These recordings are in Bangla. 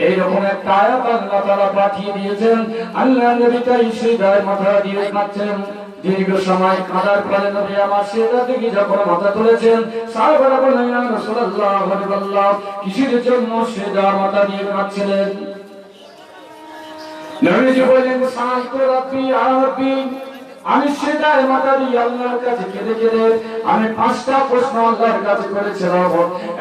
এইরকম একটা আয়াত আল্লাহ তাআলা পাঠিয়ে দিয়েছেন। আল্লাহ নবী তাই সিজদায় মাথা দিয়ে কাঁদছেন। দীর্ঘ সময় কাঁদার পরে নবী আমার সিজদা থেকে যখন মাথা তুলেছেন, সাহাবারা বললেন, ইয়া রাসূলুল্লাহ, হাবিবাল্লাহ, কিসের জন্য সিজদায় মাথা দিয়ে কাঁদছিলেন? নবীজি বললেন, সাআলতু রাব্বি ইয়া রাব্বি, আমি সিজদায় মাথা দিয়ে আল্লাহর কাছে কেঁদে কেঁদে আমি 5টা প্রশ্ন আল্লাহর কাছে করেছিলাম।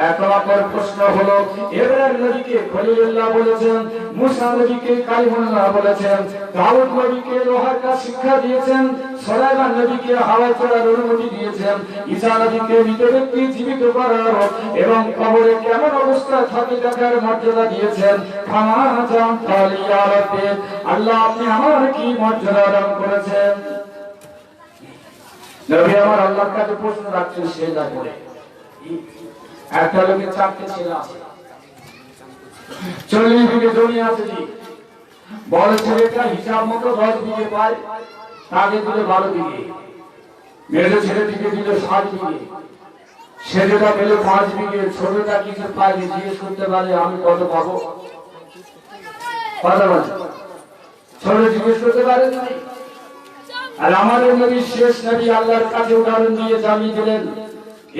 এক নম্বর প্রশ্ন হলো, ইব্রাহিম নবীকে খলিলুল্লাহ বলেছেন, মুসা নবীকে কালিমুল্লাহ বলেছেন, দাউদ নবীকে লোহার কাজ শিক্ষা দিয়েছেন, সুলাইমান নবীকে হাওয়ায় চড়ার অনুমতি দিয়েছেন, ঈসা নবীকে মৃত ব্যক্তি জীবিত করার এবং কবরে কেমন অবস্থায় থাকে দেখার মর্যাদা দিয়েছেন। ফামা জানতা ইয়া রাব্বি, আল্লাহ আপনি আমার কি মর্যাদা দান করেছেন? নবী আমার আল্লাহর কাছে প্রশ্ন রাখছেন সিজদা করে। একটা লোকের 4টে ছেলে আছে, 40 বিঘে জমি আছে। জি, বড় ছেলেটা হিসাব মতো 10 বিঘে পায়, তাকে দিলে 12 বিঘে, মেজো ছেলেটিকে দিলে 7 বিঘে, সে যেটা পেলে 5 বিঘে, ছোটটা কিছু পায়নি, জিজ্ঞেস করতে পারে আমি কত পাবো? কথা বলছে, ছোট জিজ্ঞেস করতে পারে না। আর আমাদের নবী শেষ নবী আল্লাহর কাছে উদাহরণ দিয়ে জানিয়ে দিলেন,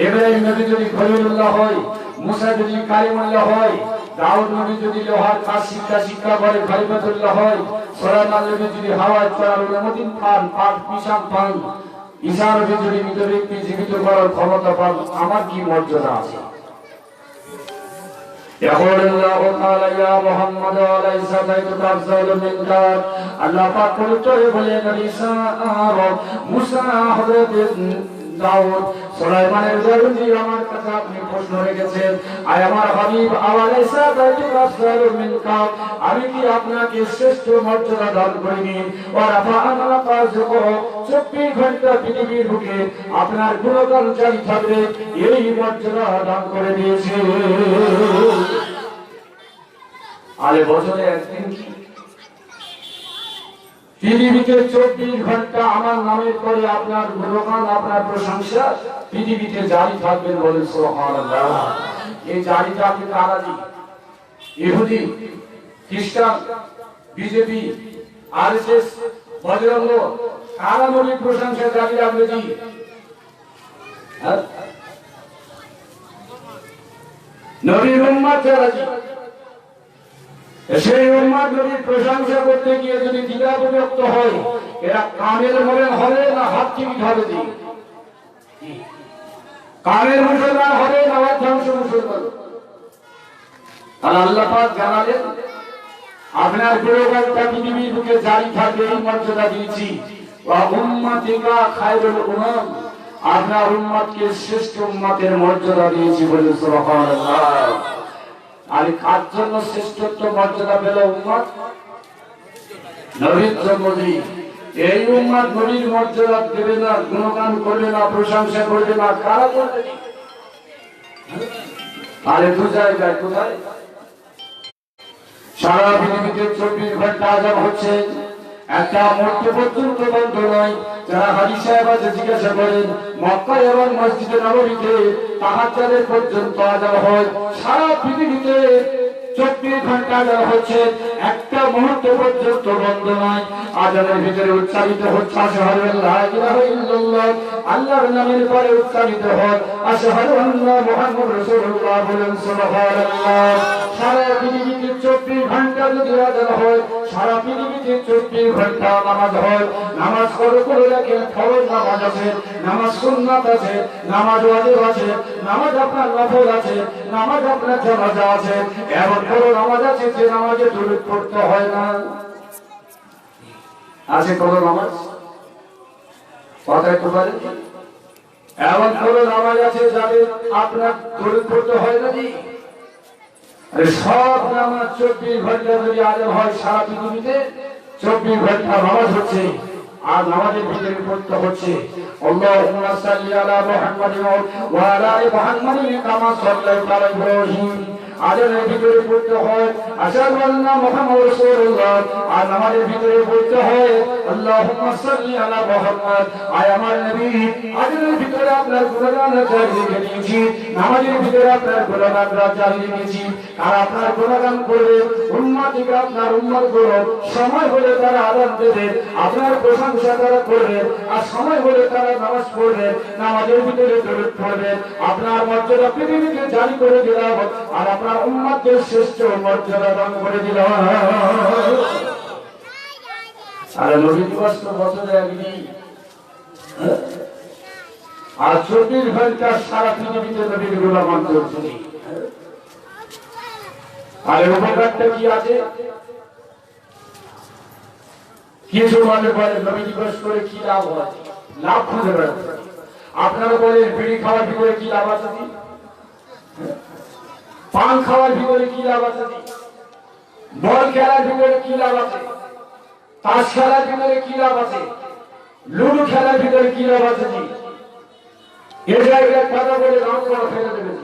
ইব্রাহিম নবী যদি খলিলুল্লাহ হয়, মুসা যদি কালিমুল্লাহ হয়, দাউদ নবী যদি লোহার কাজ শিক্ষা করে খলিফাতুল্লাহ হয়, সুলাইমান নবী যদি হাওয়ায় চড়ার অনুমতি পান, পাক পিসান পান, ঈসা নবী যদি মৃত ব্যক্তি জীবিত করার ক্ষমতা পান, আমার কি মর্যাদা আছে? يقول الله تعالى يا محمد وليس بيتك أفضل منك। আল্লাহ পাক পবিত্র বলে ঈসা আর মুসা হযরত দাউদ সুলাইমানের উদাহরণ দিয়ে আমার কাছে আপনি প্রশ্ন রেখেছেন, আয় আমার হাবিব, আওয়ালাইসা বাইতুক আফজালু মিনকা, আমি কি আপনাকে শ্রেষ্ঠ মর্যাদা দান করিনি? ওয়া রাফা'না লাকাযুক, 24 ঘন্টা পৃথিবীর বুকে আপনার গুণগান জারি থাকবে, এই মর্যাদা দান করে দিয়েছি। আরে বছরে একদিন পৃথিবীতে 24 ঘন্টা আমার নামের পরে আপনার গুণগান, আপনার প্রশংসা পৃথিবীতে জারি থাকবে, বলেন সুবহানাল্লাহ। এই জারিটা আপনি কারা দিন? ইহুদি, খ্রিস্টান, বিজেপি, আরএসএস, বজরঙ্গ, কারা নবীর প্রশংসা জারি রাখবে? জি, নবীর উম্মত যারা, সেই উম্মত নবীর প্রশংসা করতে গিয়ে যদি দ্বিধাবিভক্ত হয়, এরা কামের মোমেন হবে না হাত চিবিট হবে? জি, কামের মুসলমান হবে না অধ্যাংশ মুসলমান? তাহলে আল্লাহ পাক জানালেন আপনার গুণগানটা পৃথিবীর বুকে জারি থাকবে, এই মর্যাদা দিয়েছি। ওয়া উম্মাতিকা খায়রুল উমাম, আপনার উম্মতকে শ্রেষ্ঠ উম্মতের মর্যাদা দিয়েছি, বলে সুবহানাল্লাহ। আর কার জন্য শ্রেষ্ঠত্ব মর্যাদা পেল উম্মত? নবীর জন্য। এই উম্মত নবীর মর্যাদা দেবে না, গুণগান করবে না, প্রশংসা করবে না, কারা করবে? আরে দু জায়গায় কোথায়? সারা পৃথিবীতে 24 ঘন্টা আযান হচ্ছে, একটা মুহূর্ত পর্যন্ত বন্ধ নয়। যারা হাজী সাহেব আছে জিজ্ঞাসা করেন, মক্কা এবং মসজিদে নববীতে তাহাজ্জুদের পর্যন্ত আযান হয়, সারা পৃথিবীতে 24 ঘন্টা আযান হচ্ছে, একটা মুহূর্ত পর্যন্ত বন্ধ নয়। আযানের ভিতরে উচ্চারিত হচ্ছে আশহাদু আল্লা ইলাহা ইল্লাল্লাহ, আল্লাহর নামের পরে উচ্চারিত হয় আশহাদু আন্না মুহাম্মাদুর রাসূলুল্লাহ, বলেন সুবহানাল্লাহ। সারা পৃথিবীতে 24 ঘন্টা যদি আযান হয়, সারা পৃথিবীতে 24 ঘন্টা নামাজ হয়। নামাজ করে দেখেন, ফরজ নামাজ আছে, নামাজ সুন্নাত আছে, নামাজ ওয়াজিব আছে, নামাজ আপনার নফল আছে, নামাজ আপনার জানাজা আছে, এমন কোন নামাজ আছে যে নামাজে দুরূদ পড়তে হয় না? আছে কোন নামাজ? কথা একটু বলেন। এমন কোন নামাজ আছে যাদের আপনার দুরূদ পড়তে হয় না? জি, সব নামাজ 24 ঘন্টা যদি আযান হয়, সারা পৃথিবীতে 24 ঘন্টা নামাজ হচ্ছে। আর নামাজের ভিতরে পড়তে হচ্ছে আল্লাহুম্মা সাল্লি আলা মুহাম্মাদিন ওয়া আলা আলি মুহাম্মাদিন কামা সাল্লাইতা আলা ইব্রাহিম আজানের ভিতরে পড়তে হয় আশহাদু আন্না মুহাম্মাদুর রাসূলুল্লাহ, আর নামাজের ভিতরে পড়তে হয় আল্লাহুম্মা সাল্লি আলা মুহাম্মাদ। আয় আমার নবী, আজানের ভিতরে আপনার গুণগান জারি রেখে দিয়েছি, নামাজের ভিতরে আপনার গুণগান জারি রেখেছি। আর আপনার গুণগান করবে উম্মতিকে, আপনার উম্মত গুলো সময় হলে তারা আযান দেবে, আপনার প্রশংসা তারা করবে, আর সময় হলে তারা নামাজ পড়বে, নামাজের ভিতরে দরুদ পড়বে। আপনার মর্যাদা পৃথিবীকে জারি করে দিলাম, আর আপনার উম্মতদের শ্রেষ্ঠ মর্যাদা দান করে দিলাম। আর নবী দিবস তো বছরে একদিন, আর 24 ঘন্টা সারা পৃথিবীতে নবীর গোলাম চলছে। আর উপকারটা কি আছে? কিছু মানুষ বলে নবী দিবস করে কি লাভ হয়, লাভ খুঁজে বেড়াচ্ছে। আপনারা বলেন বিড়ি খাওয়ার ভিতরে কি লাভ আছে, পান খাওয়ার ভিতরে কি লাভ আছে, বল খেলার ভিতরে কি লাভ আছে, তাস খেলার ভিতরে কি লাভ আছে, লুডো খেলার ভিতরে কি লাভ আছে? এ জায়গায় কথা বলে দাম করা ফেলে দেবে।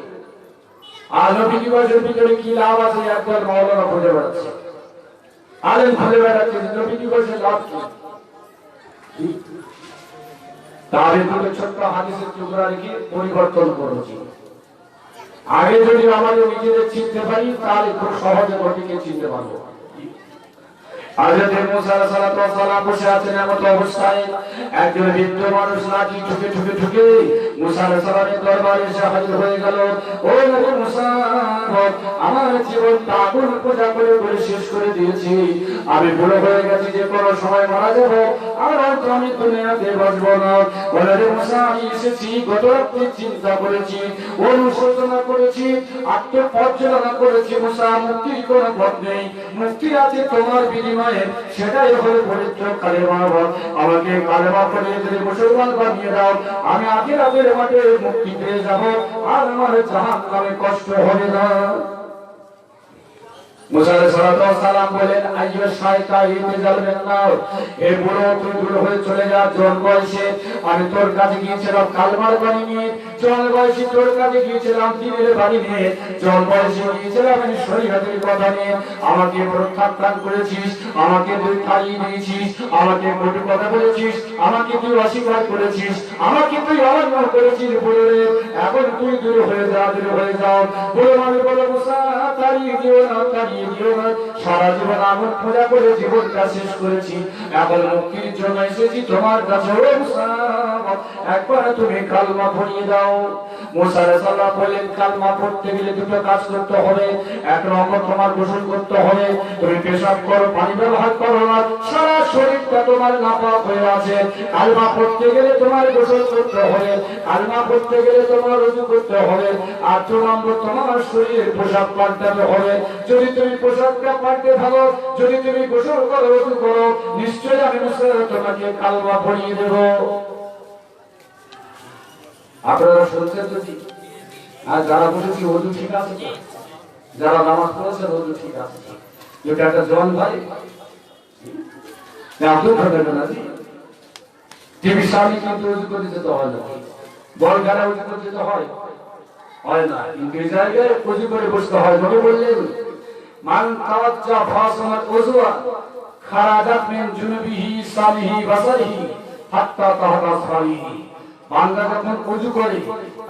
আর নবী দিবসের ভিতরে কি লাভ আছে? একদল মাওলানা খুঁজে বেড়াচ্ছে, আলেম খুঁজে বেড়াচ্ছে, নবী দিবসের লাভ কি? তার দুটো ছোট্ট হাদিসের টুকরা রেখে পরিবর্তন করেছি। আগে যদি আমাদের নিজেদের চিনতে পারি, তাহলে খুব সহজে নবীকে চিনতে পারবো। হযরত মুসা আলাইহিস সালাতু ওয়াস সালাম বসে আছেন এমন অবস্থায় একজন বৃদ্ধ মানুষ লাঠি ঠুকে ঠুকে ঠুকে মুসা আলাইহিস সালামের দরবারে এসে হাজির হয়ে গেল। ও নবী মুসা, আমার জীবনটা আগুন পূজা করে করে শেষ করে দিয়েছি, আমি বুড়ো হয়ে গেছি, যে কোনো সময় মারা যাব, আর হয়তো আমি দুনিয়াতে বাঁচব না। বলে মুসা, আমি এসেছি, গত রাতে চিন্তা করেছি, অনুশোচনা করেছি, আত্মপর্যালোচনা করেছি। মুসা, মুক্তির কোনো পথ নেই, মুক্তি আছে তোমার বিনিময়ে, সেটাই হলো পবিত্র কালেমা। আমাকে কালেমা পড়িয়ে যদি মুসলমান বানিয়ে দাও, আমি আখিরাতের মাঠে মুক্তি পেয়ে যাব, আর আমার জাহান্নামে কষ্ট হবে না। মুসা আলাইহিস সালাম বলেন, আইয়ুশ শাইতাইন জালবেন না, এ বুড়ো তুই দূর হয়ে চলে যা। জন বয়সে আমি তোর কাছে গিয়েছিলাম কালমার বাণী নিয়ে, জন বয়সে তোর কাছে গিয়েছিলাম দিনের বাণী নিয়ে, জন বয়সে গিয়েছিলাম আমি শরীয়তের কথা নিয়ে। আমাকে প্রত্যাখ্যান করেছিস, আমাকে তুই তাড়িয়ে দিয়েছিস, আমাকে কটু কথা বলেছিস, আমাকে তুই অস্বীকার করেছিস, আমাকে তুই অমান্য করেছিস। বুড়ো রে, এখন তুই দূর হয়ে যা, দূর হয়ে যাও। বুড়ো মানুষ বলে, মুসা তাড়িয়ে দিও না, তাড়িয়ে দিও না, সারা জীবন আগুন পূজা করে জীবনটা শেষ করেছি, এখন মুক্তির জন্য এসেছি তোমার কাছে। ও মুসা, একবার তুমি কালমা পড়িয়ে দাও। মুসা আলাইহিস সালাম বলেন, কালমা পড়তে গেলে দুটো কাজ করতে হবে। এক নম্বর, তোমার গোসল করতে হবে, তুমি পেশাব করো, পানি ব্যবহার করো না, সারা শরীরটা তোমার নাপাক হয়ে আছে। কালমা পড়তে গেলে তোমার গোসল করতে হবে, কালমা পড়তে গেলে তোমার ওযু করতে হবে, আর 2 নম্বর, তোমার শরীরের পোশাক পাল্টাতে হবে। যদি তুমি পোশাকটা পাল্টে ফেলো, যদি তুমি গোসল করো, ওযু করো, নিশ্চয়ই আমি মুসা তোমাকে কালমা পড়িয়ে দেব। আপনারা শুনছেন তো ঠিক? আর যারা বলেছি ওযু ঠিক আছে, যারা নামাজ পড়েছেন ওযু ঠিক আছে, যেটা একটা জন ভাই আপনি খাবেন না, টিভি সামনে কিন্তু ওযু করে যেতে হয় না, বল খেলা ওযু করে যেতে হয় না, কিন্তু এই জায়গায় ওযু করে বসতে হয়। নবী বললেন, মান তাওয়াজ্জা ফাসামাত ওযুয়া খারাজাত মিন জুনুবিহি সালিহি বাসারিহি হাত্তা তাহাতা সালিহি। বান্দা যখন ওযু করে,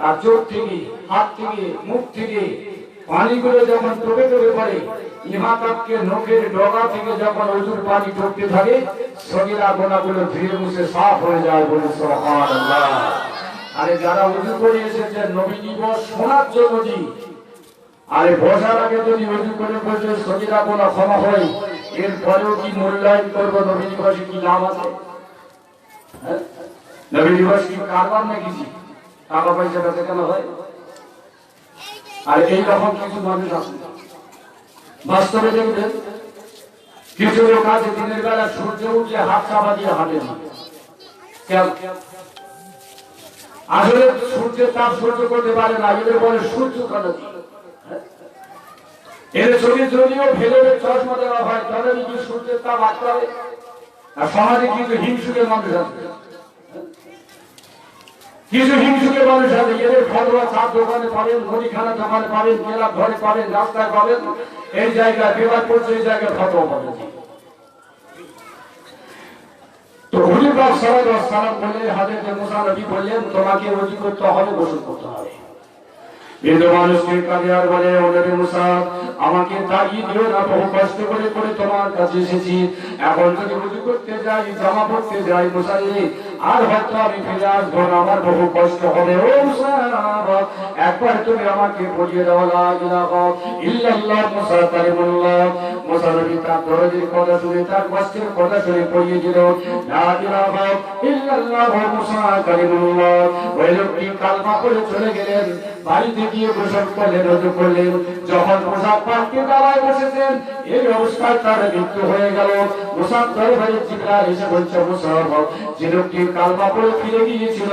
আর চোখ থেকে, হাত থেকে, মুখ থেকে পানিগুলো যখন টোপে টোপে পড়ে, ইমাতাতকে নখের ডগা থেকে যখন ওযুর পানি ঢুকতে থাকে, সগীরা গুনাহগুলো ধীরে মুছে সাফ হয়ে যায়। বলে সুবহানাল্লাহ। আরে যারা ওযু করে এসেছে নবী দিবস শোনার জন্য, জি, আরে বসার আগে যদি ওযু করে বসে সগীরা গুনাহ ক্ষমা হয়, এরপরেও কি মূল্যায়ন করবো নবী দিবসে কি লাভ আছে? নবী দিবস কি কারবার নাকি? টাকা পয়সা কাছে কেন হয়? আর এইরকম কিছু মানুষ আছে, বাস্তবে দেখবেন কিছু লোক আছে দিনের বেলা সূর্য উঠলে হাত চাপা দিয়ে হাঁটে না। কেন? আসলে সূর্যের তাপ সহ্য করতে পারে না, এদের বলে সূর্য কেন। এদের শরীর যদিও ফেলে চশমা দেওয়া হয়, তবে কি সূর্যের তাপ আটকে হবে? আর সমাজে কিন্তু হিংসুকের মানুষ আছে, কিছু হিংসুকে মানুষ আছে, এদের ফটোয়া চার দোকানে পাবেন, মুদিখানা দোকানে পাবেন, মেলা ঘরে পাবেন, রাস্তায় পাবেন, এই জায়গায় বিবাদ করছে, এই জায়গায় ফটোয়া পাবেন। তো হুজুর পাক সাল্লাল্লাহু আলাইহি ওয়াসাল্লাম বললেন, হযরত মুসা নবী বললেন, তোমাকে ওযু করতে হবে, গোসল করতে হবে। কিন্তু মানুষকে কাঁদে আর বলে, ও নবী মুসা, আমাকে তাড়িয়ে দিও না, বহু কষ্ট করে করে তোমার কাছে এসেছি, এখন যদি ওযু করতে যাই, জামা পরতে যাই মুসা রে, আর হয়তো আমি ফিরে আসবো না, আমার বহু কষ্ট হবে। ও মুসা, একবার তুমি আমাকে পড়িয়ে দাও লা ইলাহা ইল্লাল্লাহ মুসা কালিমুল্লাহ। মুসা নবী তার দরদের কথা শুনে, তার কষ্টের কথা শুনে পড়িয়ে দিল লা ইলাহা ইল্লাল্লাহ মুসা কালিমুল্লাহ। ওই লোকটি কালমা পড়ে চলে গেলেন, বাড়িতে গিয়ে গোসল করলেন, ওযু করলেন। যখন মুসা পাকে দাঁড়ায় বসেছেন, এই অবস্থায় তার মৃত্যু হয়ে গেল। মুসা দরবারে জিবরাইল এসে বলছে, মুসা, যে লোকটি কালমা পড়ে ফিরে গিয়েছিল,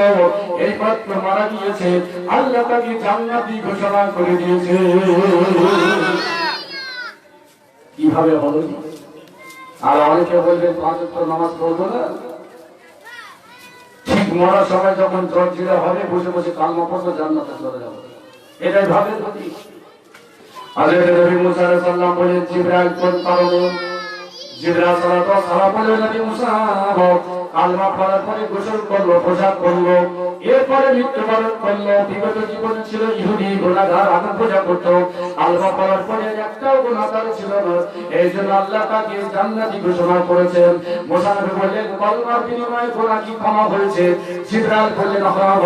এই মাত্র মারা গিয়েছে, আল্লাহ তাকে জান্নাতি ঘোষণা করে দিয়েছে। কিভাবে হলো? আর অনেকে বলবেন 5 ওয়াক্ত নামাজ পড়বো না, ঠিক মরার সময় যখন জর্জিরা হবে, বসে বসে কালমা পড়বো, জান্নাতে চলে যাবো, এটাই ভাবে যদি। হযরত নবী মুসা আলাইহিস সালাম বলেন, জিবরাইল কোন কারণে? জিবরাইল সাল্লাল্লাহু আলাইহি ওয়াসাল্লাম বলেন, নবী মুসা কালমা পড়ার পরে গোসল করলো, পোশাক করলো, এরপরে মৃত্যুবরণ করলো। বিগত জীবনে ছিল ইহুদি, গুনাহগার, আগুন পূজা করতো। কালমা পড়ার পরে একটাও গুনাহগার ছিল না, এই জন্য আল্লাহ তাকে জান্নাতি ঘোষণা করেছেন। মুসা নবী বললেন, কালমার বিনিময়ে গুনাহ কি ক্ষমা হয়েছে? জিবরাইল বললেন, হ্যাঁ,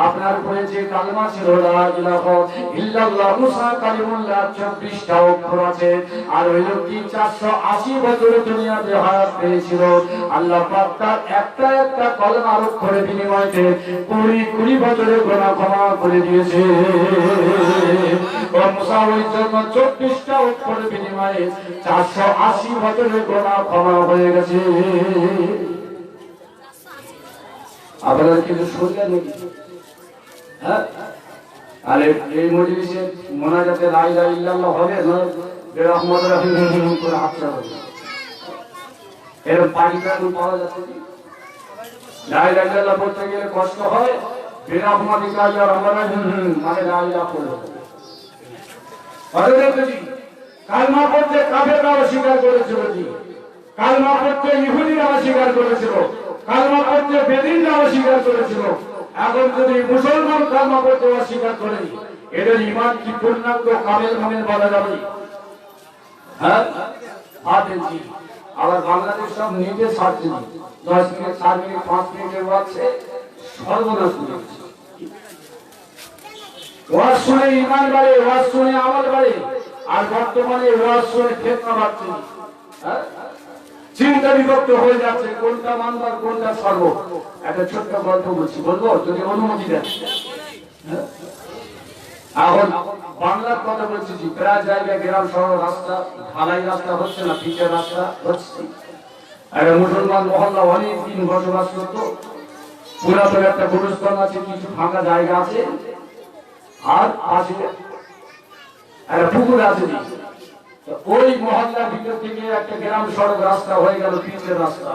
আপনার উপরে যে কালমা ছিল লা ইলাহা ইল্লাল্লাহ মুসা কালিমুল্লাহ, 24টা অক্ষর আছে। আর ওই লোকটি 480 বছর দুনিয়াতে হায়াত পেয়েছিল। আল্লাহ পাক তার একটা একটা কলমার অক্ষরের বিনিময়ে 20 বছরের গুনাহ ক্ষমা করে দিয়েছে। ও মুসা ওই জন্য 24টা অক্ষরের বিনিময়ে 480 বছরের গুনাহ ক্ষমা হয়ে গেছে। আপনারা কিছু শুনলেন নাকি? হ্যাঁ, আরে এই মজলিসে মোনাজাতে লা ইলাহা ইল্লাল্লাহ হবে না, রহমান রহিম করে হাতটা হবে, এরকম পানিটা পাওয়া যাচ্ছে। লা ইলাহা ইল্লাল্লাহ বলতে গেলে কষ্ট হয়, বিরহমাতিকা ইয়া রহমান মানে লা ইলাহা পড়তে। কালমা পড়তে কাফেররা অস্বীকার করেছিল, কালমা পড়তে ইহুদিরা অস্বীকার করেছিল, কালমা পড়তে বেদিনরা অস্বীকার করেছিল। এখন যদি মুসলমান কালমা পড়তে অস্বীকার করে, এদের ঈমান কি পূর্ণাঙ্গ কামেল মুমিন বলা যাবে? হ্যাঁ, আদেজি আবার বাংলাদেশ সব নিজে ছাড়ছে, 10 মিনিট 4 মিনিট 5 মিনিটের ওয়াজে সর্বনাশ করেছে। ওয়াজ শুনে ঈমান বাড়ে, ওয়াজ শুনে আমল বাড়ে, আর বর্তমানে ওয়াজ শুনে ফিতনা বাড়ছে। হ্যাঁ, চিন্তা বিভক্ত হয়ে যাচ্ছে, কোনটা মানবার কোনটা ছাড়বো। একটা ছোট্ট গল্প বলছি, বলবো যদি অনুমতি দেন? এখন বাংলার কথা বলছি, প্রায় জায়গায় গ্রাম শহর রাস্তা, ঢালাই রাস্তা হচ্ছে না, পিচের রাস্তা হচ্ছে। একটা মুসলমান মহল্লা অনেক দিন বসবাস করত, পুরাতন একটা গুরুস্থান আছে, কিছু ফাঁকা জায়গা আছে, আর পাশে একটা পুকুর আছে। ওই মহল্লার ভিতর থেকে একটা গ্রাম সড়ক রাস্তা হয়ে গেল পিচের রাস্তা।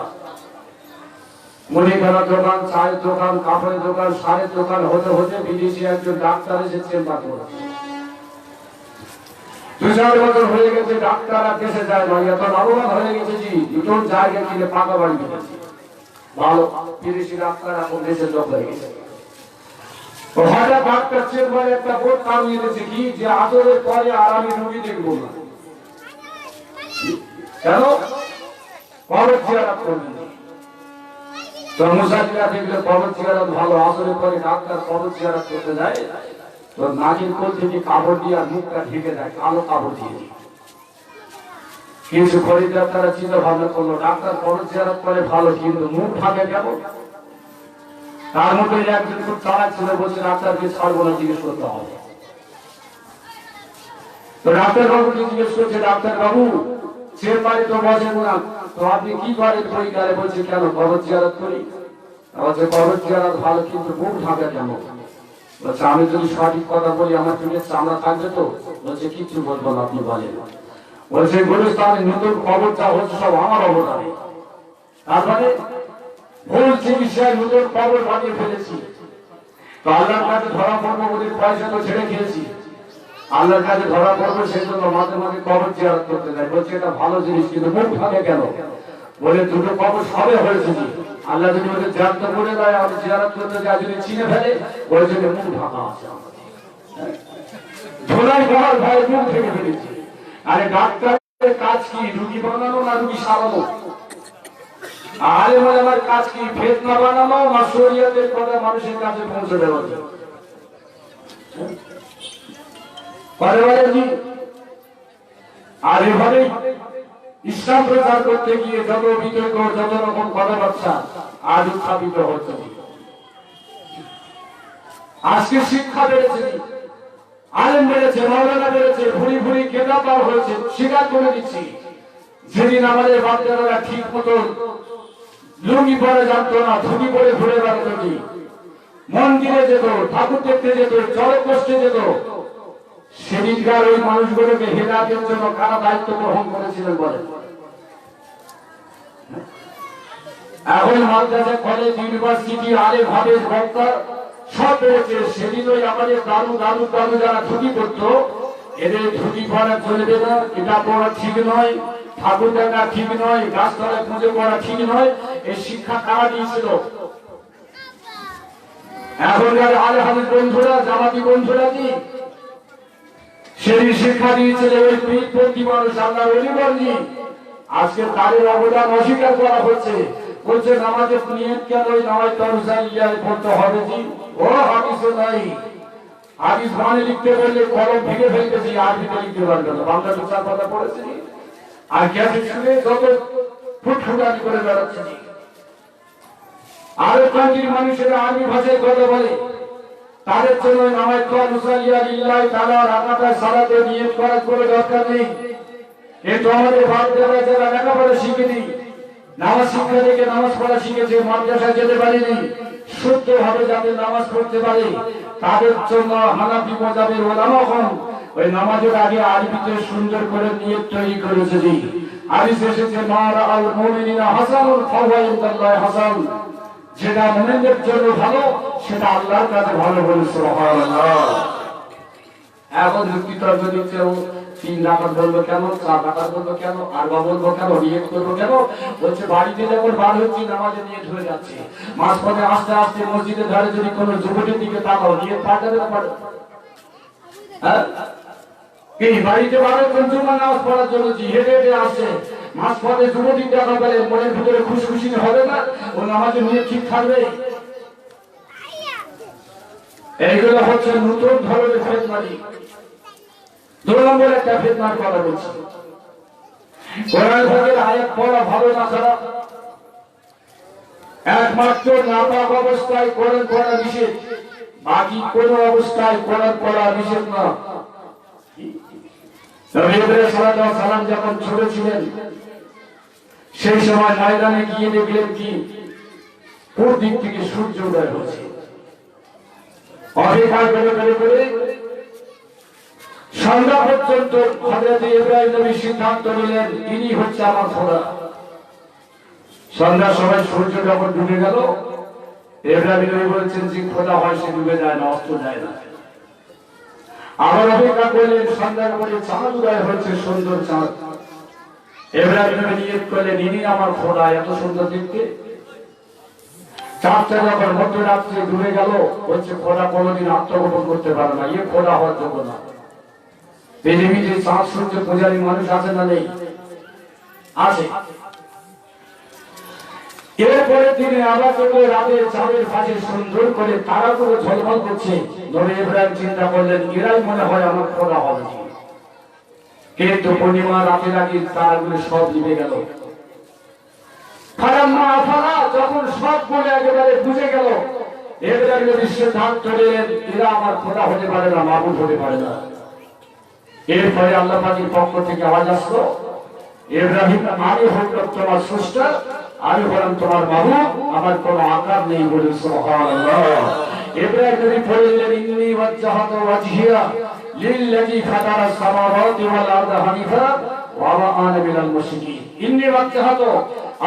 মুদিখানার দোকান, চায়ের দোকান, কাপড়ের দোকান, সারের দোকান হতে হতে বিদেশি একজন ডাক্তার এসে চেম্বার করেছে। 2-4 বছর হয়ে গেছে, ডাক্তার আর দেশে যায় না, এত লাভবান হয়ে গেছে যে দুটো জায়গা কিনে পাকা বাড়ি কিনেছে। ভালো বিদেশি ডাক্তার এখন দেশের লোক হয়ে গেছে। হঠাৎ ডাক্তার চেম্বারে একটা বোর্ড টাঙিয়ে দিয়েছে কি, যে আদরের পরে আর আমি রোগী দেখবো না। কেন? কবর জিয়ারত করবেন। তো মুসাফিরা দেখলে কবর জিয়ারত ভালো, আসরের পরে ডাক্তার কবর জিয়ারত করতে যায়, তো নাকের কোল থেকে কাপড় দিয়ে আর মুখটা ঢেকে দেয়, কালো কাপড় দিয়ে। কিছু খরিদ্দার তারা চিন্তা ভাবনা করলো, ডাক্তার কবর জিয়ারত করে ভালো, কিন্তু মুখ ঢাকে কেন? তার মধ্যে একজন খুব চালাক ছিল, বলছে ডাক্তারকে ছাড়বো না, জিজ্ঞেস করতে হবে। তো ডাক্তার বাবুকে জিজ্ঞেস করছে, ডাক্তার বাবু সে বাড়ি তো বসেন না, তো আপনি কি করেন? বই গেলে বলছে, কেন? কবর জিয়ারত করি। বলছে কবর জিয়ারত ভালো, কিন্তু মুখ ঢাকা কেন? বলছে আমি যদি সঠিক কথা বলি আমার চুলের চামড়া থাকবে তো? বলছে কিচ্ছু বলবো না, আপনি বলেন। বলছে গুলিস্তানে নতুন কবরটা হচ্ছে সব আমার অবদানে, তারপরে ভুল চিকিৎসায় নতুন কবর বানিয়ে ফেলেছি। তো আল্লাহর কাছে ধরা পড়বো বলে পয়সা তো ছেড়ে খেয়েছি, আল্লাহর কাছে ধরা পড়বো সেই জন্য মাঝে মাঝে কবর জিয়ারত করতে যাই। বলছে এটা ভালো জিনিস, কিন্তু মুখ ভাঙে কেন? বলে দুটো কবর সবে হয়েছে জি, আল্লাহ যদি ওদের জিয়ারত করে দেয়, আমি জিয়ারত করতে যাই, যদি চিনে ফেলে বলেছে মুখ ঢাকা আছে ধোলাই বহার ভয় মুখ থেকে ফেলেছি। আরে ডাক্তারের কাজ কি রুগী বানানো না রুগী সারানো? আরে বলে আমার কাজ কি ফেতনা বানানো না শরীয়তের কথা মানুষের কাছে পৌঁছে দেওয়া? আর এভাবে ইসলাম প্রচার করতে গিয়ে যত বিতর্ক যত রকম কথাবার্তা আজ উত্থাপিত হচ্ছে। আজকে শিক্ষা বেড়েছে, আলেম বেড়েছে, মাওলানা বেড়েছে, ভুড়ি ভুড়ি কেনা পাওয়া হয়েছে। স্বীকার করে দিচ্ছি, যেদিন আমাদের বাচ্চারা ঠিক মতো লুঙ্গি পরে জানতো না, ধুতি পরে ঘুরে বেড়াতো, কি মন্দিরে যেত, ঠাকুর দেখতে যেত, চরক কষ্টে যেত, সেদিনকার ওই মানুষগুলোকে হেদায়েতের জন্য কারা দায়িত্ব গ্রহণ করেছিলেন বলেন? এখন মাদ্রাসা, কলেজ, ইউনিভার্সিটি, আলেম, হাফেজ, বক্তা সব বেড়েছে। সেদিন ওই আমাদের দাদু দাদু দাদু যারা ধুতি করতো, এদের ধুতি পরা চলবে না, এটা পড়া ঠিক নয়, ঠাকুর দেখা ঠিক নয়, গাছতলায় পুজো করা ঠিক নয়, এই শিক্ষা কারা দিয়েছিল? এখনকার আলে হাদিস বন্ধুরা, জামাতি বন্ধুরা কি সেদিন শিক্ষা দিয়েছিল ওই পীরপন্থী মানুষ, আল্লাহর ওলিগণজি? আজকে তাদের অবদান অস্বীকার করা হচ্ছে। বলছে নামাজের নিয়ত কেন? ওই নামাজ তরসাইয়ায় পড়তে হবে জি, ও হাদিসও নাই। হাদিস মানে লিখতে বললে কলম ভেঙে ফেলতেছি, আরবিতে লিখতে পারবে না। বাংলা দু চার কথা পড়েছি আর ক্যাসেট শুনে যত ফুটফুটানি করে বেড়াচ্ছে। আরো কান্ট্রির মানুষেরা আরবি ভাষায় কথা বলে, তাদের জন্য নামাজ তরসাইয়া লিল্লাহি তাআলা রাকাতে সালাতে নিয়ত করার কোনো দরকার নেই। এটা আমাদের বাপ-দাদা যারা লেখাপড়া শিখেনি, নামাজ শিক্ষা থেকে নামাজ পড়া শিখেছে, মাদ্রাসায় যেতে পারেনি, শুদ্ধ ভাবে যাতে নামাজ পড়তে পারে, তাদের জন্য হানাফি মাযহাবের ওলামাগণ ওই নামাজের আগে আরবিতে সুন্দর করে নিয়ত তৈরি করেছে। জি, হাদিস এসেছে মারা আল মুমিনিনা হাসানুল ফাওয়া ইনদাল্লাহি হাসান, যেটা মুমিনদের জন্য ভালো সেটা আল্লাহর কাছে ভালো বলে সুবহানাল্লাহ। এখন যুক্তি তর্ক দিচ্ছে, 3 রাকাত বলবো কেন, 4 রাকাত বলবো কেন, আরবা বলবো কেন, নিয়ত করবো কেন? বলছে বাড়িতে যখন বার হচ্ছি নামাজে নিয়ত হয়ে যাচ্ছে, মাঝপথে আস্তে আস্তে মসজিদের ধারে যদি কোনো যুবকের দিকে তাকাও, নিয়ত পাল্টাবে না পারে? হ্যাঁ, এই বাড়িতে বার হচ্ছেন জুমার নামাজ পড়ার জন্য, হেঁটে হেঁটে আসছে, মাঝপথে যুবতী দেখা পেলে মনের ভিতরে খুশি হবে না? ও নামাজের নিয়ত ঠিক থাকবে? এইগুলো হচ্ছে নতুন ধরনের ফেতনারি। 2 নম্বর একটা ফিতনার কথা বলছি, কোরআন থেকে আয়াত পড়া ভালো না খারাপ? একমাত্র নাপাক অবস্থায় কোরআন পড়া নিষেধ, বাকি কোন অবস্থায় কোরআন পড়া নিষেধ না। নবী ইব্রাহিম সাল্লাল্লাহু আলাইহি সাল্লাম যখন ছোট ছিলেন, সেই সময় ময়দানে গিয়ে দেখলেন কি পূর্ব দিক থেকে সূর্য উদয় হচ্ছে। অপেক্ষা করে সন্ধ্যা পর্যন্ত হযরত ইব্রাহিম নবী সিদ্ধান্ত নিলেন ইনি হচ্ছে আমার খোদা। সন্ধ্যার সময় সূর্য যখন ডুবে গেল, ইব্রাহিম নবী বলছেন যে খোদা হয় সে ডুবে যায় না, অস্ত যায় না। আবার অপেক্ষা করলেন, সন্ধ্যার পরে চাঁদ উদয় হচ্ছে, সুন্দর চাঁদ। ইব্রাহিম নবী নিয়ত করলেন ইনি আমার খোদা, এত সুন্দর দেখতে। চাঁদটা যখন মধ্যরাত্রে ডুবে গেল, বলছে খোদা কোনোদিন আত্মগোপন করতে পারে না, এ খোদা হওয়ার যোগ্য না। পৃথিবীতে চাঁদ সূর্য পূজারী মানুষ আছে না নেই? আছে। এরপরে তিনি আবার যখন রাতের চাঁদের পাশে সুন্দর করে তারাগুলো ঝলমল করছে, নবী ইব্রাহিম চিন্তা করলেন এরাই মনে হয় আমার খোদা হবে। কিন্তু পূর্ণিমা রাতের আগে তারাগুলো সব নিভে গেল। যখন সবগুলো একেবারে বুঝে গেল, ইব্রাহিম সিদ্ধান্ত নিলেন এরা আমার খোদা হতে পারে না, মাবুদ হতে পারে না। এরপরে আল্লাহ পাকের পক্ষ থেকে আওয়াজ আসলো, ইব্রাহিম আমি হলাম তোমার স্রষ্টা, আমি হলাম তোমার মাবুদ, আমার কোনো আকার নেই বলে সুবহানাল্লাহ। ইব্রাহিম নবী বললেন ইন্নী ওয়াজ্জাহতু ওয়াজহিয়া লিল্লাযী ফাতারাস সামাওয়াতি ওয়াল আরদা হানিফা ওয়া মা আনা মিনাল মুশরিকিন। ইন্নী ওয়াজ্জাহতু,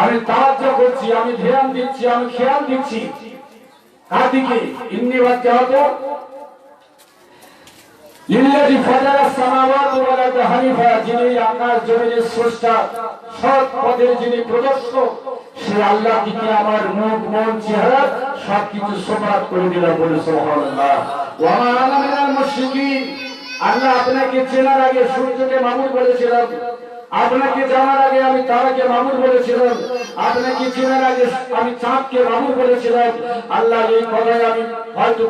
আমি তাওয়াজ্জুহ করছি, আমি ধ্যান দিচ্ছি, আমি খেয়াল দিচ্ছি কাদিকে ইন্নী ওয়াজ্জাহতু লিল্লাযী ফাতারাস সামাওয়াতি ওয়াল আরদা হানিফা, যিনি আকাশ জমিনের স্রষ্টা, সৎ পথের যিনি প্রদর্শক, সে আল্লাহ দিকে আমার মুখ মন চেহারা সবকিছু সমাদ করে দিলাম। বলে সুবহানাল্লাহ। ওয়া মা আনা মিনাল মুশরিকিন। আল্লাহ আপনাকে চেনার আগে সূর্যকে মাবুদ বলেছিলাম, আপনাকে জানার আগে আমি তারাকে মাবুদ বলেছিলাম, আপনাকে চেনার আগে আমি চাঁদকে মাবুদ বলেছিলাম। আল্লাহ এই কথায় আমি হয়তো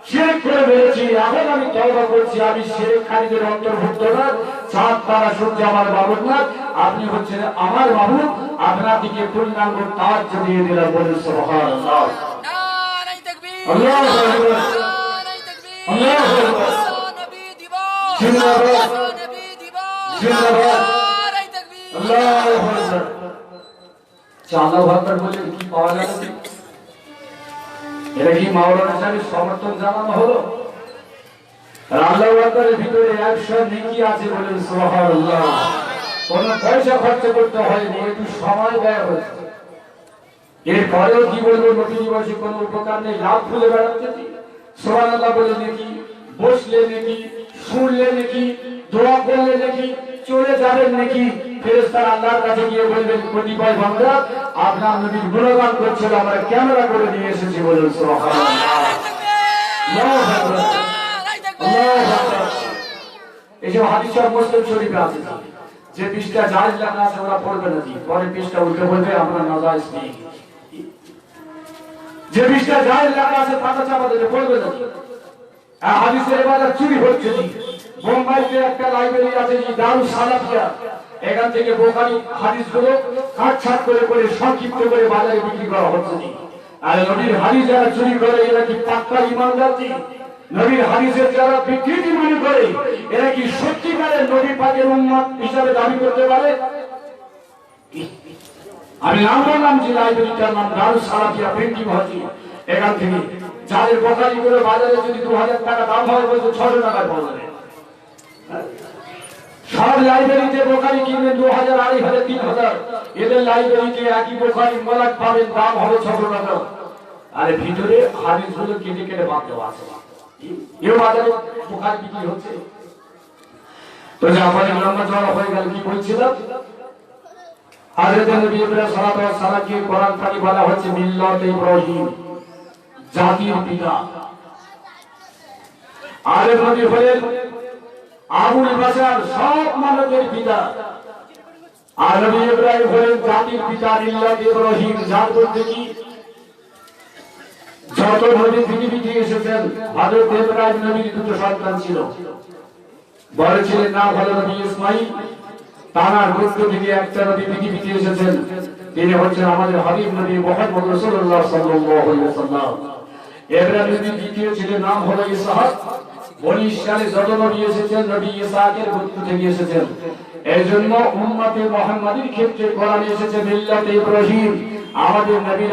শিরক করে বলেছি, এখন আমি তওবা করছি, আমি শিরককারীদের অন্তর্ভুক্ত না। চাঁদ তারা সূর্য আমার মাবুদ না, আপনি হচ্ছেন আমার মাবুদ। আপনার দিকে পূর্ণাঙ্গ তাওয়াজ্জু দিয়ে দিলাম। বলে সুবহানাল্লাহ। নারে তাকবীর, আল্লাহু আকবার, নারে তাকবীর, আল্লাহু আকবার, নবী দিবস, জিন্দাবাদ, নবী দিবস, জিন্দাবাদ, নারে তাকবীর, আল্লাহু আকবার। আল্লাহু আকবার বলে কি পাওয়া যাবে? এটা কি মাওলানা সাহেবের সমর্থন জানানো হলো? আর আল্লাহু আকবারের ভিতরে 100 নেকি আছে। বলেন সুবহানাল্লাহ। কোন পয়সা খরচ করতে হয়নি, একটু সময় ব্যয় হচ্ছে। এরপরেও কি বলবো, নবী দিবসে কোনো উপকার নেই, লাভ খুলে বেড়াচ্ছে। সুবহানাল্লাহ বলে নেকি, বসলে নেকি, শুনলে নেকি, দোয়া করলে নেকি, চলে যাবেন নাকি, ফেরেশতারা আল্লাহর কাছে গিয়ে বলবেন, কতিপয় বান্দা আপনার নবীর গুণগান করছিল, আমরা ক্যামেরা করে নিয়ে এসেছি। বলুন সুবহানাল্লাহ। আল্লাহু আকবার, আল্লাহু আকবার। এইসব হাদিস সব মুসলিম শরীফে আছে। যে পৃষ্ঠা জায়েজ লেখা আছে ওরা পড়বে না, পরে পৃষ্ঠা উল্টে বলবে আমরা নাজায়েজ নেই। যে পৃষ্ঠা জায়েজ লেখা আছে পাতা চাপা দেবে, পড়বে না। হাদিসের ইবাদত চুরি হচ্ছে। বোম্বাইতে একটা লাইব্রেরি আছে দারুস সালাফিয়া, এখান থেকে বুখারী হাদিসগুলো কাটছাট করে করে সংক্ষিপ্ত করে বাজারে বিক্রি করা হচ্ছে। আর নবীর হাদিস যারা চুরি করে এরা কি পাক্কা ঈমানদার? নবীর হাদিসের যারা বিকৃতি মনে করে এরা কি সত্যিকারের নবী পাকের উম্মত হিসাবে দাবি করতে পারে? আমি নাম বললাম যে লাইব্রেরিটার নাম দারুস সালাফিয়া প্রিন্টিং হাউস। এখান থেকে যাদের বুখারী করে বাজারে যদি 2000 টাকা দাম হয়, বলছে 600 টাকায় পাওয়া যাবে। সব লাইব্রেরিতে বুখারী কিনবেন 2000, 2500, 3000। এদের লাইব্রেরিতে একই বুখারী মোলাক পাবেন, দাম হবে 600 টাকা। আরে ভিতরে হাদিসগুলো কেটে কেটে বাদ দেওয়া আছে। এও বাজারে বুখারী বিক্রি হচ্ছে। তো জাফারি লম্বা চড়া হয়ে গেল। কি বলছিলাম? হযরত নবী ইব্রাহিম সাল্লাল্লাহু আলাইহি সাল্লামকে কোরআন পানি বলা হচ্ছে মিল্লাত ইব্রাহিম, জাতির পিতা। আর নবী হলেন আবুল বাশার, সব মানবের পিতা। আর নবী ইব্রাহিম হলেন জাতির পিতা। মিল্লাত ইব্রাহিম জাত বলতে কি, যত নবী পৃথিবীতে এসেছেন হযরত ইব্রাহিম নবীর দুটো সন্তান ছিল। বড় ছিলেন নাম হলো নবী ইসমাঈল। তার গোত্র থেকে একটা নবী পৃথিবীতে এসেছেন, তিনি হচ্ছেন আমাদের হাবিব নবী মুহাম্মদ রাসূলুল্লাহ সাল্লাল্লাহু আলাইহি ওয়াসাল্লাম। ইব্রাহিম নবীর দ্বিতীয় ছেলের নাম হলো ইসহাক। বনি ইসরাঈলে যত নবী এসেছেন নবী ইসহাকের গোত্র থেকে এসেছেন। এইজন্য উম্মতে মুহাম্মাদীর ক্ষেত্রে কোরআনে এসেছে মিল্লাতে ইব্রাহিম। আমাদের নবীর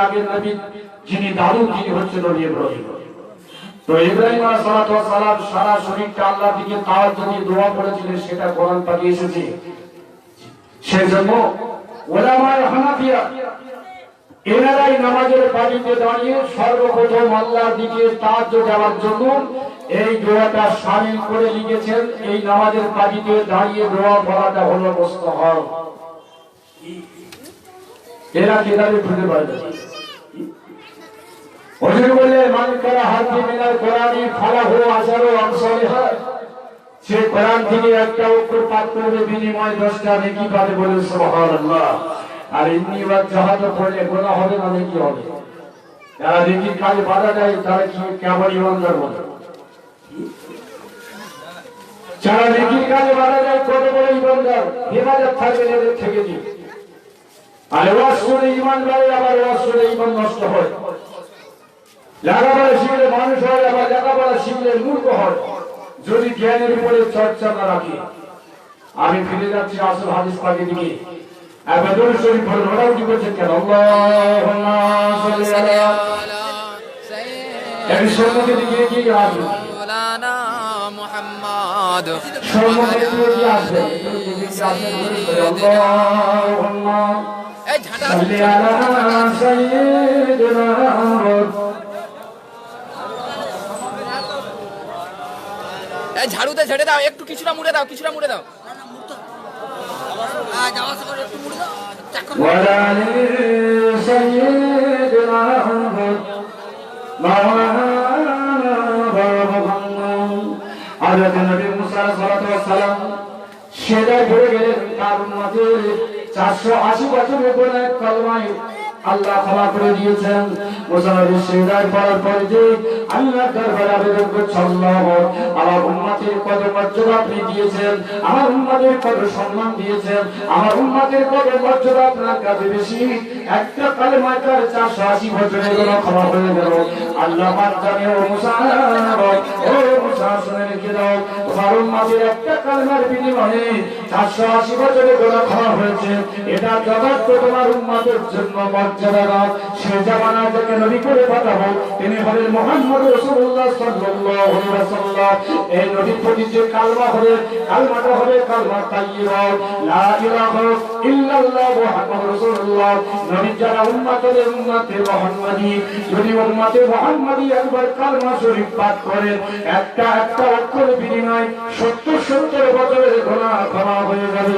আগের নবী যিনি দাদু, তিনি হচ্ছেন নবী ইব্রাহিম। তো ইব্রাহিম আলাইহিস সালাতু ওয়াস সালাম সারা শরীরটা আল্লাহর দিকে তাওয়াজ্জু দিয়ে দোয়া করেছিলেন, সেটা কোরআন পাকে এসেছে। সেজন্য উলামায়ে হানাফিয়া এনারাই নামাজের পাটিতে দাঁড়িয়ে সর্বপ্রথম আল্লাহর দিকে তাওয়াজ্জু দেওয়ার জন্য এই দোয়াটা শামিল করে লিখেছেন। এই নামাজের পাটিতে দাঁড়িয়ে দোয়া পড়াটা হলো মুস্তাহাব। এরা কিতাবে খুঁজে পায় না। হুজুর বলে মান কারা হাতি মিনাল কোরআনি ফালাহু আশারু আমসালিহা, সে কোরআন থেকে একটা অক্ষর পাঠ করবে বিনিময়ে 10টা নেকি পাবে। বলে সুবহানাল্লাহ। আর ইন্নী ওয়াজ্জাহতু পড়লে গুনাহ হবে না, নেকি হবে। যারা নেকির কাজে বাধা দেয় তারা কি কেমন ঈমানদার বলে? যারা নেকির কাজে বাধা দেয় কত বড় ঈমানদার, হেফাজত থাকবে এদের থেকে। আর ওয়াজ শুনে ঈমান বাড়ে, আবার ওয়াজ শুনে ঈমান নষ্ট হয়। লেখাপড়া শিখলে মানুষ হয়, আবার লেখাপড়া শিখলে মূর্খ হয় যদি জ্ঞানের উপরে চর্চা না রাখে। আমি ফিরে যাচ্ছি আসল হাদিস পাকে দিকে। একবার দরুদ শরীফ পড়ুন। ওরাও কি বলছেন কেন? আল্লাহুম্মা সাল্লি আলা সাইয়্যিদিনা, সম্মুখে দিকে কি আসবে? মাওলানা মুহাম্মদ। সম্মুখে দিকে কি আসবে? আল্লাহুম্মা صل على سيدنا محمد ঝাড়ুতে ছেড়ে দাও, একটু কিছুটা মুড়ে দাও, কিছুটা মুড়ে দাও। وعلى آل سيدنا محمد হযরত নবী মুসা সাল্লাল্লাহু আলাইহি সাল্লাম সেটা ঘুরে গেলেন তার উম্মতের 480 বছরের গুনাহ কলমায় আল্লাহ ক্ষমা করে দিয়েছেন। মুসা নবী সেটায় পড়ার পরে যে আল্লাহর দরবারে আবেদন করছেন, আল্লাহ আমার উম্মতের কত মর্যাদা আপনি দিয়েছেন, আমার উম্মতের কত সম্মান দিয়েছেন, আমার উম্মতের কত মর্যাদা আপনার কাছে বেশি। একটা কালেমায় তার 480 বছরের গুনাহ ক্ষমা হয়ে গেল। আল্লাহ পাক জানে ও মুসা, ও মুসা শুনে রেখে দাও, তোমার উম্মতের একটা কালেমার বিনিময়ে 480 বছরের গুনাহ ক্ষমা হয়েছে। এটা জবাব তো তোমার উম্মতের জন্য মর্যাদা। সে জামানা থেকে নবী করে পাঠাবো, তিনি হলেন মুহাম্মদ রাসূলুল্লাহ সাল্লাল্লাহু আলাইহি ওয়াসাল্লাম। এই নবীর প্রতি যে কালমা হবে, কালমাটা হবে কালমা তাইয়্যিবা, লা ইলাহা ইল্লাল্লাহ মুহাম্মাদুর রাসূলুল্লাহ। নবী যারা উম্মতের উম্মতে মুহাম্মাদি, যদি উম্মতে মুহাম্মাদি একবার কালমা শরীফ পাঠ করেন, একটা একটা অক্ষরের বিনিময়ে 70 বছরের গুনাহ ক্ষমা হয়ে যাবে।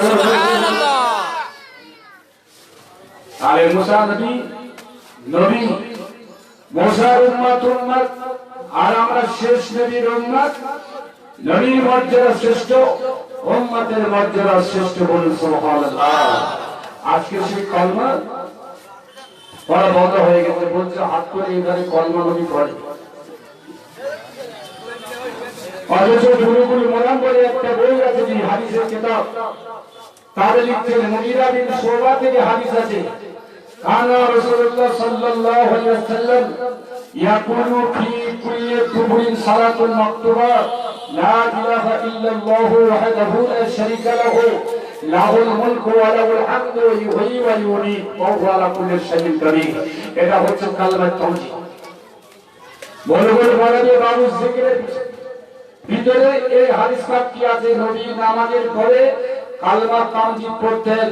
সুবহানাল্লাহ। আরে মুসা নবী মুসার উম্মত আর আমরা শেষ নবীর উম্মত। নবীর মর্যাদা শ্রেষ্ঠ, উম্মতের মর্যাদা শ্রেষ্ঠ, বলুন সুবহানাল্লাহ। আজকে সেই কলমা পড়া বন্ধ হয়ে গেছে, বলছে হাত করে এবারে কলমা নবী পড়ে। অথচ গুরুগুরু মোলাম বলে একটা বই আছে, যে হাদিসের কিতাব, তারে লিখছেন মুগীরা বিন শুবা থেকে হাদিস আছে, কানা রাসূলুল্লাহ সাল্লাল্লাহু আলাইহি ওয়াসাল্লাম ইয়াকুলু ফি কুল্লি কুবরিন সালাতুল মাকতুবা লা ইলাহা ইল্লাল্লাহু ওয়াহদাহু লা শারীকা লাহু লাহুল মুলকু ওয়া লাহুল হামদু ইউহয়ী ওয়া ইউমীত ওয়া হুয়া আলা কুল্লি শাইইন কাদির। এটা হচ্ছে কালমা তাওহীদ। বলে বলে বলে দিয়ে বাবু জিকিরের ভিতরে এই হাদিস পাঠটি আছে, নবী নামাজের পরে কালমা তাওহীদ পড়তেন।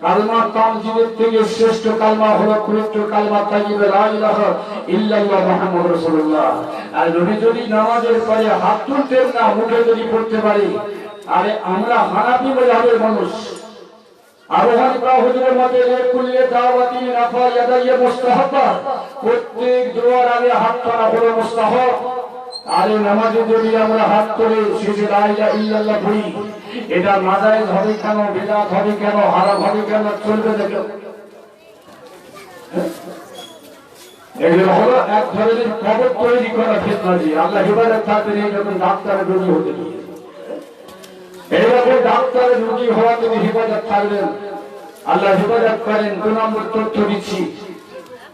কালমা তাওহীদের থেকে শ্রেষ্ঠ কালমা হলো পবিত্র কালমা তাইয়্যিবা, লা ইলাহা ইল্লাল্লাহ মুহাম্মাদুর রাসূলুল্লাহ। আর নবী যদি নামাজের পরে হাত তুলতেন না, মুখে যদি পড়তে পারি। আরে আমরা হানাফি মাযহাবের মানুষ, আবু হানিফা হুজুরের মতে কুল্লে দাওয়াতি রাফা ইয়াদাইয়া মুস্তাহাবা, প্রত্যেক দোয়ার আগে হাত তোলা হলো মুস্তাহাব। আরে নামাজে যদি আমরা হাত তুলে শেষে লা ইলাহা ইল্লাল্লাহ পড়ি, এটা নাজায়েজ হবে কেন, বিদআত হবে কেন, হারাম হবে কেন, চলবে না কেন? এগুলো হলো এক ধরনের কবর তৈরি করা ফিতনাজি। আল্লাহ হিফাজত থাকবেন এই যখন ডাক্তারের রোগী হতে গিয়ে, এইভাবে ডাক্তারের রোগী হওয়া যদি হিফাজত থাকবেন, আল্লাহ হিফাজত করেন। 2 নম্বর তথ্য দিচ্ছি,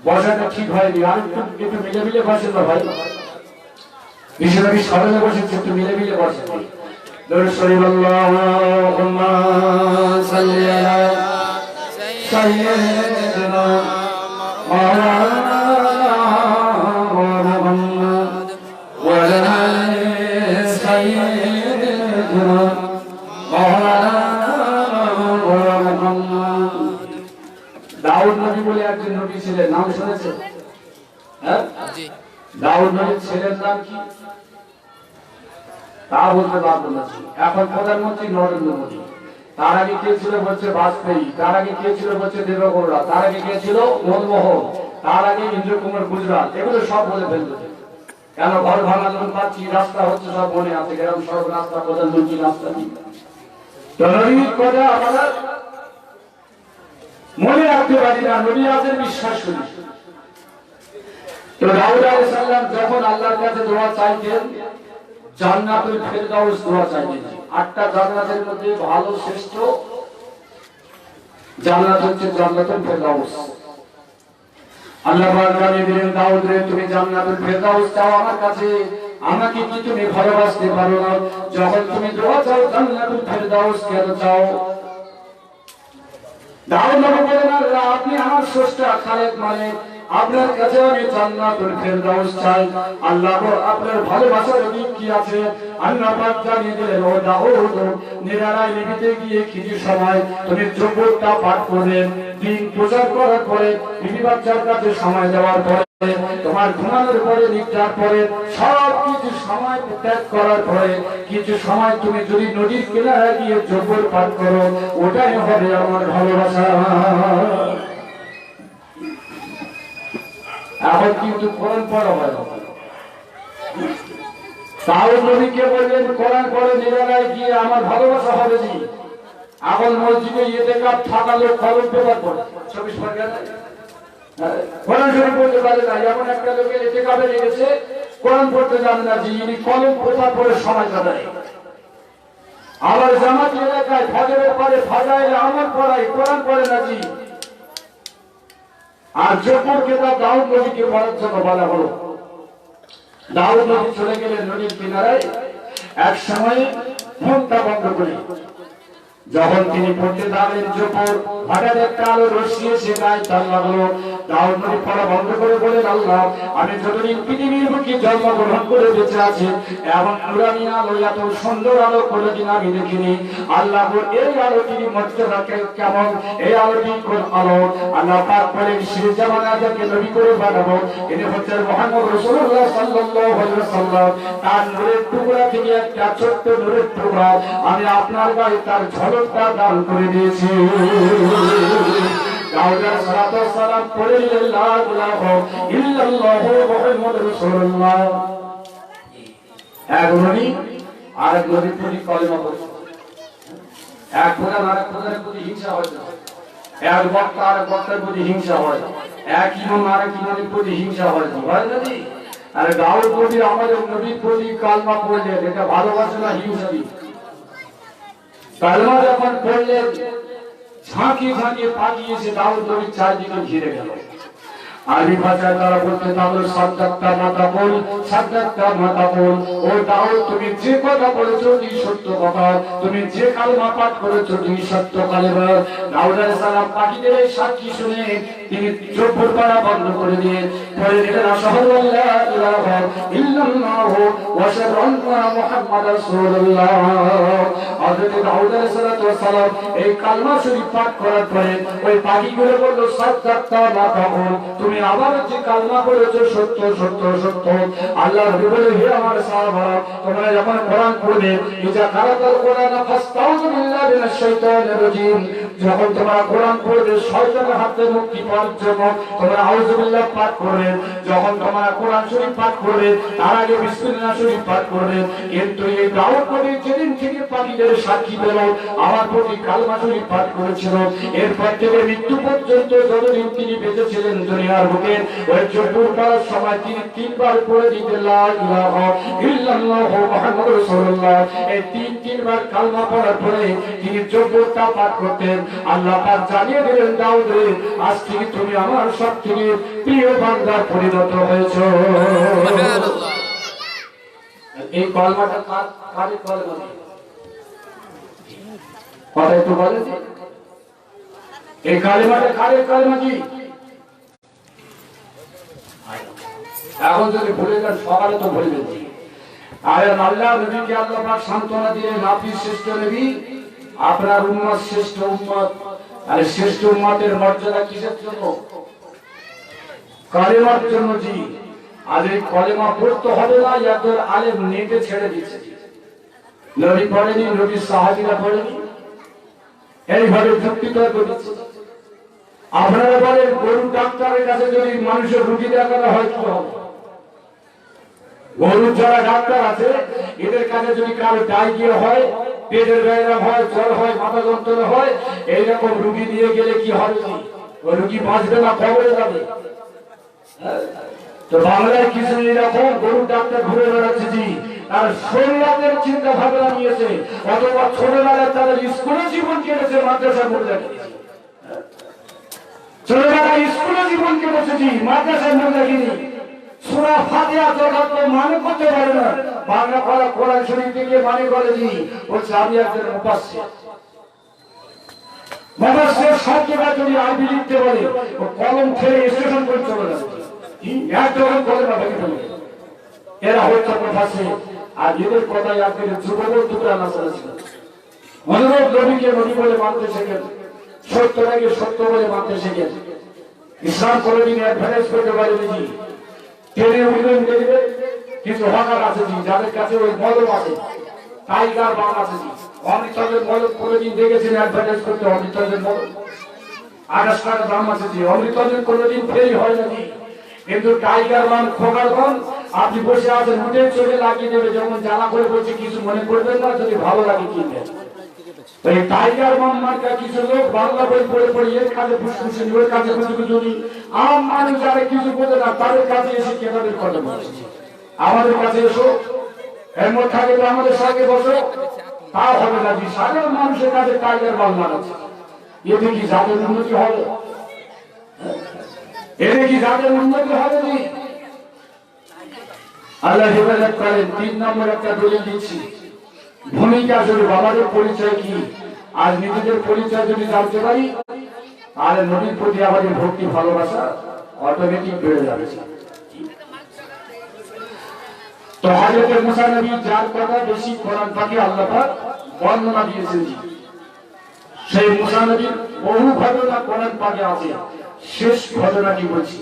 বসাটা ঠিক হয়নি, আর একটু মিলে মিলে বসেন না ভাই। বিশ্বনবী সামনে বসেছে, একটু মিলে মিলে বসেন। দরুদ শরীফ আল্লাহুম্মা সাল্লি আলা সাইয়্যিদিনা মাওলানা মুহাম্মদ ওয়া আলা আলি সাইয়্যিদিনা মাওলানা মুহাম্মদ। দাউদ নবী বলে একজন নবী ছিলেন, নাম শুনেছেন? হ্যাঁ জি। দাউদ নবীর ছেলের নাম কি তা বলতে পারবো না। এখন প্রধানমন্ত্রী নরেন্দ্র মোদী, তার আগে কে ছিল বলছে বাজপেয়ী, তার আগে কে ছিল বলছে দেবেগৌড়া, তার আগে কে ছিল মনমোহন, তার আগে ইন্দ্র কুমার গুজরাট। এগুলো সব বলে ফেলবে কেন? ঘর ভাঙা যখন পাচ্ছি, রাস্তা হচ্ছে, সব মনে আছে, গ্রাম সড়ক রাস্তা, প্রধানমন্ত্রী রাস্তা নেই। নবীর কথা আমরা মনে রাখতে পারি না, নবী আছেন বিশ্বাস করি। তো দাউদ আলাইহিস সালাম যখন আল্লাহর কাছে দোয়া চাইতেন, জান্নাতুল ফেরদাউস দোয়া চাইতেন। 8টা জান্নাতের মধ্যে ভালো শ্রেষ্ঠ জান্নাত হচ্ছে জান্নাতুল ফেরদাউস। আল্লাহ পাক জানিয়ে দিলেন, দাউদ রে, তুমি জান্নাতুল ফেরদাউস চাও আমার কাছে, আমাকে কি তুমি ভালোবাসতে পারো না? যখন তুমি দোয়া চাও জান্নাতুল ফেরদাউস কেন চাও? দাউদ নবী বলেন, আল্লাহ আপনি আমার স্রষ্টা, খালেক মালিক, আপনার কাছে আমি জান্নাতুল ফেরদাউস চাই। আল্লাহ আপনার ভালোবাসার দিক কি আছে? আল্লাহ পাক জানিয়ে দিলেন, ও দাউদ, নিরালায় নিভিতে গিয়ে কিছু সময় তুমি চুপটা পাঠ করবেন, দিন প্রচার করার পরে বিবি বাচ্চার কাছে সময় দেওয়ার পরে তোমার ঘুমানোর পরে নিদ্রার পরে সব কিছু সময় ত্যাগ করার পরে কিছু সময় তুমি যদি নদীর কিনারে গিয়ে জবর পাঠ করো, ওটাই হবে আমার ভালোবাসা। এখন কিন্তু কোরআন পড়া হয় না। তাও নবীকে বললেন কোরআন পড়ে নিরালায় গিয়ে আমার ভালোবাসা হবে জি। এখন মসজিদে ইতিকাফ থাকা লোক কলম পেপার পড়ে 24 ঘন্টা কোরআন শরীফ পড়তে পারে না। এমন একটা লোকের ইতিকাফে লেগেছে, কোরআন পড়তে জানে না জি, ইনি কলম পেপার পড়ে সময় কাটায়। আবার জামাত এলাকায় ফজরের পরে ফাজাইলে আমল পড়ায়, কোরআন পড়ে না জি। আর জোহর কিতাব দাউদ নবীকে পড়ার জন্য বলা হলো। দাউদ নবী চলে গেলেন নদীর কিনারায়, এক সময় মুখটা বন্ধ করে যখন তিনি পড়তে দাঁড়ালেন জোহর, হঠাৎ একটা আলো রশ্মি এসে গায়ে তার লাগলো। দাউদ নবী পড়া বন্ধ করে বলেন, আল্লাহ, আমি যতদিন পৃথিবীর বুকে জন্মগ্রহণ করে বেঁচে আছি এমন নুরানি আলো, এত সুন্দর আলো কোনোদিন আমি দেখিনি। আল্লাহ, এই আলোটির মর্যাদা কেমন, এই আলোটি কোন আলো? আল্লাহ পাক বলেন, সেই জামানায় যাকে নবী করে বানাবো তিনি হচ্ছেন মুহাম্মদ রাসূলুল্লাহ সাল্লাল্লাহু আলাইহি ওয়াসাল্লাম। তার নূরের টুকরা থেকে একটা ছোট্ট নূরের টুকরা আমি আপনার গায়ে তার ঝলকটা দান করে দিয়েছি। দাউদ আলাইহিস সালাম পড়ে লা ইলাহা ইল্লাল্লাহু মুহাম্মাদুর রাসূলুল্লাহ। এক নবী আরেক নবীর প্রতি কলেমা পড়ছে। এক প্রধান আরেক প্রধানের প্রতি হিংসা হয় না, এক বক্তা আরেক বক্তার প্রতি হিংসা হয়, এক ইমাম আরেক ইমামের প্রতি হিংসা হয় না, হয় না জি? আরে দাউদ নবী আমাদের নবীর প্রতি কালমা পড়লেন, এটা ভালোবাসা না হিংসা? কালমা যখন পড়লেন ঝাঁকিয়ে ঝাঁকিয়ে পাঠিয়েছে দাউদ নবীর চারদিকে ঘিরে গেল। আরবি ভাষায় তারা বলতে থাকলো, সাদ্দাক্তা মাতা বল, সাদ্দাক্তা মাতা বল। ও দাউদ, তুমি যে কথা বলেছো তুমি সত্য কথা, তুমি যে কালেমা পাঠ করেছো তুমি সত্য কালেমা। দাউদ আলাইহিস সালাম পাখিদের এই সাক্ষী শুনে তিনি জোহর পড়া বন্ধ করে দিয়ে পড়ে দিলেন, আশহাদু আল্লা ইলাহা ইল্লাল্লাহু ওয়া আশহাদু আন্না মুহাম্মাদার রাসূলুল্লাহ। হযরত দাউদ আলাইহিস সালাম এই কালেমা শরীফ পাঠ করার পরে ওই পাখিগুলো বলল, সাদ্দাক্তা মাতা বল, তুমি আবার যে কালমা পড়েছো সত্য সত্য সত্য। আল্লাহ নবী বলে, হে আমার সাহাবারা, তোমরা যখন কোরআন পড়বে, ইজা কারাতাল কোরআন ফাস্তাউযু বিল্লাহি মিনাশ শাইতানির রাজীম, যখন তোমরা কোরআন পড়বে শয়তানের হাত থেকে মুক্তি পাওয়ার জন্য তোমরা আউযু বিল্লাহ পাঠ করবে। যখন তোমরা কোরআন শরীফ পাঠ করবে তার আগে বিসমিল্লাহ শরীফ পাঠ করবে। কিন্তু এই দাউদ নবী যেদিন থেকে পাখিদের সাক্ষী পেল আমার প্রতি কালমা শরীফ পাঠ করেছিল, এরপর থেকে মৃত্যু পর্যন্ত যতদিন তিনি বেঁচে ছিলেন দুনিয়ার বুকে, ওই জোহর পড়ার সময় তিনি 3 বার পড়ে দিতেন লা ইলাহা ইল্লাল্লাহু মুহাম্মাদুর রাসূলুল্লাহ। এই 3 বার কালমা পড়ার পরে তিনি জোহরটা পাঠ করতেন। আল্লাহ পাক জানিয়ে দিলেন, দাউদ রে, আজ থেকে তুমি আমার সবথেকে প্রিয় বান্দার পরিণত হয়েছো। সুবহানাল্লাহ। এই কালমাটা কার কালমা? কথা একটু বলেন, এই কালেমাটা কারের কালেমা কি? এখন যদি ভুলে যান সকালে তো ভুলে যাচ্ছি। আর আল্লাহ নবীকে আল্লাহ পাক সান্ত্বনা দিলেন, আপনি শ্রেষ্ঠ নবী, আপনার উম্মত শ্রেষ্ঠ উম্মত। আর শ্রেষ্ঠ উম্মতের মর্যাদা কিসের জন্য? কালেমার জন্য জি। আর এই কালেমা পড়তে হবে না, এদের আলেম নেটে ছেড়ে দিচ্ছে। নবী পড়েনি, নবীর সাহাবীরা পড়েনি, এইভাবে যুক্তি তর্ক করছে। আপনারা বলেন, গরু ডাক্তারের কাছে যদি মানুষের রুগী দেখানো হয় কি হবে? গরুর যারা ডাক্তার আছে এদের কাছে যদি কারো ডায়রিয়া হয়, পেটের ব্যথা হয়, জ্বর হয়, মাথা যন্ত্রণা হয়, এইরকম রুগী দিয়ে গেলে কি হবে? ওই রুগী বাঁচবে না, কবরে যাবে। তো বাংলায় কিছু এরকম গরু ডাক্তার ঘুরে বেড়াচ্ছে জি, আর শরীরের চিন্তা ভাবনা নিয়েছে, অথবা ছোটবেলায় তাদের স্কুলে জীবন কেটেছে, মাদ্রাসায় মরে যাচ্ছে। ছোটবেলায় স্কুলে জীবন কেটেছে জি, মাদ্রাসায় মরে যায়নি। সূরা ফাতিহা যত মানে করতে পারে না, বাংলা পড়া কোরআন শরীফ থেকে মানে করে জি, বলছে আমি একজন মুফাসসির। মুফাসসির শব্দটা যদি আরবি লিখতে বলে, ও কলম ছেড়ে স্টেশন করে চলে যাবে। একদম কলম ভেঙে ফেলবে। এরা হচ্ছে মুফাসসির। আর এদের কথাই আপনাদের যুবক টুকরা নাসারা ছিল। অনুরূপ নবীকে নবী বলে মানতে শেখেন, সত্যটাকে সত্য বলে মানতে শিখেছে। ইসলাম কোনোদিন অ্যাডভান্স করতে পারেনি। ট্রেনে উঠবেন দেখবে কিছু হকার আছে যাদের কাছে ওই মদক আছে, টাইগার বাম আছে। অমৃতসরের মদক কোনোদিন দেখেছেন অ্যাডভান্স করতে? অমৃতসরের মদক 28 টাকা দাম আছে। অমৃতসরের কোনোদিন ফেরি হয় নাকি? কিন্তু টাইগার বাম, খোকার বাম আপনি বসে আছেন, উঠে চলে লাগিয়ে দেবে। যেমন জ্বালা করে বলছে, কিছু মনে করবেন না, যদি ভালো লাগে কিনবেন। এই টাইগার বাম মার্কা কিছু লোক বাংলা বই পড়ে পড়ে এর কাছে ফুসফুসি, ওর কাছে খুঁজুখুজুরি, আম মানুষ যারা কিছু বোঝে না তাদের কাছে এসে কেতাবের কথা বলছে। আমাদের কাছে এসো, এর মধ্যে থাকে তো আমাদের সঙ্গে বসো, তাও হবে না। সাধারণ মানুষের কাছে টাইগার বাম মারাচ্ছে, এতে কি যাদের উন্নতি হবে? এতে কি যাদের উন্নতি হবে? নি আল্লাহ হেফাজত করেন। 3 নম্বর একটা দলিল দিচ্ছি, ভূমিকা শুরু। বাবাদের পরিচয় কি? আজ নিজেদের পরিচয় যদি জানতে পারি, তাহলে নবীর প্রতি আমাদের ভক্তি ভালোবাসা অটোমেটিক বেড়ে যাবে। তো হযরত মুসা নবী যার কথা বেশি কোরআন পাকে আল্লাহ পাক বর্ণনা দিয়েছেন, সেই মুসা নবীর বহু ঘটনা কোরআন পাকে আছে। শেষ ঘটনাটি বলছি।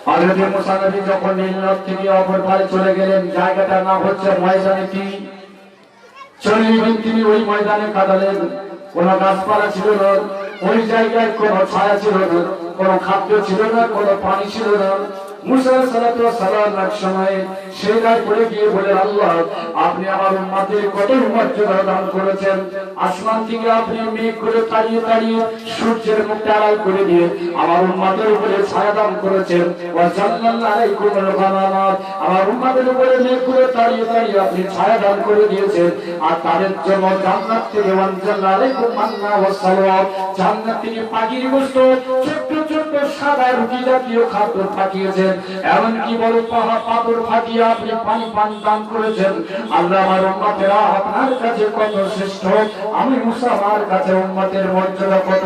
হযরত মুসা নবী যখন নীল নদ থেকে অপর পারে চলে গেলেন, জায়গাটার নাম হচ্ছে ময়দানে তিনি 40 দিন তিনি ওই ময়দানে কাটালেন। কোন গাছপালা ছিল না, ওই জায়গায় কোন ছায়া ছিল না, কোন খাদ্য ছিল না, কোন পানি ছিল না। মুসা সালাতু ওয়াস সালাম এক সময় সেজদা করে গিয়ে বলেন, আল্লাহ আপনি আমার উম্মতের কত মর্যাদা দান করেছেন। আসমান থেকে আপনি মেঘ করে তাড়িয়ে তাড়িয়ে সূর্যের মুখটা আড়াল করে দিয়ে আমার উম্মতের উপরে ছায়া দান করেছেন। ওয়া জাল্লাল্লাহু আলাইকুমুল গামামাত, আমার উম্মতের উপরে মেঘ করে তাড়িয়ে তাড়িয়ে আপনি ছায়া দান করে দিয়েছেন। আর তাদের জন্য জান্নাত থেকে ওয়ানজাল্লাহু আলাইকুম মান্না ওয়াস সালওয়া, জান্নাত থেকে পাখির গোশত, ছোট ছোট সাদা রুটি জাতীয় খাদ্য পাঠিয়েছেন। এমনকি বড় পাথর ফাটিয়ে আপনি পানি দান করেছেন। আল্লাহ আমার উম্মতেরা আপনার কাছে কত শ্রেষ্ঠ, আমি মুসা আমার কাছে উম্মতের মর্যাদা কত।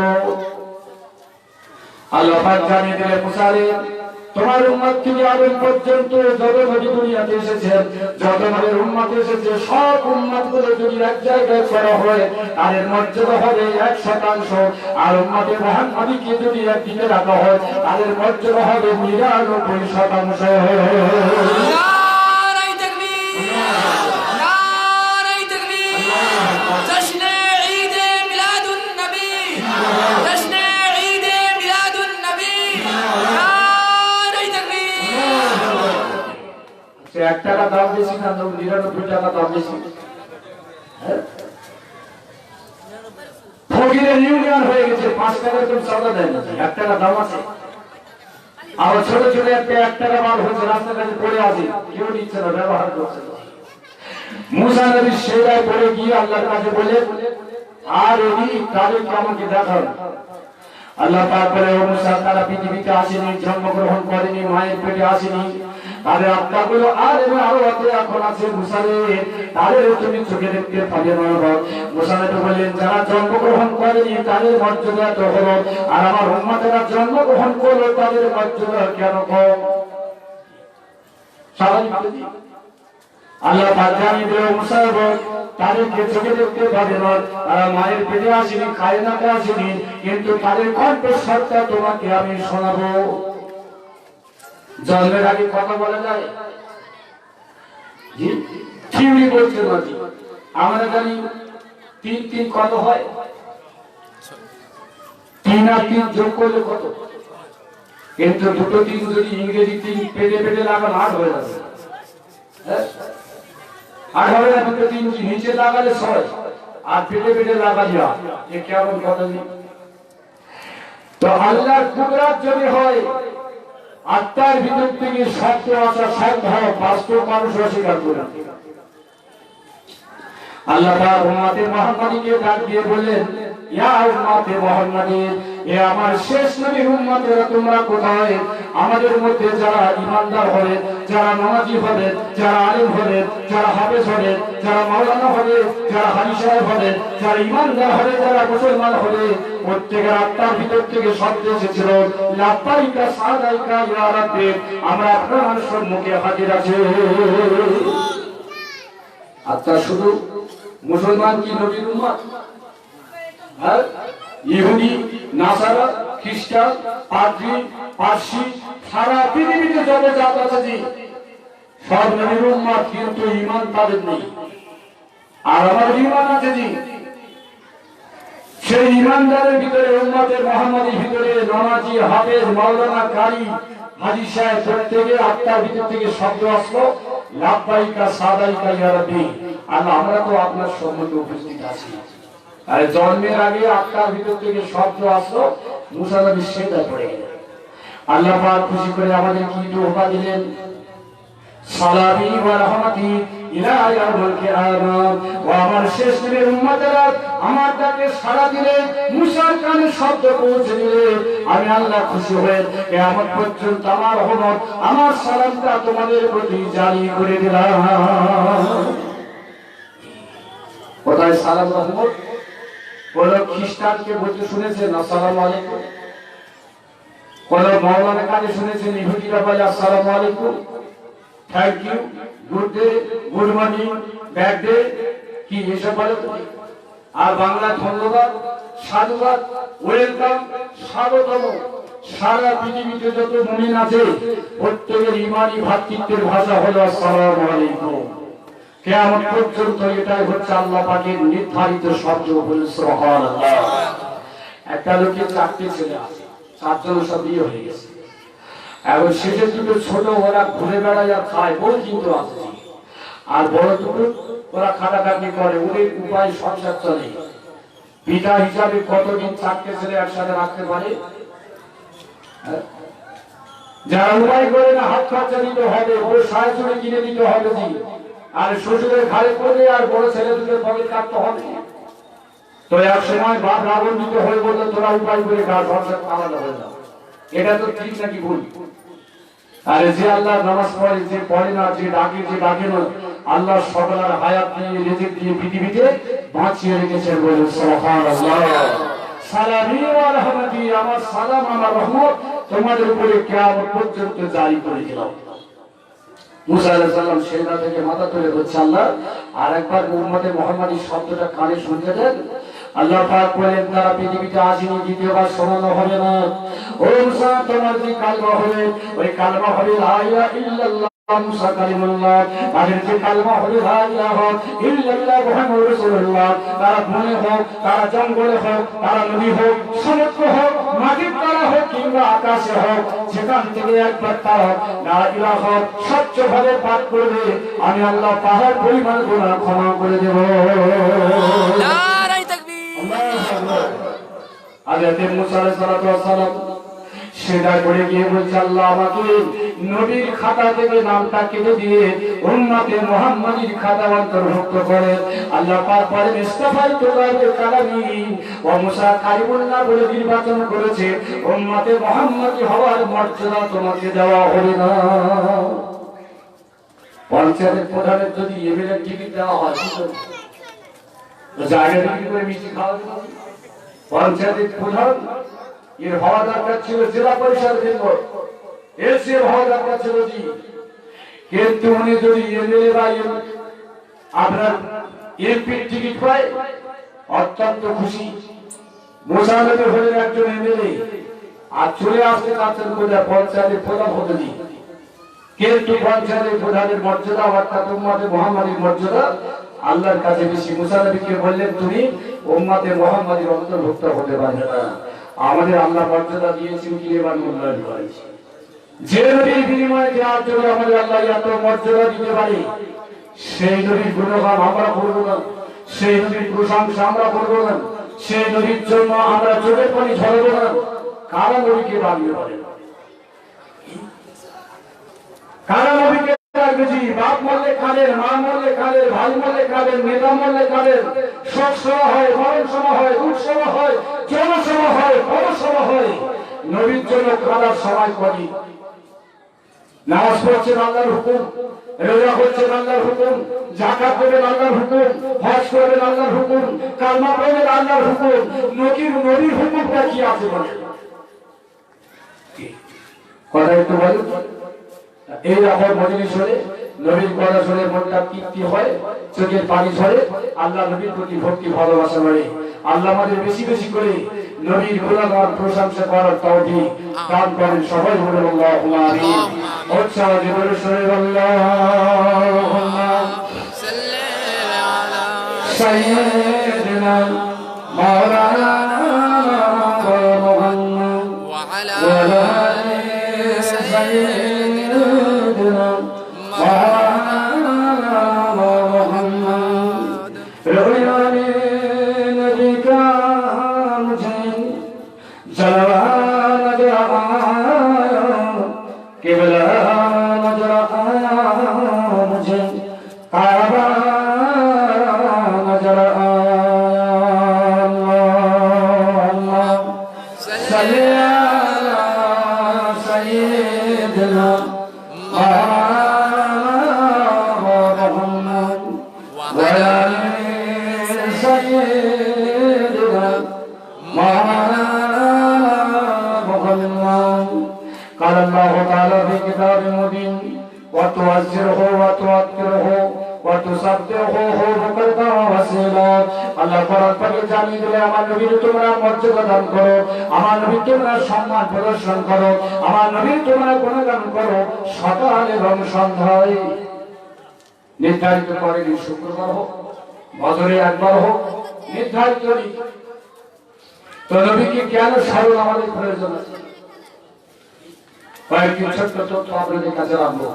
আল্লাহ পাক জানিয়ে দিলেন, মুসা রে তোমার উম্মত থেকে আদম পর্যন্ত যত নবী দুনিয়াতে এসেছেন, যত নবীর উম্মত এসেছে, সব উম্মতগুলো যদি এক জায়গায় করা হয় তাদের মর্যাদা হবে 1%। আর উম্মতে মুহাম্মাদীকে যদি একদিকে রাখা হয় তাদের মর্যাদা হবে 99%। এক টাকা দাম বেশি না 99 টাকা দাম বেশি? ফকিরের ইউনিয়ন হয়ে গেছে, 5 টাকা কেউ চাঁদা দেয় না, 1 টাকা দাম আছে। আবার ছোট ছোট একটা 1 টাকা মাল হচ্ছে রাস্তাঘাটে পড়ে আছে, কেউ নিচ্ছে না, ব্যবহার করছে না। মুসা নবী সেরায় পড়ে গিয়ে আল্লাহর কাছে বলে, আর এই তাদেরকে আমাকে দেখান। আল্লাহ পাক বলে, ও মুসা তারা পৃথিবীতে আসেনি, জন্মগ্রহণ করেনি, মায়ের পেটে আসেনি, তাদের আত্মাগুলো আরো এখন আছে। মুসা রে তাদের তুমি চোখে দেখতে পাবে না। মুসা নবী বললেন, যারা জন্মগ্রহণ করেনি তাদের মর্যাদা তো হলো, আর আমার উম্মতেরা জন্মগ্রহণ করলো তাদের মর্যাদা কেন কম? আল্লাহ পাক জানিয়ে দিল, মুসা তাদেরকে চোখে দেখতে পাবে না, তারা মায়ের পেটে আসেনি, কায়নাতে আসেনি, কিন্তু তাদের কণ্ঠস্বরটা তোমাকে আমি শোনাবো। জন্মের আগে কথা বলা যায়? জি থিওরি বলছে মাঝি, আমরা জানি 3 কত হয়? 3 আর 3 যোগ করলে কত? কিন্তু দুটো 3 যদি ইংরেজি 3 পেটে পেটে লাগান 8 হয়ে যাবে। 8 হবে না? দুটো 3 নিচে লাগালে 6 আর পেটে পেটে লাগালে 8। এ কেমন কথা? তো আল্লাহর কুদরত যদি হয়, আত্মার ভিতর থেকে সত্য আসা সম্ভব, বাস্তব মানুষ অস্বীকার করে। আল্লাহ তাআলা উম্মতে মুহাম্মাদীকে ডাক দিয়ে বললেন, ইয়া উম্মতে মুহাম্মাদী, এ আমার শেষ নবীর উম্মতেরা তোমরা কোথায়? আমাদের মধ্যে যারা ঈমানদার হবে, যারা নামাজি হবে, যারা আলেম হবে, যারা হাফেজ হবে, যারা মাওলানা হবে, যারা হাজী সাহেব হবে, যারা ঈমানদার হবে, যারা মুসলমান হবে, প্রত্যেকের আত্মার ভিতর থেকে শব্দ এসেছিল, লাব্বাইকা সাদাইকা ইয়া রাব্বি, আমরা আপনার সম্মুখে হাজির আছি। আচ্ছা, শুধু মুসলমান কি নবীর উম্মত? ইহুদি, নাসারা, খ্রিস্টান, পাদ্রী, পার্সি, সারা পৃথিবীতে যত জাত আছে জি, সব নবীর উম্মত, কিন্তু ঈমান তাদের নেই। আর আমাদের ঈমান আছে জি। সেই ঈমানদারের ভিতরে, উম্মতের মুহাম্মাদীর ভিতরে নামাজি, হাফেজ, মাওলানা, কারি, হাজী সাহেব প্রত্যেকে আত্মার ভিতর থেকে শব্দ আসলো লাব্বাইকা সাদাইকা ইয়া রাব্বি। আল্লাহ, আমরা তো আপনার সম্মুখে উপস্থিত আছি। আর জন্মের আগে আত্মার ভিতর থেকে শব্দ আসলো, মুসা নবী সেজদায় পড়ে গেলেন। আল্লাহ পাক খুশি করে আমাদের কি দোয়া দিলেন, সালামি ওয়া রাহমাতি ইলা ইয়াউমিল কিয়ামাহ। ও আমার শেষ নবীর উম্মতেরা, আমার ডাকে সাড়া দিলে, মুসার কানে শব্দ পৌঁছে দিলে, আমি আল্লাহ খুশি হয়ে কিয়ামত পর্যন্ত আমার রহমত, আমার সালামটা তোমাদের প্রতি জারি করে দিলাম। কোথায় সালাম রহমত? কোন খ্রিস্টানকে বলতে শুনেছেন আসসালামু আলাইকুম? কোন মাওলানা কানে শুনেছেন ইহুদিরা বলে আসসালামু আলাইকুম, thank you, good day, good morning, bad day, কি এসব বলে? আর বাংলা ধন্যবাদ, সাধুবাদ, ওয়েলকাম, স্বাগতম। সারা পৃথিবীতে যত মুমিন আছে প্রত্যেকের ইমানি ভ্রাতৃত্বের ভাষা হলো আসসালামু আলাইকুম। কিয়ামত পর্যন্ত এটাই হচ্ছে আল্লাহ পাকের নির্ধারিত শব্দ। সুবহানাল্লাহ। একটা লোকের 4টে ছেলে আছে, 4 জন সব বিয়ে হয়ে গেছে। এখন শেষের দুটো ছোট, ওরা ঘুরে বেড়ায় আর খায়, বউ কিন্তু আছে। আর বড় দুটো ওরা খাটাখাটি করে, ওদের উপায় সংসার চলে। পিতা হিসাবে কতদিন 4টে ছেলে একসাথে রাখতে পারে? যারা উপায় করে না, হাত খরচা দিতে হবে, ওর সাহায্য কিনে দিতে হবে জি। আর শ্বশুরের ঘাড়ে পড়ে আর বড় ছেলে দুটোর পকেট কাটতে হবে। তো এক সময় বাপ রাবণ দিতে হয়ে বললো, তোরা উপায় করে ঘাড় সংসার আলাদা হয়ে যাও। এটা তো ঠিক নাকি ভুল? আরে যে আল্লাহ নামাজ পড়ে, যে পড়ে না, যে ডাকে না, আল্লাহ সকলের হায়াত দিয়ে, রিজিক দিয়ে পৃথিবীতে বাঁচিয়ে রেখেছেন। বলুন সুবহানাল্লাহ। সালামি ওয়া রাহমাতি, আমার সালাম, আমার রহমত তোমাদের উপরে কিয়ামত পর্যন্ত জারি করে দিলাম। মুসা আলাইহিস সালাম সেজদা থেকে মাথা তুলে বলছে, আল্লাহ আরেকবার উম্মতে মুহাম্মাদী শব্দটা কানে শুনতে দেন। আল্লাহ পাক বলেন, তারা পৃথিবীতে আসেনি, দ্বিতীয়বার শোনানো হবে না। ও মুসা, তোমার যে কালমা হবে, ওই কালমা হবে লা ইলাহা ইল্লাল্লাহ মুসা কালিমুল্লাহ। তাদের যে কালমা হবে লা ইলাহা ইল্লাল্লাহ মুহাম্মাদুর রাসূলুল্লাহ। তারা বনে হোক, তারা জঙ্গলে হোক, তারা নদী হোক, সমুদ্র হোক, মাটির তলা হোক, কিংবা আকাশে হোক, যেখান থেকে একবার তারা লা ইলাহা স্বচ্ছভাবে পাঠ করবে, আমি আল্লাহ পাহাড় পরিমাণ গুনাহ ক্ষমা করে দেব। নারায়ে তাকবীর। হযরত মুসা আলাইহিস সালাম সেটা করে গিয়ে বলছে, আল্লাহ আমাকে নবীর খাতা থেকে নামটা কেটে দিয়ে উম্মতে মুহাম্মাদীর খাতা অন্তর্ভুক্ত করে। আল্লাহ পাক বলেন, ইসতাফাইতু কালামি ওয়া মুসা কালিমুল্লাহ বলে নির্বাচন করেছে। উম্মতে মুহাম্মাদী হওয়ার মর্যাদা তোমাকে দেওয়া হবে না। পঞ্চায়েতের প্রধানের যদি এমএলএ টিকিট দেওয়া হয়, তো জায়গা বিক্রি করে মিষ্টি খাওয়া যাবে। পঞ্চায়েতের প্রধান এর হওয়া দরকার ছিল জেলা পরিষদ মেম্বার, এসে হওয়া দরকার ছিল জি। কিন্তু উনি যদি এমএলএ বা আপনার এমপির টিকিট পায়, অত্যন্ত খুশি। মুসা নবী হলেন একজন এমএলএ, আর চলে আসতে চাচ্ছেন কোথায়? পঞ্চায়েতের প্রধান হতে জি। কিন্তু পঞ্চায়েতের প্রধানের মর্যাদা, অর্থাৎ উম্মতে মুহাম্মাদীর মর্যাদা আল্লাহর কাছে বেশি। মুসা নবীকে বললেন, তুমি উম্মতে মুহাম্মাদীর অন্তর্ভুক্ত হতে পারবে না। আমাদের আল্লাহ মর্যাদা দিয়েছেন কি এবার মূল্যায়ন করেছে। যে নবীর বিনিময়ে দেওয়ার জন্য আমাদের আল্লাহ এত মর্যাদা দিতে পারে, সেই নবীর গুণগান আমরা করবো না, সেই নবীর প্রশংসা আমরা করবো না, সেই নবীর জন্য আমরা চোখের পানি ঝরাবো না। কারা নবীকে বানিয়ে বলেন? কারা নবীকে বুঝি? বাপ মরলে কাঁদেন, মা মরলে কাঁদেন, ভাই মরলে কাঁদেন, নেতা মরলে কাঁদেন। শোক সভা হয়, মরণ সভা হয়, দুঃখ সভা হয়, জনসভা হয়, পরসভা হয়। নবীর জন্য কাঁদার সময় করি। নামাজ পড়ছেন আল্লাহর হুকুম, রোজা করছেন আল্লাহর হুকুম, যাকাত দেবেন আল্লাহর হুকুম, হজ করবেন আল্লাহর হুকুম, কালমা পড়বেন আল্লাহর হুকুম। নবীর হুকুমটা কি আছে বলেন? কথা একটু বলেন। এই রকম মজলিস হলে নবীর কথা শুনে মনটা তৃপ্তি হয়, চোখের পানি ঝরে, আল্লাহ নবীর প্রতি ভক্তি ভালোবাসা বাড়ে। আল্লাহ আমাদের বেশি বেশি করে নবীর গুণগান প্রশংসা করার তৌফিক দান করেন। সবাই বলে আল্লাহুম্মা আমিন। উচ্চারণ করে সরে আল্লাহুম্মা সাইয়্যিদিনা মাওলানা মুহাম্মদ ওয়া আলা আলি সাইয়্যিদিনা মাওলানা মুহাম্মদ রুয়ানি নবী কা মুঝে জলওয়া নজর আয়া কিবলা নজর আয়া মুঝে কাবা नजर आया। अल्लाह सल्ली अला सय्यिदिना मुहम्मद व अला आलि सय्यिदिना मुहम्मद। قال الله تعالى في كتاب مبين وتعزره وتوقره وتصدقه بكرة وأصيلا। আল্লাহ কোরআন পাকে জানিয়ে দিলে আমার নবীর তোমরা মর্যাদা দান করো, আমার নবীর তোমরা সম্মান প্রদর্শন করো, আমার নবীর তোমরা গুণগান করো সকাল এবং সন্ধ্যায়। নির্ধারিত করেনি শুক্রবার হোক, বছরে একবার হোক, নির্ধারিত নেই। তো নবীকে কেন স্মরণ আমাদের প্রয়োজন আছে? কয়েকটি ছোট্ট তথ্য আপনাদের কাছে রাখবো।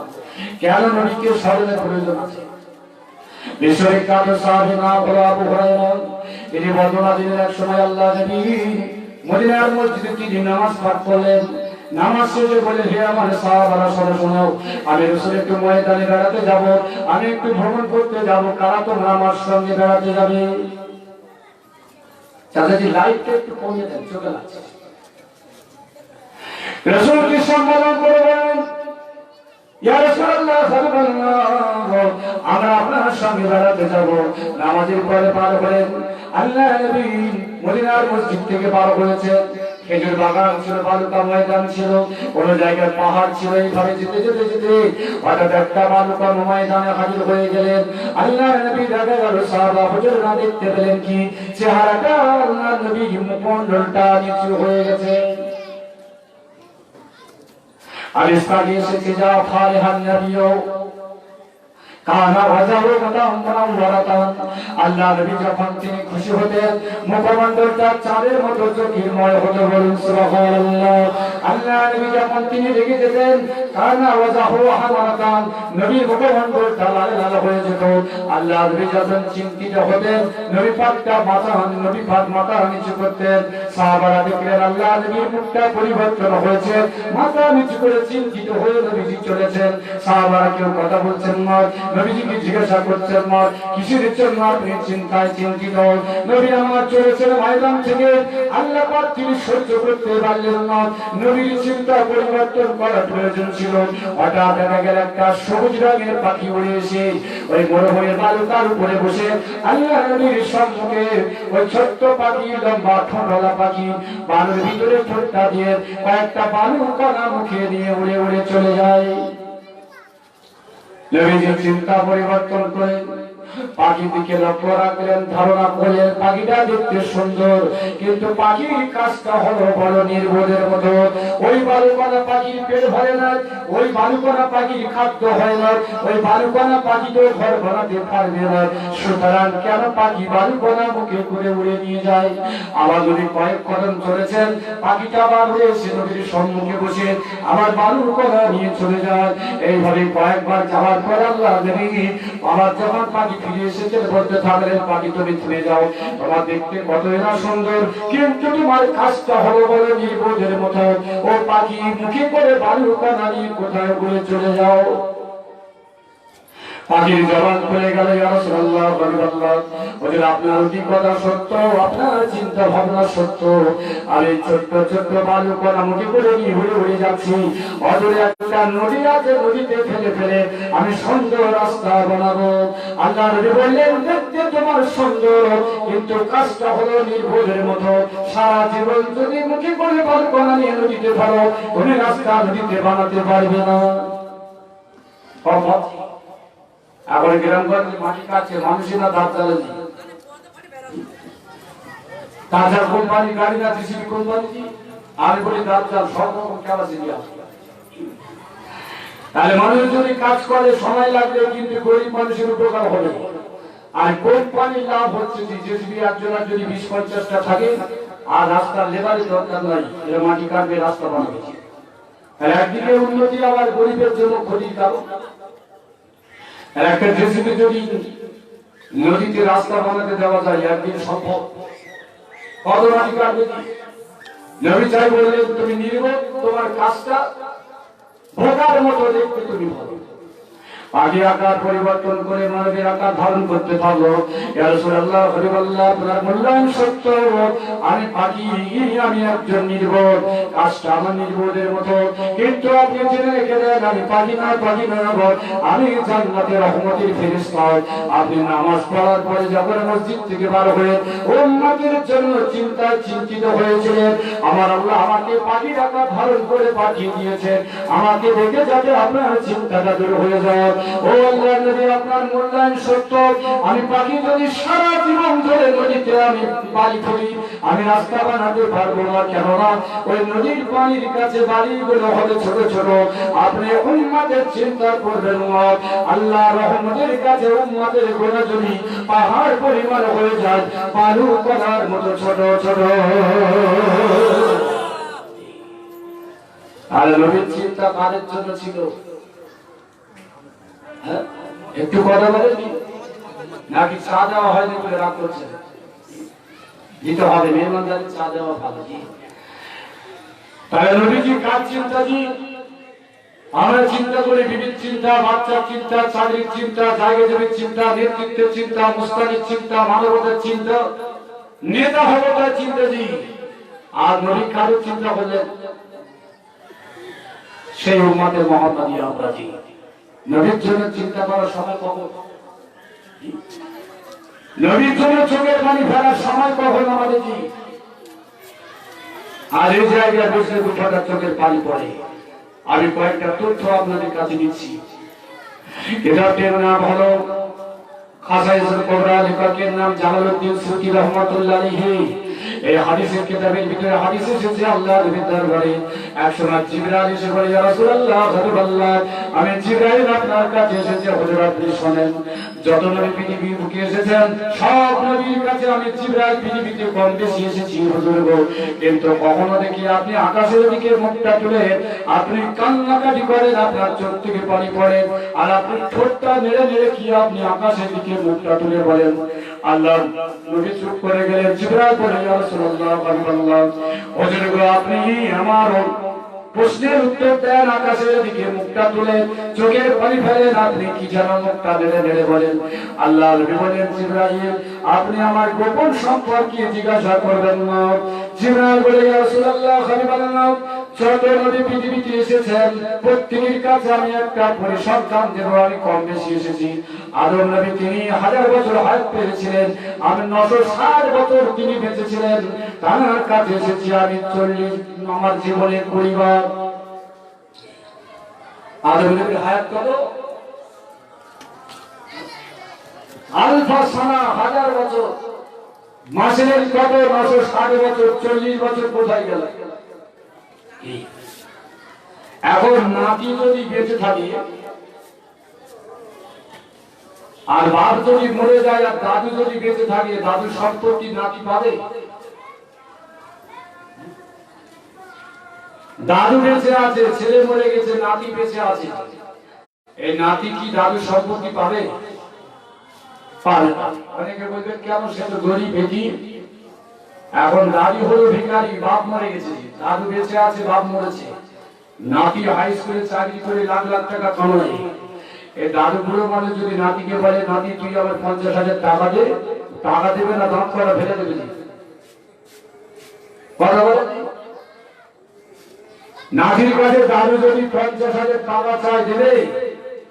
কেন নবীকে স্মরণের প্রয়োজন আছে? বিশ্বরিক কাদের সাহাবী না বলা আবু হুরায়রা তিনি বর্ণনা দিলেন, এক সময় আল্লাহ নবী মদিনার মসজিদে তিনি নামাজ পাঠ করলেন। নামাজ শেষে বলে, হে আমার সাহাবারা শোনো, আমি রাসূল একটু ময়দানে বেড়াতে যাব, আমি একটু ভ্রমণ করতে যাব, কারা তোমরা আমার সঙ্গে বেড়াতে যাবে? চাচাজি লাইটটা একটু কমিয়ে দেন, চোখে লাগছে। রাসূলকে সম্বোধন করে বলেন, ইয়া রাসূলুল্লাহ সাল্লাল্লাহু আমরা আপনার সঙ্গে বেড়াতে যাব। নামাজের পরে পার করেন। আল্লাহ নবী মদিনার মসজিদ থেকে পার হয়েছে। খেজুর বাগান ছিল, বালুকা ময়দান ছিল, কোন জায়গায় পাহাড় ছিল। এইভাবে যেতে যেতে যেতে হঠাৎ একটা বালুকা ময়দানে হাজির হয়ে গেলেন। আল্লাহ নবী দেখা গেল সাহাবা হুজুররা দেখতে পেলেন কি চেহারাটা আল্লাহ নবী মুখমণ্ডলটা নিচু হয়ে গেছে। আর ইসলামী এসেছে যা ফারিহান নবীও কানা ওয়াজাহু মুনাওয়ারাতান। আল্লাহ নবী যখন তিনি খুশি হতেন মুখমণ্ডলটা চাঁদের মতো জ্যোতির্ময় হতো, বলুন সুবহানাল্লাহ। আল্লাহ নবী যখন তিনি রেগে যেতেন কানা ওয়াজাহু হামারাতান, নবীর মুখমণ্ডলটা লাল লাল হয়ে যেত। আল্লাহ নবী যখন চিন্তিত হতেন নবী পাকটা মাথা নিচু করতেন। সাহাবারা দেখলেন আল্লাহ নবীর মুখটা পরিবর্তন হয়েছে, মাথা নিচু করে চিন্তিত হয়ে নবীজি চলেছেন। সাহাবারা কেউ কথা বলছেন না, নবীজিকে জিজ্ঞাসা করছেন না কিসের জন্য আপনি চিন্তিত? নবী আমার চলেছেন ময়দান থেকে, আল্লাহ পাক তিনি সহ্য করতে পারলেন না, নবীর চিন্তা পরিবর্তন করার প্রয়োজন ছিল। হঠাৎ দেখা গেল একটা সবুজ রঙের পাখি উড়ে এসে ওই মরুভূমির বালুকার উপরে বসে আল্লাহ নবীর সম্মুখে ওই ছোট্ট পাখি, লম্বা ঠোঁটওয়ালা পাখি, বালুর ভিতরে ঠোঁটটা দিয়ে কয়েকটা বালুর কণা মুখে দিয়ে উড়ে উড়ে চলে যায়। নবীজি চিন্তা পরিবর্তন করে পাখির দিকে লক্ষ্য রাখলেন, ধারণা করলেন পাখিটা দেখতে সুন্দর, কিন্তু পাখির কাজটা হলো বড় নির্বোধের মতো। ওই বালুকণা পাখির পেট ভরে না, ওই বালুকণা পাখির খাদ্য হয় না, ওই বালুকণা পাখি তো ঘর বানাতে পারবে না। সুতরাং কেন পাখি বালুকণা মুখে করে উড়ে নিয়ে যায়? আবার যদি কয়েক কদম চলেছেন পাখিটা আবার উড়ে এসে নবীর সম্মুখে বসে আবার বালুকণা নিয়ে চলে যায়। এইভাবে কয়েকবার যাওয়ার পর আল্লাহ নবী আবার যখন পাখি ফিরে এসেছে বলতে থাকলেন, পাখি তুমি থেমে যাও, তোমার দেখতে কতই না সুন্দর, কিন্তু তোমার কাজটা হলো বলে নির্বোধের মতো। ও পাখি মুখে করে বালুকণা নিয়ে কোথায় উড়ে চলে যাও। পাখির জবান খুলে গেল, ইয়া রাসূলুল্লাহ ওদের আপনার অভিজ্ঞতা সত্য, আপনার চিন্তা ভাবনা সত্য। আর এই ছোট্ট ছোট্ট বালুকণা মুখে করে নিয়ে উড়ে উড়ে যাচ্ছি, অদূরে একটা নদী আছে, নদীতে ফেলে ফেলে আমি সুন্দর রাস্তা বানাবো। আল্লাহ নবী বললেন, দেখতে তোমার সুন্দর, কিন্তু কাজটা হলো নির্বোধের মতো। সারা জীবন যদি মুখে করে বালুকণা নিয়ে নদীতে ফেলো, তুমি রাস্তা নদীতে বানাতে পারবে না। এখন গ্রামগঞ্জে মাটি কাটছে, মানুষেরা দাঁত জ্বালেনি। টাটা কোম্পানি গাড়ি না জিসিবি কোম্পানি, আমি বলি দাঁড়াল সব রকম ক্যাপাসিটি আছে। তাহলে মানুষ যদি কাজ করে সময় লাগবে, কিন্তু গরিব মানুষের উপকার হবে। আর কোম্পানির লাভ হচ্ছে যে জিসিবি একজনের যদি 20-50টা থাকে, আর রাস্তার লেবারের দরকার নাই, এরা মাটি কাটবে, রাস্তা বানাবে। আর একদিকে উন্নতি, আবার গরিবের জন্য ক্ষতির কারণ। আর একটা জেসিবি যদি নদীতে রাস্তা বানাতে দেওয়া যায়, একদিন সম্ভব। কত মাটি কাটবে? নবী চাই বললেন, তুমি নির্বোধ, তোমার কাজটা ভোটার মতো দেখতে তুমি ভালো। আগে আকার পরিবর্তন করে মানবের আকার ধারণ করতে পারলো। ইয়া রাসূলুল্লাহ, হরিবল্লাহ, আপনার মূল্যায়ন সত্য, আমি পাখি, আমি একজন নির্বোধ, কাজটা আমার নির্বোধের মতো, কিন্তু আপনি জেনে রেখে দেন আমি পাখি না, পাখি নয়, আমি জান্নাতের রহমতের ফেরেশতা। আপনি নামাজ পড়ার পরে যখন মসজিদ থেকে বার হয়ে উম্মতের জন্য চিন্তিত হয়েছিলেন, আমার আল্লাহ আমাকে পাখির আকার ধারণ করে পাঠিয়ে দিয়েছেন, আমাকে দেখে যাতে আপনার চিন্তাটা দূর হয়ে যায়। ও আল্লাহর নবী, আপনার মূল্যায়ন সত্য, আমি পাখি যদি সারা জীবন ধরে নদীতে আমি বাড়ি করি, আমি রাস্তা বানাতে পারবো না। কেননা ওই নদীর পানির কাছে বাড়িগুলো হবে ছোট ছোট। আপনি উম্মতের চিন্তা করবেন না, আল্লাহ রহমতের কাছে উম্মতের গোনা যদি পাহাড় পরিমাণ হয়ে যায়, বালু কণার মতো ছোট ছোট। আর নবীর চিন্তা কাদের জন্য ছিল? একটু কথা বলেনি নাকি চা দেওয়া হয়নি বলে রাগ করছে? দিতে হবে, মেহমানদারি চা দেওয়া ভালো। তাহলে নবীজি কার চিন্তা? জি, আমরা চিন্তা করি বিবির চিন্তা, বাচ্চার চিন্তা, চাকরির চিন্তা, জায়গা জমির চিন্তা, নেতৃত্বের চিন্তা, মুস্তানির চিন্তা, মানবতার চিন্তা, নেতা হবো তার চিন্তা। জি, আর নবী কারোর চিন্তা করলেন? সেই উম্মতের মহাত্মা আমরা। জি, নবীর জন্য চিন্তা করার সময় কখন? নবীর জন্য চোখের পানি ফেলার সময় কখন আমাদের? জি, আর এই জায়গায় বসে দুটা চোখের পানি পড়ে। আমি কয়েকটা তথ্য আপনাদের কাছে দিচ্ছি। কিতাবটির নাম হলো খাসাইসুল কুবরা, লেখকের নাম জালালউদ্দিন সুয়ুতী রাহমাতুল্লাহ আলাইহি। এই হাদিসের কিতাবের ভিতরে হাদিস এসেছে, আল্লাহর নবীর দরবারে একসময় জিবরাইল এসে বলে, ইয়া রাসূলুল্লাহ, হাবিবাল্লাহ, আমি জিবরাইল আপনার কাছে এসেছি, হুজুর আপনি শুনেন। যত নবী পৃথিবীর বুকে এসেছেন, সব নবীর কাছে আমি জিবরাইল পৃথিবীতে কম বেশি এসেছি হুজুর গো, কিন্তু কখনো দেখি আপনি আকাশের দিকে মুখটা তুলে আপনি কান্নাকাটি করেন, আপনার চোখ থেকে পানি পড়ে, আর আপনি ঠোঁটটা নেড়ে নেড়ে কি আপনি আকাশের দিকে মুখটা তুলে বলেন। আল্লাহ নবী চুপ করে গেলেন। জিবরাইল বলে, ইয়া রাসূলুল্লাহ, হাবিবাল্লাহ, হুজুর গো, আপনি আমার প্রশ্নের উত্তর দেন, আকাশের দিকে মুখটা তুলে চোখের পানি ফেলেন, আপনি কি যেন মুখটা নেড়ে নেড়ে বলেন। আল্লাহ নবী বলেন, জিবরাইল, আপনি আমার গোপন সম্পর্কে জিজ্ঞাসা করবেন না। জিবরাইল বলে, ইয়া রাসূলুল্লাহ, হাবিবাল্লাহ, যত নবী পৃথিবীতে এসেছেন প্রত্যেকের কাছে আমি একটা পরিসংখ্যান দেব, আমি কম বেশি এসেছি। আদম নবী তিনি 1000 বছর হায়াত পেয়েছিলেন, আমি 960 বছর তিনি বেঁচেছিলেন, তার কাছে এসেছি আমি 40 আমার জীবনের পরিবার। আদম নবীর হায়াত কত? আলফা সানা, 1000 বছর। মাসের কত? 960 বছর। 40 বছর কোথায় গেল? এখন নাতি যদি বেঁচে থাকে আর বাপ যদি মরে যায়, আর দাদু যদি বেঁচে থাকে, দাদুর সম্পত্তি নাতি পাবে? দাদু বেঁচে আছে, ছেলে মরে গেছে, নাতি বেঁচে আছে, এই নাতি কি দাদুর সম্পত্তি পাবে? পাবে না। অনেকে বলবেন কেন, সে তো গরিব এতিম। এখন দাদু হলো ভিখারি, বাপ মরে গেছে, দাদু বেঁচে আছে, বাপ মরেছে, নাতি হাই স্কুলে চাকরি করে লাখ লাখ টাকা কামায়। এই দাদু বুড়ো মানুষ যদি নাতিকে বলে, নাতি তুই আমার 50,000 টাকা দে, টাকা দেবে না, দাঁত করা ফেলে দেবে। কথা বলে নাতির কাছে দাদু যদি 50,000 টাকা চায়, দেবে?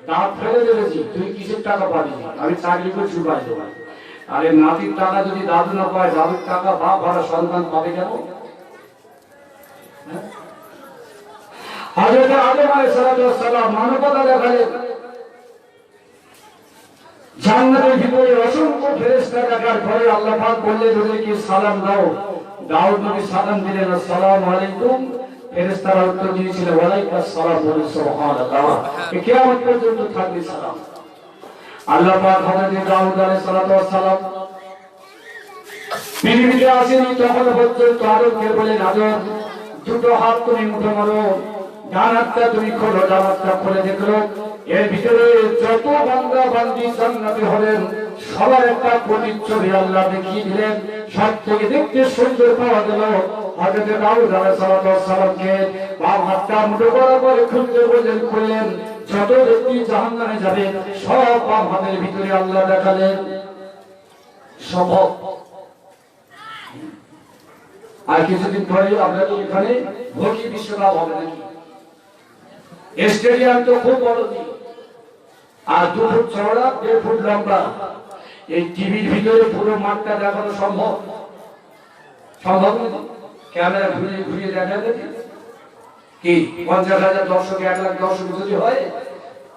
দাঁত ফেলে দেবেছি, তুই কিসের টাকা পাবি? আমি চাকরি করছি, পাই দেবো। আরে নাতির টাকা যদি দাদু না পায়, দাদুর টাকা বাপ ভাড়া সন্তান পাবে কেন? হযরত আদম আলাইহিস সালাম মানবতা দেখালেন। জান্নাতের ভিতরে অসংখ্য ফেরেশতা থাকার পরে আল্লাহ পাক বললেন ওদেরকে সালাম দাও। দাউদ নবী সালাম দিলেন, আসসালামু আলাইকুম। ফেরেশতারা উত্তর দিয়েছিলেন, ওয়ালাইকুম আসসালাম। বলে সুবহানাল্লাহ। কিয়ামত পর্যন্ত থাকবে সালাম। আল্লাহ পাক হযরত দাউদ আলাইহিস সালাতু ওয়াস সালাম পৃথিবীতে আসেনি তখন পর্যন্ত আদমকে বলেন, আদম দুটো হাত তুমি মুঠো মারো, ডান হাতটা তুমি খোলো। ডান হাতটা খুলে দেখলো এর ভিতরে যত বান্দা বান্দি জান্নাতে হলেন সবার একটা প্রতিচ্ছবি আল্লাহ দেখিয়ে দিলেন। সব থেকে দেখতে সুন্দর পাওয়া গেল হযরত দাউদ আলাইহিস সালামকে। বাম হাতটা মুঠো করার পরে খুলতে বললেন, খুললেন। যত ব্যক্তি জাহান্নামে যাবে সব বাম হাতের ভিতরে আল্লাহ দেখালেন। সম্ভব? আর কিছুদিন পরে আপনাদের এখানে হকি বিশ্বকাপ হবে নাকি? স্টেডিয়াম তো খুব বড় দিন, আর 2 ফুট চওড়া 1.5 ফুট লম্বা। এই টিভির ভিতরে পুরো মাঠটা দেখানো সম্ভব? সম্ভব নাকি? ক্যামেরা ঘুরিয়ে ঘুরিয়ে দেখা যাবে কি? 50,000 দর্শক, 1 লাখ দর্শক যদি হয়,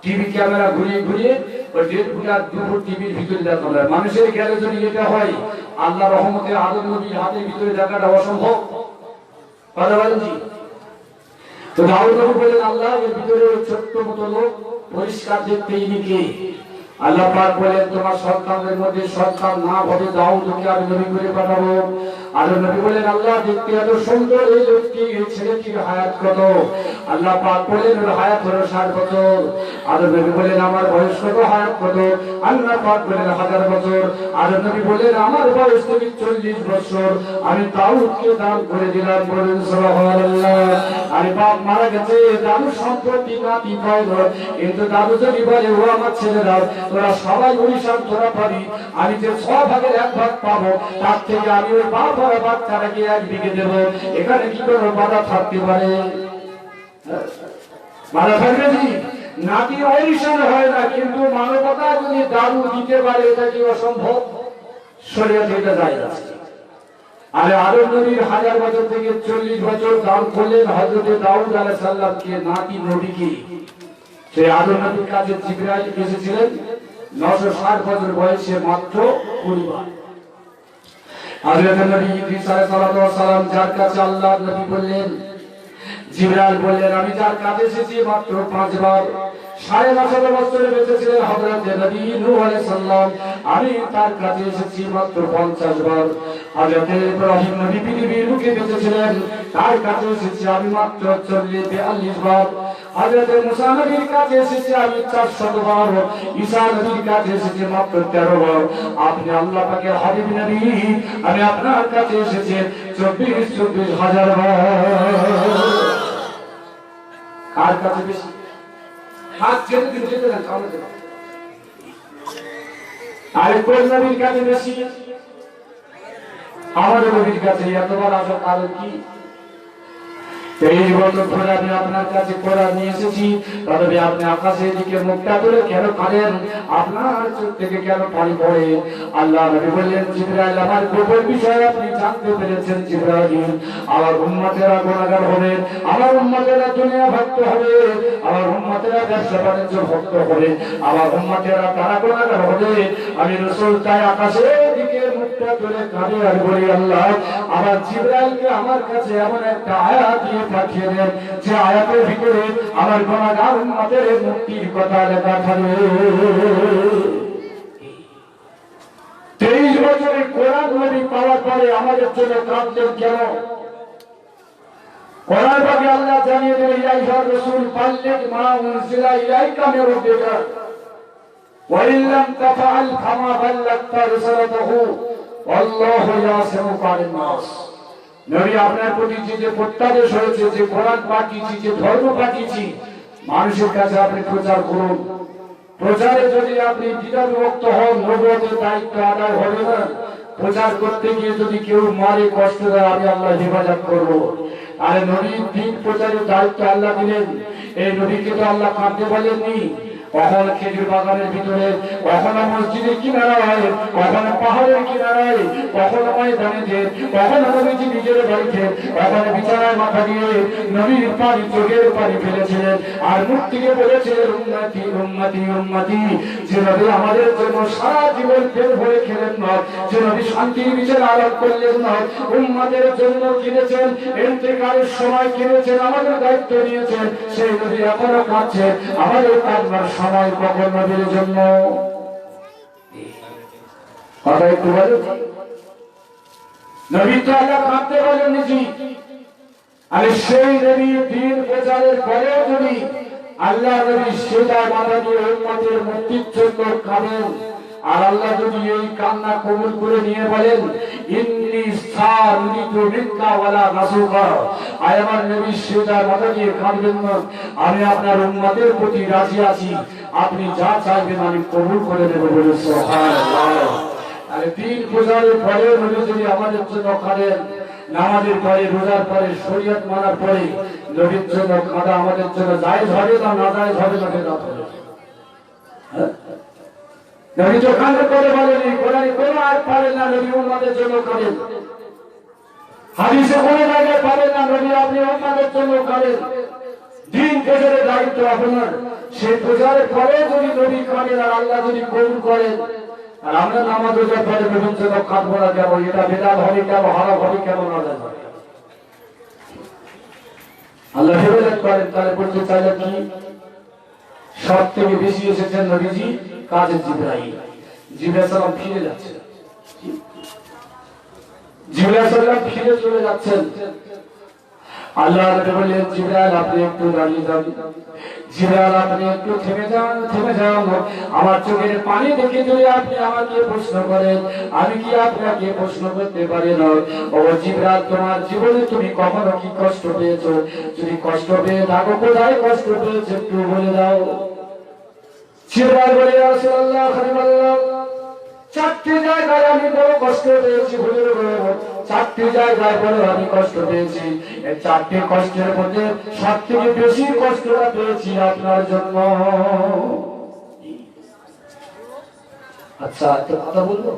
টিভি ক্যামেরা ঘুরিয়ে ঘুরিয়ে ওই 1.5 ফুট আর 2 ফুট টিভির ভিতরে দেখানো হয়। মানুষের গেলে যদি এটা হয়, আল্লাহ রহমতে আদম নবীর হাতের ভিতরে দেখাটা অসম্ভব। কথা বলেন জি? তো দাউদ নবী বলেন, আল্লাহ এর ভিতরে ছোট্ট মতো লোক পরিষ্কার দেখতে ইনি কে? আল্লাহ পাক বলেন, তোমার সন্তানদের মধ্যে সন্তান না হবে দাউদকে আমি নবী করে পাঠাবো। আর নবী বলেন, আল্লাহ দেখতে এত সুন্দর এই লোকটি, এই ছেলেটির হায়াত কত? আল্লাহ পাক বলেন, ওর হায়াত হলো 60 বছর। আর নবী বলেন, আমার বয়স কত? হায়াত কত? আল্লাহ পাক বলেন 1000 বছর। আর নবী বলেন, আমার বয়স থেকে 40 বছর। আমি দাউদকে দান করে দিলাম। বলেন সুবহানাল্লাহ। আরে বাপ মারা গেছে, দাদু সম্পত্তি নাতি পায় না, কিন্তু দাদু যদি বলে, ও আমার ছেলেরা তোরা সবাই ওড়িশার তোরা পাবি, আমি যে 6 ভাগের 1 ভাগ পাবো, তার থেকে আমি ওই বাপ আর বাচ্চাটাকে 1 বিঘে দেবো। এখানে কি কোনো বাধা থাকতে পারে? বাধা থাকবে কি? নাতি ওড়িশার হয় না, কিন্তু মানবতা যদি দাদু দিতে পারে, এটা কি অসম্ভব? শরীয়তে এটা যায় না। আরে আদম নবীর 1000 বছর থেকে 40 বছর দান করলেন হযরত দাউদ আলাইহিস সালামকে, নাতি নবীকে। সেই আদম নবীর কাছে জিবরাইল এসেছিলেন 960 বছর বয়সে, মাত্র 20 বার। হযরত নবী ইদ্রিস আলাইহিস সালাম যার কাছে আল্লাহ নবী বললেন, জিবরাইল বললেন, আমি যার কাছে এসেছি মাত্র 5 বার। 9.5 বছরে বেঁচে ছিলেন হযরত নবী নূহ আলাইহিস সালাম, আমি তার কাছে এসেছি মাত্র 50 বার। হযরত ইব্রাহিম নবী পৃথিবীর বুকে বেঁচে ছিলেন, তার কাছে এসেছি আমি মাত্র 42 বার। হযরত মুসা নবীর কাছে এসেছি আমি 400 বার। ঈসা নবীর কাছে এসেছি মাত্র 13 বার। আপনি আল্লাহ পাকের হাবিব নবী, আমি আপনার কাছে এসেছি 24 হাজার বার। কার কাছে বেশি? হাত ছেড়ে দিন, যেতে দেন, কামড়ে দেন। আর কোন নবীর কাছে বেশি? আমাদের নবীর কাছে। এতবার আসার কারণ কি? 23 বছর ধরে আমি আপনার কাছে কোরআন নিয়ে এসেছি, তবে আপনি আকাশের দিকে মুখটা তুলে কেন কাঁদেন? আপনার চোখ থেকে কেন পানি পড়ে? আল্লাহ নবী বললেন, জিবরাইল, আমার গোপন বিষয় আপনি জানতে পেরেছেন জিবরাইল। আমার উম্মতেরা গুনাহগার হবে, আমার উম্মতেরা দুনিয়া ভক্ত হবে, আমার উম্মতেরা ব্যবসা বাণিজ্য ভক্ত হবে, আমার উম্মতেরা তারা গুনাহগার হবে। আমি রাসূল তাই আকাশের দিকে মুখটা তুলে কাঁদে আর বলি, আল্লাহ আমার জিবরাইলকে আমার কাছে এমন একটা আয়াত দিয়ে পাঠিয়ে দেন, যে আয়াতের ভিতরে আমার গুনাহগার উম্মতের মুক্তির কথা লেখা থাকবে। 23 বছরের কোরআন নবী পাওয়ার পরে আমাদের জন্য কাঁদলেন কেন? কোরআন পাকে আল্লাহ জানিয়ে দেন, ইয়া আইয়ুহার রাসূল বাল্লিগ মা উনজিলা ইলাইকা মির রাব্বিকা ওয়া ইন লাম তাফআল ফামা বাল্লাগতা রিসালাতাহু আল্লাহু ইয়াসিমুকা মিনান নাস। নবী, আপনার প্রতি যে প্রত্যাদেশ হয়েছে, যে কোরআন পাঠিয়েছি, যে ধর্ম পাঠিয়েছি, মানুষের কাছে আপনি প্রচার করুন। প্রচারে যদি আপনি দ্বিধাবিভক্ত হন, নবুয়তের দায়িত্ব আদায় হবে না। প্রচার করতে গিয়ে যদি কেউ মারে, কষ্ট দেয়, আমি আল্লাহ হেফাজত করব। আরে নবীর দিন প্রচারের দায়িত্ব আল্লাহ দিলেন, এই নবীকে তো আল্লাহ কাঁদতে বলেননি। কখনো খেজুর বাগানের ভিতরে, কখনো মসজিদের কিনারায়, কখনো পাহাড়ের কিনারায়, কখনো ময়দানে, কখনো নবীজি নিজের বাড়িতে, কখনো বিছানায় মাথা দিয়ে নবীর পানি, চোখের পানি ফেলেছিলেন আর মুক্তিকে বলেছিলেন উম্মতি উম্মতি উম্মতি। যে নবী আমাদের জন্য সারা জীবন পেট ভরে খেলেন না, যে নবী শান্তির বিছানা আলাপ করলেন না, উম্মতের জন্য কিনেছেন, ইন্তেকালের সময় কিনেছেন, আমাদের দায়িত্ব নিয়েছেন, সেই নবী এখনো কাঁদছে। আমাদের কান্নার সময় কখন নবীর জন্য? কথা একটু বলেন। নবী তো আল্লাহ কাঁদতে বলেন নিজে, আর সেই নবী দিন প্রচারের পরেও যদি আল্লাহ নবী সেটার মাথা দিয়ে উম্মতের মুক্তির জন্য কাঁদেন, আর আল্লাহ যদি এই কান্না কবুল করে নিয়ে বলেন ইন্নী সারিতু বিকা ওয়ালা রাসুকা, আয় আমার নবী সেটার মাথা দিয়ে কাঁদবেন না, আমি আপনার উম্মতের প্রতি রাজি আছি, আপনি যা চাইবেন আমি কবুল করে দেব বলে সুবহানাল্লাহ। আর দিন প্রচারের পরে নবী যদি আমাদের জন্য কাঁদেন, নামাজের পরে, রোজার পরে, শরীয়ত মানার পরে নবীর জন্য কাঁদা আমাদের জন্য জায়েজ হবে না, না জায়েজ হবে না? নবী তো কাঁদে করে বলেনি, কোরআনে কোনো আয়াত পারেন না নবী উম্মতের জন্য কাঁদেন, হাদিসে কোনো জায়গায় পারেন না নবী আপনি উম্মতের জন্য কাঁদেন। দিন প্রচারের দায়িত্ব আপনার, সেই প্রচারের পরে যদি নবী কাঁদেন আর আল্লাহ যদি কবুল করেন, আর আমরা নামাজ রোজার পরে নবীর জন্য কাঁদবো না কেন? এটা বেদাত হবে কেন, হারাম হবে কেন, না জানা আল্লাহ হেফাজত করেন। তাহলে বলতে চাইলে কি সব থেকে বেশি এসেছেন নবীজি কাজের জিবরাইল। জিবরাইল সালাম ফিরে যাচ্ছেন, জিবরাইল সালাম ফিরে চলে যাচ্ছেন। আল্লাহ বললেন জিবরাইল আপনি একটু দাঁড়িয়ে যান, জিবরাইল আপনি একটু থেমে যান, থেমে যান, আমার চোখের পানি দেখে যদি আপনি আমাকে প্রশ্ন করেন, আমি কি আপনাকে প্রশ্ন করতে পারি না? ও জিবরাইল তোমার জীবনে তুমি কখনো কি কষ্ট পেয়েছো? যদি কষ্ট পেয়ে থাকো কোথায় কষ্ট পেয়েছো একটু বলে দাও। জিবরাইল বলে ইয়া রাসূলুল্লাহ হাবিবাল্লাহ, চারটি জায়গায় আমি বড় কষ্ট পেয়েছি, হুজুর চারটি জায়গায় বড় আমি কষ্ট পেয়েছি, এই চারটি কষ্টের মধ্যে সব থেকে বেশি কষ্টটা পেয়েছি আপনার জন্য। আচ্ছা একটা কথা বলবো,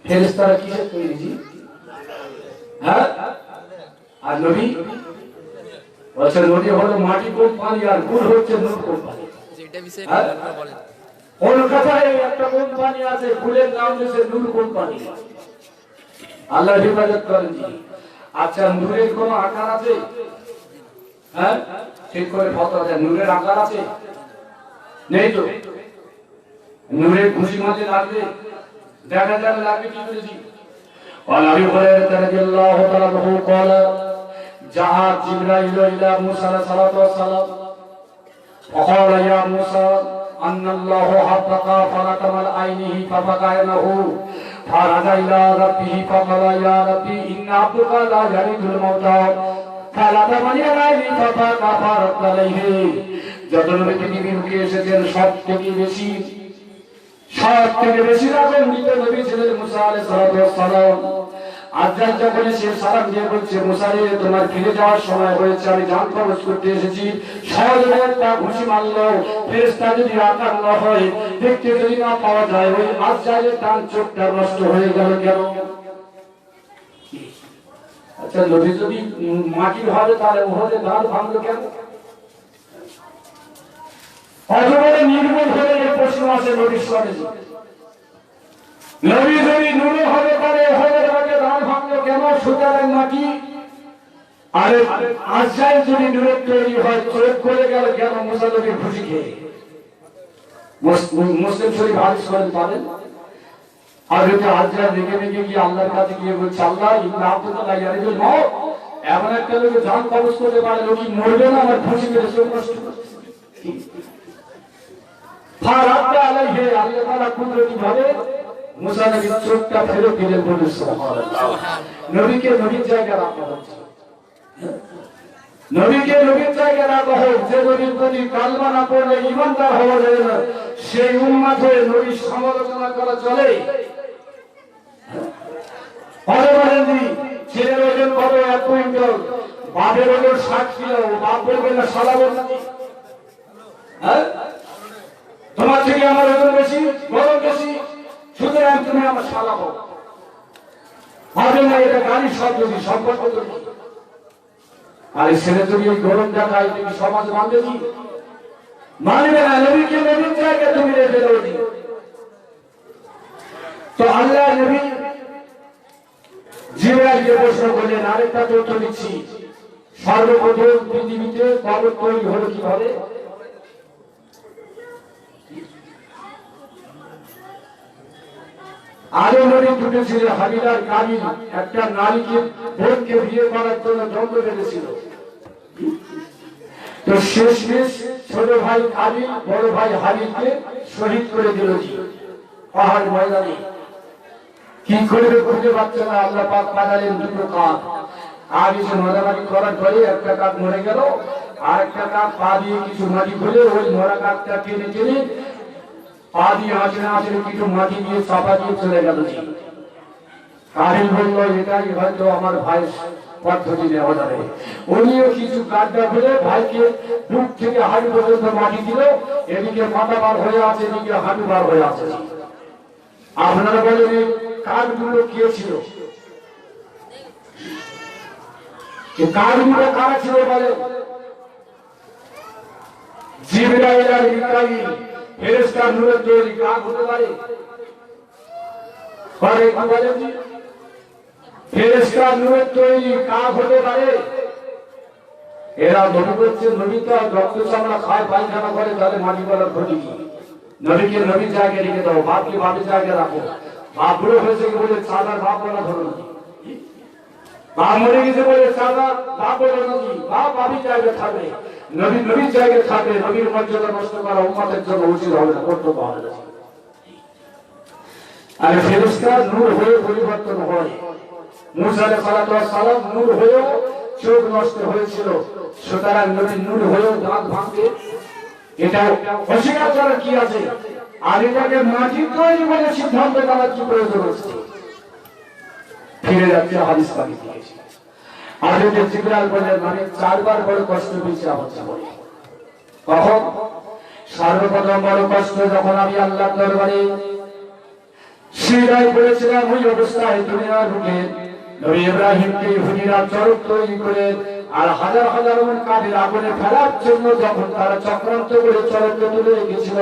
ফেরেশতারা কিসের তৈরি জি? হ্যাঁ, আর নবী বলছেন নবী হলো মাটি কোন পানি আর গুড় হচ্ছে নূর কোন পানি। এটা বিষয়ে বলেন। কলকাতায় একটা কোম্পানি আছে, ফুলের নাম দিয়েছে নূর কোম্পানি। আল্লাহ হেফাজত করেন জি। আচ্ছা নূরের কোন আকার আছে? হ্যাঁ, ঠিক করে ফতোয়া দেন, নূরের আকার আছে? নেই তো। নূরের খুশি মাঝে লাগবে, দেখা যাবে লাগবে কি করে জি? قال أبي هريرة رضي الله تعالى عنه قال جاء جبرائيل إلى موسى عليه الصلاة والسلام فقال يا موسى أن الله حبك فلتم عينه فبكى عينه فرجع إلى ربه فقال يا ربي إن عبدك لا يرد الموتى فلتم عينه فبكى فرد عليه। যত নবী পৃথিবীর বুকে এসেছেন সব থেকে বেশি রাগান্বিত নবী ছিলেন মুসা আলাইহিস সালাম। আজরাইল যখন সে সালাম দিয়ে বলছে মুসা রে তোমার ফিরে যাওয়ার সময় হয়েছে, আমি জান কবজ করতে এসেছি, সহজে একটা ঘুষি মারলো, ফেরেশতা যদি আকার না হয়, দেখতে যদি না পাওয়া যায়, ওই আজরাইলের ডান চোখটা নষ্ট হয়ে গেল কেন? আচ্ছা নবী যদি মাটির হবে তাহলে ওহদে দাঁত ভাঙলো কেন? অজরে নির্মূল হয়ে এই প্রশ্ন আছে নবীর সামনে। নবী যদি নূরে হবে তাহলে ওহদের আগে দাঁত ভাঙলো কেন? সুতরাং মাটি। আরে আজরাইল যদি নূরে তৈরি হয় চোখ করে গেল কেন? মুসা নবীর খুশি খেয়ে। মুসলিম শরীফ হাদিস করেন পারেন। আর যদি আজরাইল রেগে গিয়ে আল্লাহর কাছে গিয়ে বলছে আল্লাহ ইন্না আবদুকা লা ইয়ারিদুল মাউত, এমন একটা লোক জান কবজ করতে পারে, লোক মরবে না, আমার খুশি করে চোখ নষ্ট করছে। ফারাদা আলাইহি আল্লাহ তাআলা কুদরতি ভাবে মুসা নবীর চোখটা ফেরত দিলেন বলে সুবহানাল্লাহ। নবীকে নবীর জায়গায় রাখা হচ্ছে, নবীকে নবীর জায়গায় রাখা হোক। যে নবীর প্রতি কালমা না পড়লে ঈমানদার হওয়া যায় না, সেই উম্মত হয়ে নবীর সমালোচনা করা চলে? ছেলের ওজন কত? 1 কুইন্টাল, বাপের ওজন 60 কিলো, বাপ বলবে না শালা বলবে। হ্যাঁ, তোমার থেকে আমার ওজন বেশি, গরম বেশি, সুতরাং তুমি আমার শালা হও। ভাবে না এটা গাড়ির শব্দ, সম্পর্ক তৈরি। আর ছেলে তুমি এই গরম দেখায়, তুমি সমাজ মানবে কি? মানবে না। নবীকে নবীর জায়গায় তুমি রেখে দেবো। তো আল্লাহ নবী জিবরাইলকে প্রশ্ন করলেন, আরেকটা তথ্য দিচ্ছি, সর্বপ্রথম পৃথিবীতে কবর তৈরি হলো কিভাবে? আদম নবী দুটো ছিল, হাবিল আর কাবিল, একটা নারীকে বোনকে বিয়ে করার জন্য দ্বন্দ্ব বেঁধেছিল। তো শেষমেশ ছোট ভাই কাবিল বড় ভাই হাবিলকে শহীদ করে দিল পাহাড় ময়দানে। কি করবে খুঁজে পাচ্ছে না। আল্লাহ পাক পাঠালেন দুটো কাক। কাক এসে মারামারি করার পরে একটা কাক মরে গেল, আর একটা কাক পা দিয়ে কিছু মাটি খুলে ওই মরা কাকটা টেনে টেনে পা দিয়ে আঁচড়ে আঁচড়ে কিছু মাটি দিয়ে চাপা দিয়ে চলে গেল। কাবিল বলল, এটাই হয়তো আমার ভাই পদ্ধতি নেওয়া যাবে। উনিও কিছু গাড্ডা ফেলে ভাইকে বুক থেকে হাঁটু পর্যন্ত মাটি দিল। এদিকে মাথা বার হয়ে আছে, এদিকে হাঁটু বার হয়ে আছে। আপনারা বলেন এই কাকগুলো কে ছিল? কাকগুলো কারা ছিল বলেন? জিবরাইল আর মিকাইল, ফেরেশতা নূরের তৈরি কাক হতে পারে? পারে কি বলেন? ফেরেশতা নূরের তৈরি কাক হতে পারে? এরা নবী করছে, নবী তো রক্ত চামড়া খায়, পায়খানা করে, তাহলে মাটি বলার ক্ষতি কি? নবীকে নবীর জায়গায় রেখে দাও, বাপকে বাপের জায়গায় রাখো। বাপ বুড়ো হয়েছে বলে চাঁদার বাপ বলা ধরো নাকি? বাপ মরে গেছে বলে চাঁদার বাপ বলা নাকি? বাপ বাবির জায়গায় থাকবে, নবী নবীর জায়গায় থাকবে। নবীর মর্যাদা নষ্ট করা উম্মতের জন্য উচিত হবে না, কর্তব্য হবে না। আর ফেরেশতা নূর হয়ে পরিবর্তন হয়। মুসা আলাইহিস সালাম নূর হয়েও চোখ নষ্ট হয়েছিল, সুতরাং নবী নূর হয়েও দাঁত ভাঙবে, এটা অস্বীকার করার কি আছে? আর এটাকে মাটির তৈরি বলে সিদ্ধান্ত নেওয়ার কি প্রয়োজন আছে? ফিরে যাচ্ছে হাদিস পাখি দিয়েছি। আর যদি জিবরাইল বলেন, আমি 4 বার বড় কষ্ট পেয়েছি আমার জীবনে। কখন? সর্বপ্রথম বড় কষ্ট যখন আমি আল্লাহর দরবারে সিজদায় পড়েছিলাম, ওই অবস্থায় দুনিয়ার বুকে নবী ইব্রাহিমকে ইহুদিরা চরক তৈরি করে আর হাজার হাজার কাঠের আগুনে ফেলার জন্য যখন তারা চক্রান্ত করে চরককে তুলে রেখেছিল,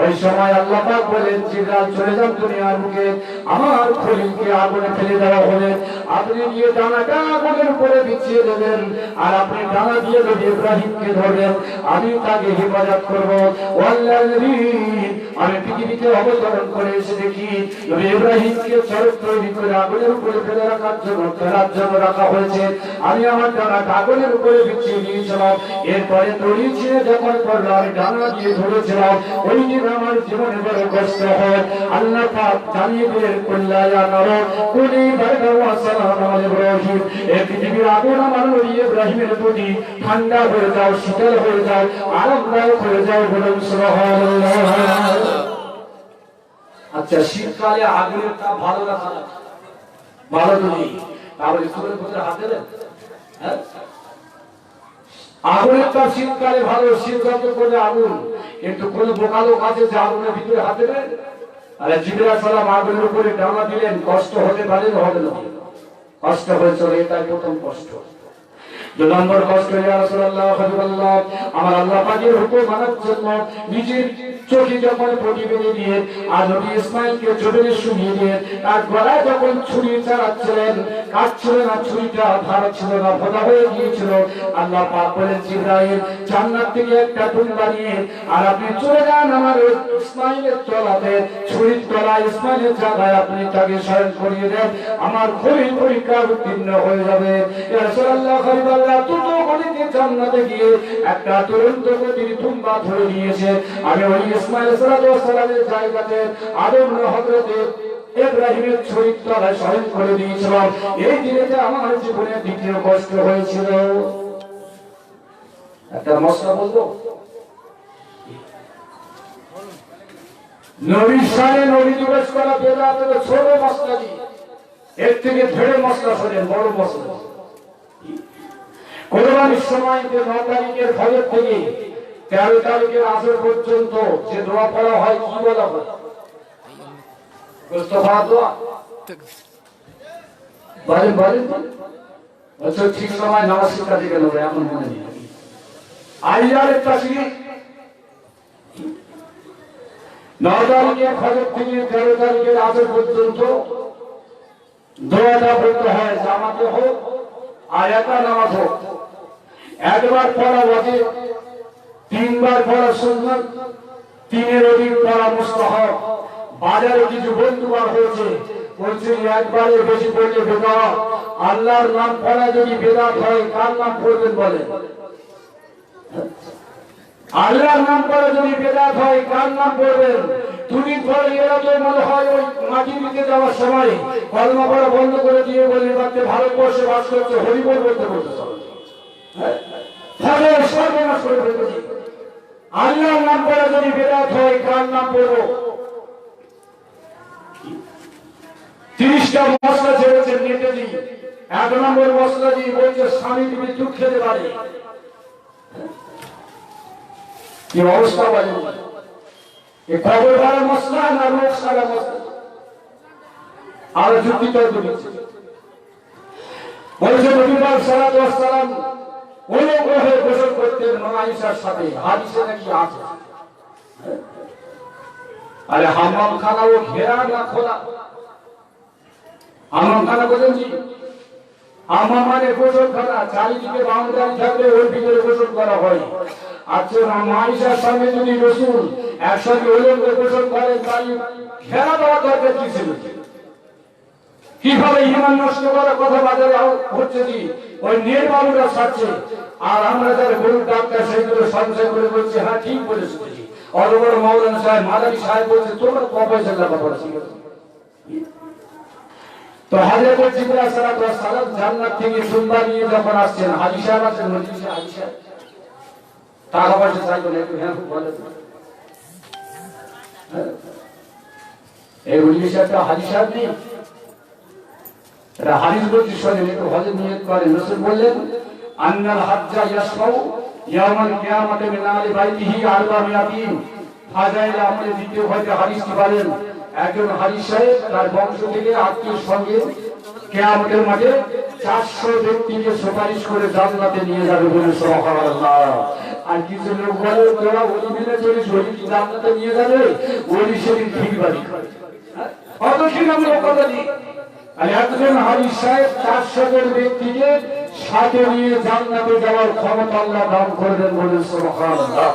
ওই সময় আল্লাহ পাক বলেন, জিবরাইল চলে যান দুনিয়ার বুকে, আমার খলিলকে আগুনে ফেলে দেওয়া হলে আপনি গিয়ে ডানাটা আগুনের উপরে বিছিয়ে দেবেন, আর আপনি ডানা দিয়ে নবী ইব্রাহিমকে ধরবেন, আমি তাকে হেফাজত করবো। আমি পৃথিবীতে অবতরণ করে এসে দেখি নবী ইব্রাহিমকে চরক তৈরি করে আগুনের উপরে ফেলে রাখার জন্য, ফেলার জন্য রাখা হয়েছে। আমি আমার ডানা আগুনের উপরে বিছিয়ে দিয়েছিলাম, এরপরে দড়ি ছিঁড়ে যখন পড়লো আমি ডানা দিয়ে ধরেছিলাম। ওই দিন আমার জীবনে বড় কষ্ট হয়। আল্লাহ পাক জানিয়ে দিলেন, কুল্লা ইয়া নার কুনি বারদান ওয়া সালামান আলা ইব্রাহিম, এই পৃথিবীর আগুন আমার নবী ইব্রাহিমের প্রতি ঠান্ডা হয়ে যাও, শীতল হয়ে যাও, আরামদায়ক হয়ে যাও, বলুন সুবহানাল্লাহ। আচ্ছা, শীতকালে আগুনের তাপ ভালো না খারাপ? ভালো তো নেই, তাহলে স্কুলের ভিতরে হাত দেবেন? আগুনের তাপ শীতকালে ভালো, শীত যত করে আগুন, কিন্তু কোন বোকা লোক আছে যে আগুনের ভিতরে হাত দেবে? আরে জিবরাইল সালাম আগুনের উপরে ডানা দিলেন, কষ্ট হতে পারে না? হবে না, কষ্ট হয়েছিল, এটাই প্রথম কষ্ট। 2 নম্বর কষ্ট, ইয়া রাসূলুল্লাহ হাবিবাল্লাহ, আমার আল্লাহ পাকের হুকুম মানার জন্য নিজের চোখে যখন পটি বেঁধে দিয়ে আর নবী ইসমাইলকে জমিনে শুনিয়ে দিয়ে তার গলায় যখন ছুরি চালাচ্ছিলেন, কাটছিল না, ছুরিটা ধার ছিল না, ভোঁতা হয়ে গিয়েছিল। আল্লাহ পাক বলেন, জিবরাইল জান্নাত থেকে একটা টুল বানিয়ে আর আপনি চলে যান আমার ইসমাইলের তলাতে, ছুরির তলায় ইসমাইলের জায়গায় আপনি তাকে শয়ন করিয়ে দেন, আমার খলিল পরীক্ষা উত্তীর্ণ হয়ে যাবে। ইয়া রাসূলুল্লাহ হাবিবাল্লাহ, দ্রুত গতিতে জান্নাতে গিয়ে একটা তুরন্ত গতির তুম্বা ধরে নিয়েছে। আমি ওই ইসমাইল আলাইহিস সালামের জায়গাতে আদম হযরত ইব্রাহিমের ছুরির তলায় শয়ন করে দিয়েছিলাম। এই দিনেতে আমার জীবনে দ্বিতীয় কষ্ট হয়েছিল। একটা মশলা বলবো, নবীর শানে নবী দিবস করা বেদাত হলো ছোট মশলা দিয়ে, এর থেকে ধরে মশলা শোনেন, বড় মশলা। কোরবানির সময় 9 তারিখের ফজর থেকে 13 তারিখের আসর পর্যন্ত যে দোয়া পড়া হয় কি বলা হয়? মুস্তাফা দোয়া বলেন বলেন। আচ্ছা ঠিক সময় নামাজ শিখাতে গেল এমন মনে নেই। আইয়ারের তাসির 9 তারিখের ফজর থেকে 13 তারিখের আসর পর্যন্ত দোয়াটা পড়তে হয়, জামাতে হোক আর একা নামাজ হোক। একবার পড়া ওয়াজিব, 3 বার পড়া সুন্নাত, 3-এর অধিক পড়া মুস্তাহাব। বাজারে কিছু বন্ধু বার হয়েছে, বলছে একবারে বেশি পড়লে বেদাত। আল্লাহর নাম পড়া যদি বেদাত হয়, কার নাম পড়বেন বলেন? আল্লাহর নাম পড়া যদি বেদাত হয়, কার নাম পড়বেন? তুমি পড়ে এরা তো মনে হয় ওই মাটি দিতে যাওয়ার সময় কলমা পড়া বন্ধ করে দিয়ে বলে বাচ্চা ভারতবর্ষে বাস করছে, হরিবল বলতে বলতে সর্বনাশ করে ফেলেছি। আল্লাহর নাম পড়া যদি বেদাত হয়, কার নাম পড়বো? 30টা মশলা ছেড়েছেন নেতাজি। 1 নম্বর মশলা দিয়ে বলছে স্বামী তুমি দুধ খেতে পারে। কি অবস্থা বলেন? এ খবর ভালো মশলা না রোগ সারা মশলা? আর যুক্তি তর্ক দিচ্ছে। বলছে নবী পাক সাল্লাল্লাহু আলাইহি ওয়াসাল্লাম অনুগ্রহে গোসল করতেন আয়েশার সাথে, হাদিসে নাকি আছে। আরে হাম্মাম খানাও ঘেরা না খোলা? হাম্মাম খানা বলেন জি, হাম্মাম মানে গোসলখানা, চারিদিকে বাউন্ডারি থাকলে ওর ভিতরে গোসল করা হয়। আচ্ছা আয়েশার সঙ্গে যদি রাসূল একসাথে উলঙ্গ গোসল করেন, তাই ঘেরা দেওয়া দরকার কি ছিল? কিভাবে ঈমান নষ্ট করার কথা বাজারে হচ্ছে কি ওই নির্বাণরা ছাড়ছে, আর আমরা যারা গরুর ডাক্তার সেগুলো সঞ্চয় করে বলছি হ্যাঁ ঠিক বলেছি। অত বড় মাওলানা সাহেব মাদারি সাহেব বলছে তোমরা ক পয়সা লেখাপড়া শিখেছো? তো হযরত জিবরাইল সাল্লাল্লাহু আলাইহি ওয়াসাল্লাম জান্নাত থেকে সুন্দর নিয়ে যখন আসছেন, হাজী সাহেব আছেন, হাজী সাহেব টাকা পয়সা চাইতো না, একটু হ্যাঁ বলে এই উল্লি সাহেবটা হাজী সাহেব নেই, হাদিস বলছি শোনেন, একটু হজে নিয়ত করেন। রাসূল বললেন আন্নাল হাজ্জা ইয়াসফাউ ইয়াওমাল কিয়ামাতি মিন আলি বাইতিহি 400 ফাজাইল আমলে দ্বিতীয় হজে হাদিসটি বলেন একজন হাজী সাহেব তার বংশ থেকে আত্মীয়ের সঙ্গে কিয়ামতের মাঠে 400 ব্যক্তিকে সুপারিশ করে জান্নাতে নিয়ে যাবে বলে সুবহানাল্লাহ। আর কিছু লোক বলে তোরা ওলি মিলে চলিস, ওলি কি জান্নাতে নিয়ে যাবে? ওলি সেদিন ঠিক বাড়ি অত কি আমরা কথা দিই। আর একজন হাজী সাহেব 400 জন ব্যক্তিকে সাথে নিয়ে জান্নাতে যাওয়ার ক্ষমতা আল্লাহ দান করবেন বলে সুবহানাল্লাহ।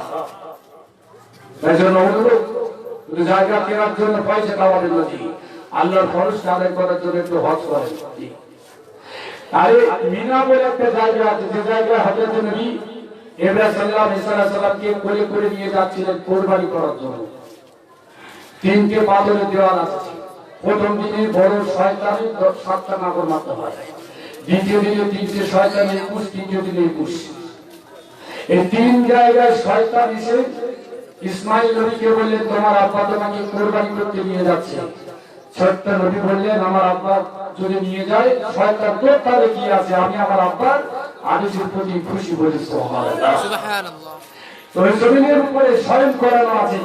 তাই জন্য অনুরোধ, জায়গা কেনার জন্য পয়সা দেওয়ার নদী, আল্লাহর ফরজ আদায় করার জন্য একটু হজ করেন। আরে মিনা বলে একটা জায়গা আছে, যে জায়গা হযরত নবী ইব্রাহিম সাল্লাল্লাহু আলাইহি সাল্লামকে কোলে করে নিয়ে যাচ্ছিলেন কুরবানি করার জন্য। 3টে পাথরের দেওয়াল আছে। প্রথম দিনে বড় শয়তানের 7টা নাগর মারতে হয়, দ্বিতীয় দিনে 3টে শয়তানের 21, তৃতীয় দিনে 21। এই 3 জায়গায় শয়তান এসে ইসমাইল নবীকে বললেন তোমার আব্বা তোমাকে কুরবানি করতে নিয়ে যাচ্ছে। ছোট্ট নবী বললেন আমার আব্বা যদি নিয়ে যায় শয়তান তোর তাহলে কি আছে, আমি আমার আব্বার আদেশের প্রতি খুশি বলি সুবহানাল্লাহ। তো এই জমিনের উপরে স্বয়ং করানো আছে।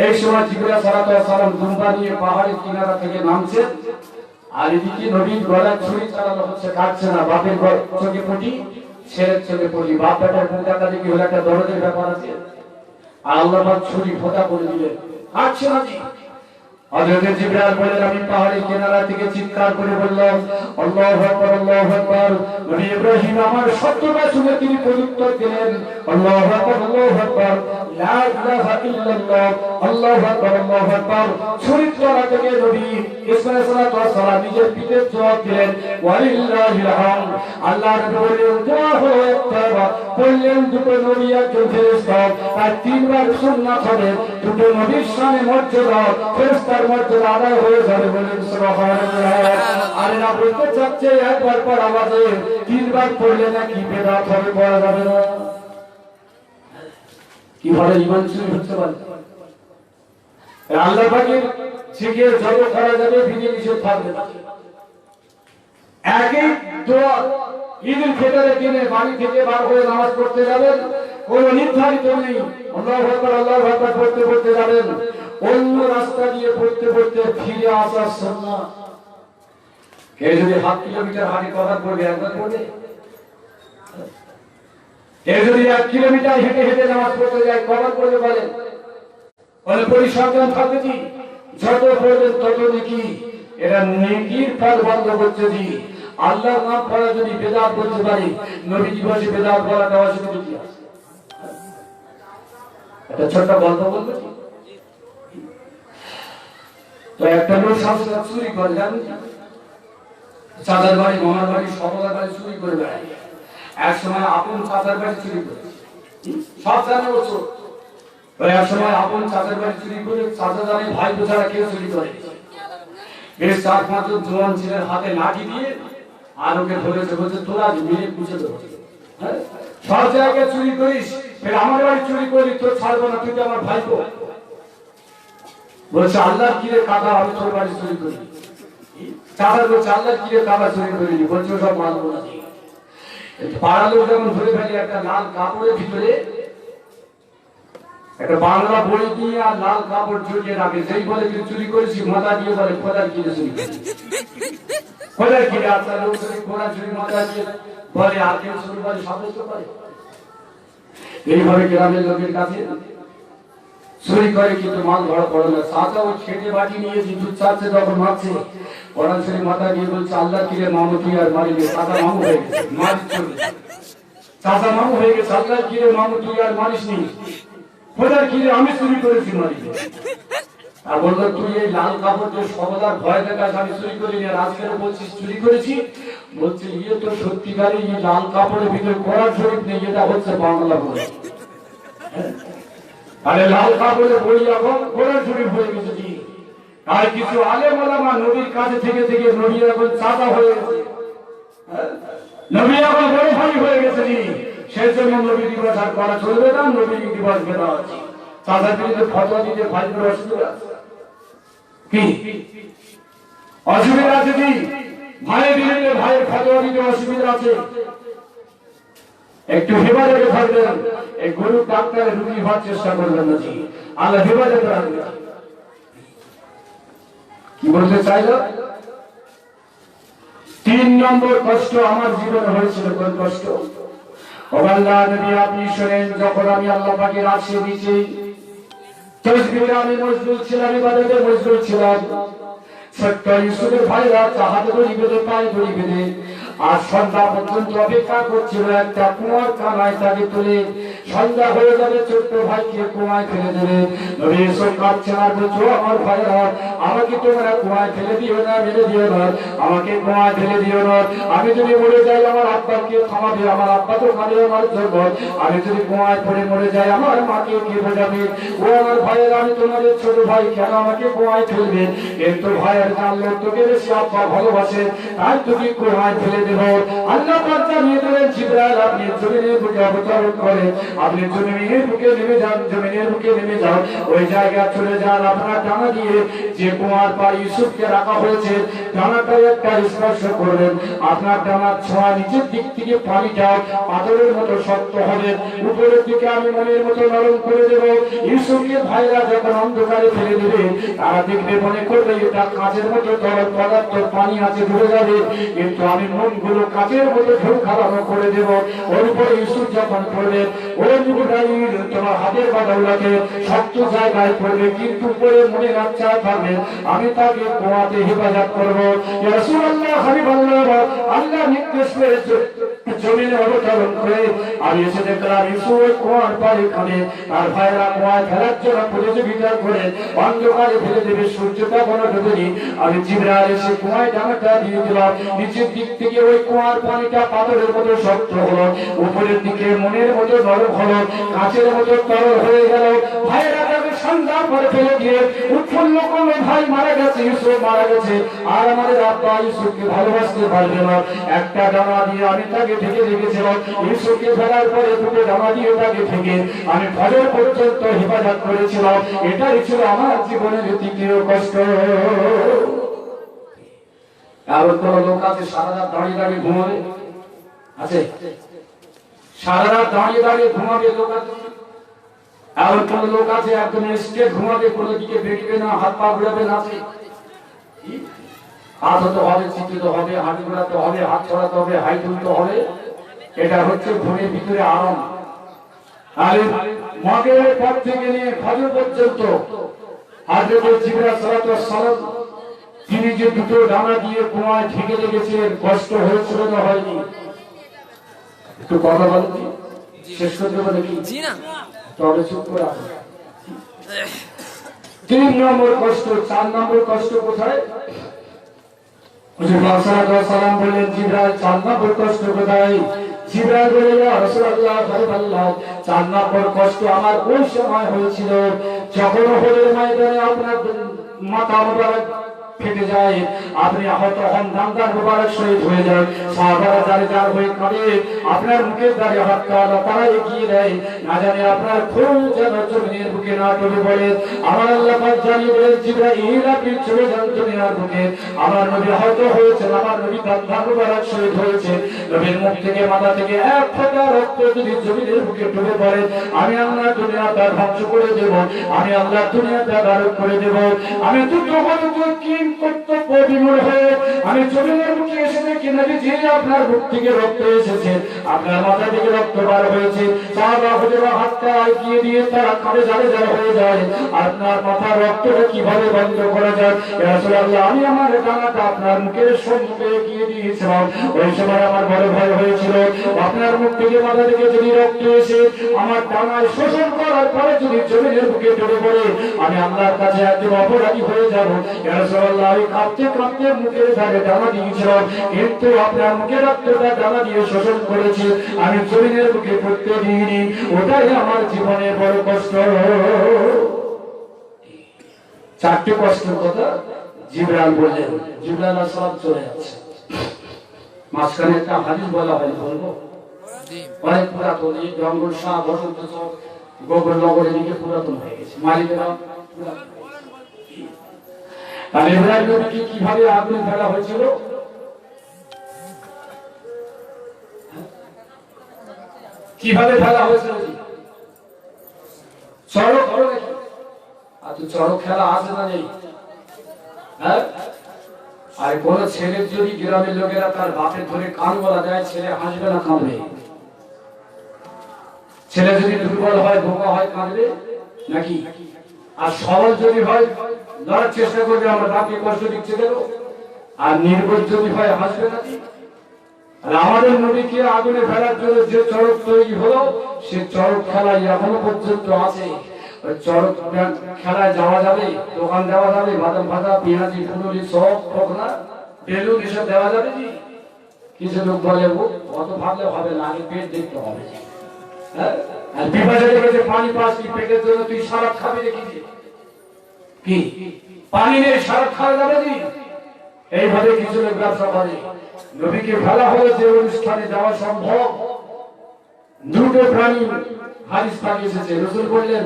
এই সময় জিবরাইল সাল্লাল্লাহু আলাইহি ওয়াসাল্লাম দুম্বা নিয়ে পাহাড়ের কিনারা থেকে নামছেন, আর এদিকে নবীর গলায় ছুরি চালানো হচ্ছে, কাটছে না। বাপের চোখে পটি, ছেলের চোখে পটি, বাপ বেটার মুখটা দেখি হলো একটা দরদের ব্যাপার আছে। আর আল্লাহ পাক ছুরি ফোঁটা করে দিলেন, কাটছে না জি। হযরত জিবরাইল বলেন আমি পাহাড়ের কিনারা থেকে চিৎকার করে বললাম আল্লাহু আকবার, আল্লাহু আকবার। নবী ইব্রাহিম আমার শব্দটা শুনে তিনি প্রত্যুত্তর দিলেন আল্লাহু আকবার, আল্লাহু আকবার, লা ইলাহা ইল্লাল্লাহ, আল্লাহু আকবার, আল্লাহু আকবার। ছুরির তলা থেকে নবী ইসমাঈল সাল্লাল্লাহু আলাইহি ওয়াসাল্লাম নিজের পিঠে জবাব দিলেন ওয়ালিল্লাহিল হামদ। আল্লাহ বললেন দোয়া হলো একটা, বললেন দুটো নবী একজন ফেরেশতা, আর 3বার সুন্নাত হবে, দুটো নবীর শানে মর্যাদা ফেরেশতা মর্যাদা আদায় হয়ে যাবে বলেন সুবহানাল্লাহ। আর না বলতে চাচ্ছে একবার পর আওয়াজে 3বার পড়লে নাকি বেদাত হবে, পড়া যাবে না। কিভাবে ঈমান চুরি হতে পারে? আল্লাহ পাকের জিকির যত করা যাবে বিধি নিষেধ থাকবে না। একই দোয়া ঈদুল ফিতরের দিনে বাড়ি থেকে বার হয়ে নামাজ পড়তে যাবেন, কোন নির্ধারিত নেই। আল্লাহু আকবার পড়তে পড়তে যাবেন, অন্য রাস্তা দিয়ে পড়তে পড়তে ফিরে আসার সুন্নাহ। কে যদি 7 কিলোমিটার হাঁটে কবার পড়বে? একবার পড়বে। কে যদি 1 কিলোমিটার হেঁটে হেঁটে নামাজ পড়তে যায় কবার পড়বে বলেন? বলে পরিসংখ্যান থাকবে জি, যত পড়বেন তত নেকি। এরা নেকির পথ বন্ধ করছে জি। আল্লাহর নাম পড়া যদি বেদাত বলতে পারি, নবী দিবসে বেদাত বলাটা অসুবিধা কি আছে? একটা ছোট্ট গল্প বলবো। তো একটা লোক সবসময় চুরি করে, জানেন, চাচার বাড়ি, মামার বাড়ি, সকলের বাড়ি চুরি করে বেড়ায়। এক সময় আপন চাচার বাড়ি চুরি করে, সব জানে ও চোর। এক সময় আপন চাচার বাড়ি চুরি করে, চাচা জানে ভাই বোঝারা কেউ চুরি করে। বেশ 4-5 জন জোয়ান ছেলের হাতে লাঠি দিয়ে আর ওকে ধরেছে, বলছে তোরা মেরে পুষে দেবো। সব জায়গায় চুরি করিস, ফের আমার বাড়ি চুরি করি, তোর ছাড়বো না, তুই তো আমার ভাইপো। বলছে আল্লাহর কিরে কাকা, আমি তোর বাড়ি চুরি করি। চাচার বলছে আল্লাহর কিরে কাকা চুরি করিনি, বলছে সব মানবো না। পাড়ার লোক যেমন ধরে ফেলে একটা লাল কাপড়ের ভিতরে একটা বাংলা বই দিয়ে আর লাল কাপড় ঝুলিয়ে রাখে, যেই বলে যে চুরি করেছি মাথা দিয়ে বলে খোদার কিনে চুরি করেছি, খোদার কিনে। আর তার লোক খোদা চুরি মাথা দিয়ে বলে আর কেউ চুরি বলে সাব্যস্ত করে। এইভাবে গ্রামের লোকের কাছে চুরি করে, কিন্তু মাল ধরা পড়ে না। চাচা ওই খেটে বাটি নিয়ে দুধ চাচ্ছে, যখন মারছে কোরআন শরীফ মাথা দিয়ে বলছে আল্লাহ কিরে মামুতি আর মারিনি। চাচা মামু হয়ে গেছে, মারিস চলে। চাচা মামু হয়ে গেছে, আল্লাহ কিরে মামুতি আর মারিস নি, খোদার কিরে আমি চুরি করেছি, মারিস। আর বললো তুই এই লাল কাপড় যে সবদার ভয় দেখাস, আমি চুরি করিনি, আর আজকে বলছিস চুরি করেছি। বলছে ইয়ে তো সত্যিকারই এই লাল কাপড়ের ভিতরে কোরআন শরীফ নেই, এটা হচ্ছে বাংলা বই। আরে লাল কাপড়ে বই এখন কোরআন শরীফ হয়ে গেছে কি? আর কিছু আলেম ওলামা নবীর কাছে থেকে থেকে নবী এখন চাচা হয়ে গেছে, নবী এখন বড় ভাই হয়ে গেছে জি। সেই জন্য নবী দিবস আর করা চলবে না, নবী দিবস বেদা আছে। চাচার বিরুদ্ধে ফতোয়া দিতে ভাইয়ের অসুবিধা আছে কি? অসুবিধা আছে কি? ভাইয়ের বিরুদ্ধে ভাইয়ের ফতোয়া দিতে অসুবিধা আছে। একটু হেফাজতে থাকবেন, এই গরুর ডাক্তারের রুগী হওয়ার চেষ্টা করবেন না জি। আল্লাহ হেফাজতে রাখবেন। কি বলতে চাইল? 3 নম্বর কষ্ট আমার জীবনে হয়েছিল। কোন কষ্ট? ও আল্লাহ নবী আপনি শোনেন, যখন আমি আল্লাহ পাকের আরশে নিচে তাসবিহে আমি মশগুল ছিলাম, ইবাদতে মশগুল ছিলাম, ছোট্ট ইউসুফের ভাইরা হাতে দড়ি বেঁধে পায়ে দড়ি বেঁধে আর সন্ধ্যা পর্যন্ত অপেক্ষা করছিল একটা কুয়ার কানায় তাকে তুলে সন্ধ্যা হয়ে যাবে, ছোট্ট ভাইকে কুয়ায় ফেলে দেবে। নবী ইউসুফ কাঁদছেন আর বলছো আমার ভাইরা আমাকে তোমরা কুয়ায় ফেলে দিও না, মেরে দিও না, আমাকে কুয়ায় ফেলে দিও না। আমি যদি মরে যাই আমার আব্বাকে থামাবে, আমার আব্বা তো খাবে আমার জন্য। আমি যদি কুয়ায় পড়ে মরে যাই আমার মাকে কে বোঝাবে? ও আমার ভাইয়েরা, আমি তোমাদের ছোট ভাই, কেন আমাকে কুয়ায় ফেলবে? কিন্তু ভাইয়ের জানলো তোকে বেশি আব্বা ভালোবাসে, তাই তোকে কুয়ায় ফেলে দেব। আল্লাহ পাক জানিয়ে দিলেন জিবরাইল আপনি জমিনের বুকে অবতরণ করে আপনি জমিনের বুকে নেমে যান, জমিনের বুকে নেমে যান, ওই জায়গায় চলে যান। আপনার ডানা দিয়ে যে কুয়ার পাড়ে ইউসুফকে রাখা হয়েছে ডানাটা একটা স্পর্শ করবেন, আপনার ডানার ছোঁয়া নিচের দিক থেকে পানিটা পাথরের মতো শক্ত হবে, উপরের দিকে আমি মনের মতো নরম করে দেব। ইউসুফকে ভাইরা যখন অন্ধকারে ফেলে দেবে তারা দেখবে মনে করবে এটা কাঁচের মতো তরল পদার্থ, পানি আছে ডুবে যাবে, কিন্তু আমি মনগুলো কাঁচের মতো ঢেউ খালানো করে দেব। ওর উপরে ইউসুফ যখন পড়বে ওর মুখটাই তোমার হাতের বাদাউলাকে শক্ত জায়গায় পড়বে, কিন্তু উপরে মনে রাখা থাকবে আমি তাকে কুয়াতে হেফাজত করবো। ইয়া রাসূলুল্লাহ হাবিবাল্লাহ, আল্লাহ নির্দেশ পেয়েছে জমিনে অবতরণ করে আমি এসে দেখলাম ইউসুফ কুয়ার পাড়ে খানে আর ভাইরা কুয়ায় ফেলার জন্য প্রতিযোগিতা করে অন্ধকারে ফেলে দেবে, সূর্যটা কোনো ডুবেনি। আমি জিবরাইল এসে কুয়ায় ডানাটা দিয়ে দিলাম, নিচের দিক থেকে ওই কুয়ার পানিটা পাথরের মতো শক্ত হলো, উপরের দিকে মনের মতো নরম হলো, কাঁচের মতো তরল হয়ে গেল। ভাইরা তাকে সন্ধ্যা করে ফেলে দিয়ে উৎফুল্ল করলো, ভাই মারা গেছে, ইউসুফ মারা গেছে, আর আমাদের আব্বা ইউসুফকে ভালোবাসতে পারবে না। একটা ডানা দিয়ে আমি তাকে ঢেকে রেখেছিলাম, ইউসুফকে ফেলার পরে দুটো ডানা দিয়ে তাকে ঢেকে আমি ফজর পর্যন্ত হেফাজত করেছিলাম। এটাই ছিল আমার জীবনের তৃতীয় কষ্ট। আর কোন লোক আছে সারা রাত দাঁড়িয়ে দাঁড়িয়ে ঘুমাবে? আছে? সারা রাত দাঁড়িয়ে দাঁড়িয়ে ঘুমাবে লোক আছে, এমন কোন লোক আছে একদম স্টেট ঘুমাবে, কোনো দিকে বেরিয়ে না, হাত পা ঘুরাবে না, আছে? হাত হতে হবে, চিন্তিত হবে, হাঁটু ঘোরাতে হবে, হাত ছড়াতে হবে, হাই তুলতে হবে। এটা হচ্ছে ঘুমের ভিতরে আরাম। আর মাগরিবের পর থেকে নিয়ে ফজর পর্যন্ত হযরত জিবরাইল সালাতু সালাম তিনি যে দুটো ডানা দিয়ে কুয়ায় ঢেকে রেখেছিলেন, কষ্ট হয়েছিল না হয়নি? একটু কথা বলেন, শেষ করতে পারে কি? জি না, তবে চুপ করে আসুন। 3 নম্বর কষ্ট, 4 নম্বর কষ্ট কোথায়? হুজুর পাক সাল্লাল্লাহু আলাইহি ওয়াসাল্লাম বললেন, জিবরাইল 4 নম্বর কষ্ট কোথায়? জিবরাইল বললেন, ইয়া রাসূলুল্লাহ, হাবিবাল্লাহ, 4 নম্বর কষ্ট আমার ওই সময় হয়েছিল যখন উহুদের ময়দানে আপনার মাথা মুবারক ফেটে যায়, আপনি আহত হন, দান্দার মুবারক শহীদ হয়ে যায়, সাহাবারা যারে যার হয়ে কাঁদে, আপনার মুখের দ্বারে হাত কালা তারা এগিয়ে দেয়, না জানে আপনার খুন যেন জমিনের বুকে না ডুবে পড়ে। আমার আল্লাহ পাক জানিয়ে দিলেন, জিবরাইল আপনি চলে যান দুনিয়ার বুকে, আমার নবী আহত হয়েছেন, আমার নবী দান্দার মুবারক শহীদ হয়েছে, নবীর মুখ থেকে মাথা থেকে এক ফোঁটা রক্ত যদি জমিনের বুকে ডুবে পড়ে, আমি আল্লাহ দুনিয়াটা ধ্বংস করে দেব, আমি আল্লাহ দুনিয়াটা গারক করে দেব। আমি দুটো কি কর্তব্য বিমূঢ় হয়ে আমি জমিনের মুখে এসে দেখি নবী যে আপনার মুখ থেকে রক্ত এসেছে, আপনার মাথা থেকে রক্ত বার হয়েছে, সাহাবা হুজুরা হাতটা এগিয়ে দিয়ে তারা কাঁধে জারে জারে হয়ে যায়, আপনার মাথার রক্তটা কিভাবে বন্ধ করা যায়? ইয়া রাসূলুল্লাহ, আমি আমার ডানাটা আপনার মুখের সম্মুখে এগিয়ে দিয়েছিলাম, ওই সময় আমার বড় ভয় হয়েছিল আপনার মুখ থেকে মাথা থেকে যদি রক্ত এসে আমার ডানায় শোষণ করার পরে যদি জমিনের বুকে ডুবে পড়ে, আমি আল্লাহর কাছে একজন অপরাধী হয়ে যাব। ইয়া রাসূলুল্লাহ, আমি কাঁপতে কাঁপতে মুখের ধারে ডানা দিয়েছিলাম, কিন্তু আপনার মুখের রক্তটা ডানা দিয়ে শোষণ করেছে, আমি জমিনের বুকে পড়তে দিইনি, ওটাই আমার জীবনের বড় কষ্ট। 4টে কষ্টের কথা জিবরাইল বললেন। জিবরাইল আলাইহিস সালাম চলে যাচ্ছে, মাঝখানে একটা হাদিস বলা হয়, বলবো? অনেক পুরাতন, এই জঙ্গল শাহ বসন্ত চক গোবর নগরের দিকে পুরাতন হয়ে গেছে, মালিকেরা আর ইব্রাহিম নবীকে কিভাবে আগুনে ফেলা হয়েছিল? কিভাবে ফেলা হয়েছিল? চড়ক করো নাকি? আর তো চড়ক খেলা আছে না নেই? হ্যাঁ, আর কোন ছেলে যদি গ্রামের লোকেরা তার বাপের ধরে কান বলা যায়, ছেলে হাসবে না কাঁদবে? ছেলে যদি দুর্বল হয়, বোকা হয়, কাঁদবে নাকি? আর সবল যদি হয়, লড়ার চেষ্টা করবে, আমার বাপকে কষ্ট দিচ্ছে কেন? আর নির্বোধ যদি হয়, হাসবে নাকি? আর আমাদের নবীকে আগুনে ফেলার জন্য যে চড়ক তৈরি হলো, সে চড়ক খেলায় এখনো পর্যন্ত আছে। ওই চড়ক খেলায় যাওয়া যাবে, দোকান দেওয়া যাবে, বাদাম ভাজা, পেঁয়াজি, ফুলুরি, সব ঠোকরা, বেলুন এসব দেওয়া যাবে কি? কিছু লোক বলে, অত ভাবলে হবে না, আগে পেট দেখতে হবে। হ্যাঁ, আর বিবাহের কাছে পানি পাস কি পেটের জন্য? তুই সারা খাবি দেখিস কি? পানি নেই, সারা খাওয়া যাবে কি? এইভাবে কিছু লোক ব্যবসা করে। নবীকে ফেলা হলে যে অনুষ্ঠানে যাওয়া সম্ভব, দুটো প্রাণী হাদিস পাক এসেছে, রাসূল বললেন,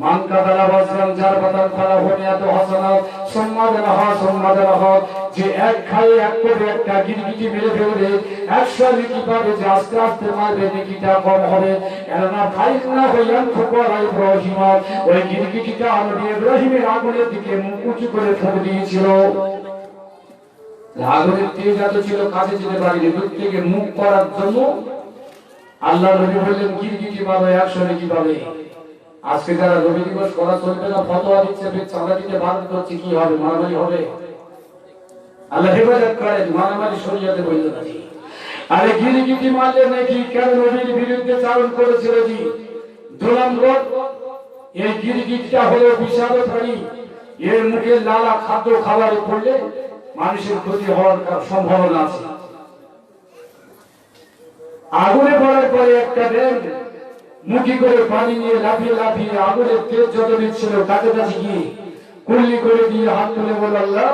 মান কাদালা বাসরান যার বাতান ফালা হনে এত হাসানা সম্মাদালাহ, যে এক খায়ে এক করে একটা গিরগিটি মেরে ফেলবে 100 নেকি পাবে, যে আস্তে আস্তে মারবে নেকিটা কম হবে। কেননা ফাইনা হইয়ান ফুকরা ইব্রাহিম, ওই গিরগিটিটা নবী ইব্রাহিমের আগুনের দিকে মুখ উঁচু করে ফুঁক দিয়েছিল। আগুনের তেজ এত ছিল, কাছে যেতে পারেনি, দূর থেকে মুখ করার জন্য আল্লাহ নবী বললেন, গিরগিটি পাবে 100 নেকি পাবে। আজকে যারা রবি দিবস করা চলবে না, ফতোয়া দিচ্ছে, চাঁদা দিতে বাধ্য করছে, কি হবে? মারামারি হবে। আল্লাহ হেফাজত করেন, মারামারি শরীয়তে বৈধ নাকি? আরে গিরগিটি মারলে নাকি কেন নবীর বিরুদ্ধে চারণ করেছিল? জি, 2 নম্বর, এই গিরগিটিটা হলো বিষাক্ত প্রাণী, এর মুখে লালা খাদ্য খাবারে পড়লে মানুষের ক্ষতি হওয়ার সম্ভাবনা আছে। আগুনে পড়ার পরে একটা ব্যাঙ মুখি করে পানি নিয়ে লাফিয়ে লাফিয়ে আগুনের তেজ যত দিচ্ছিল, কাছে কাছে গিয়ে কুল্লি করে দিয়ে হাত তুলে বলল, আল্লাহ,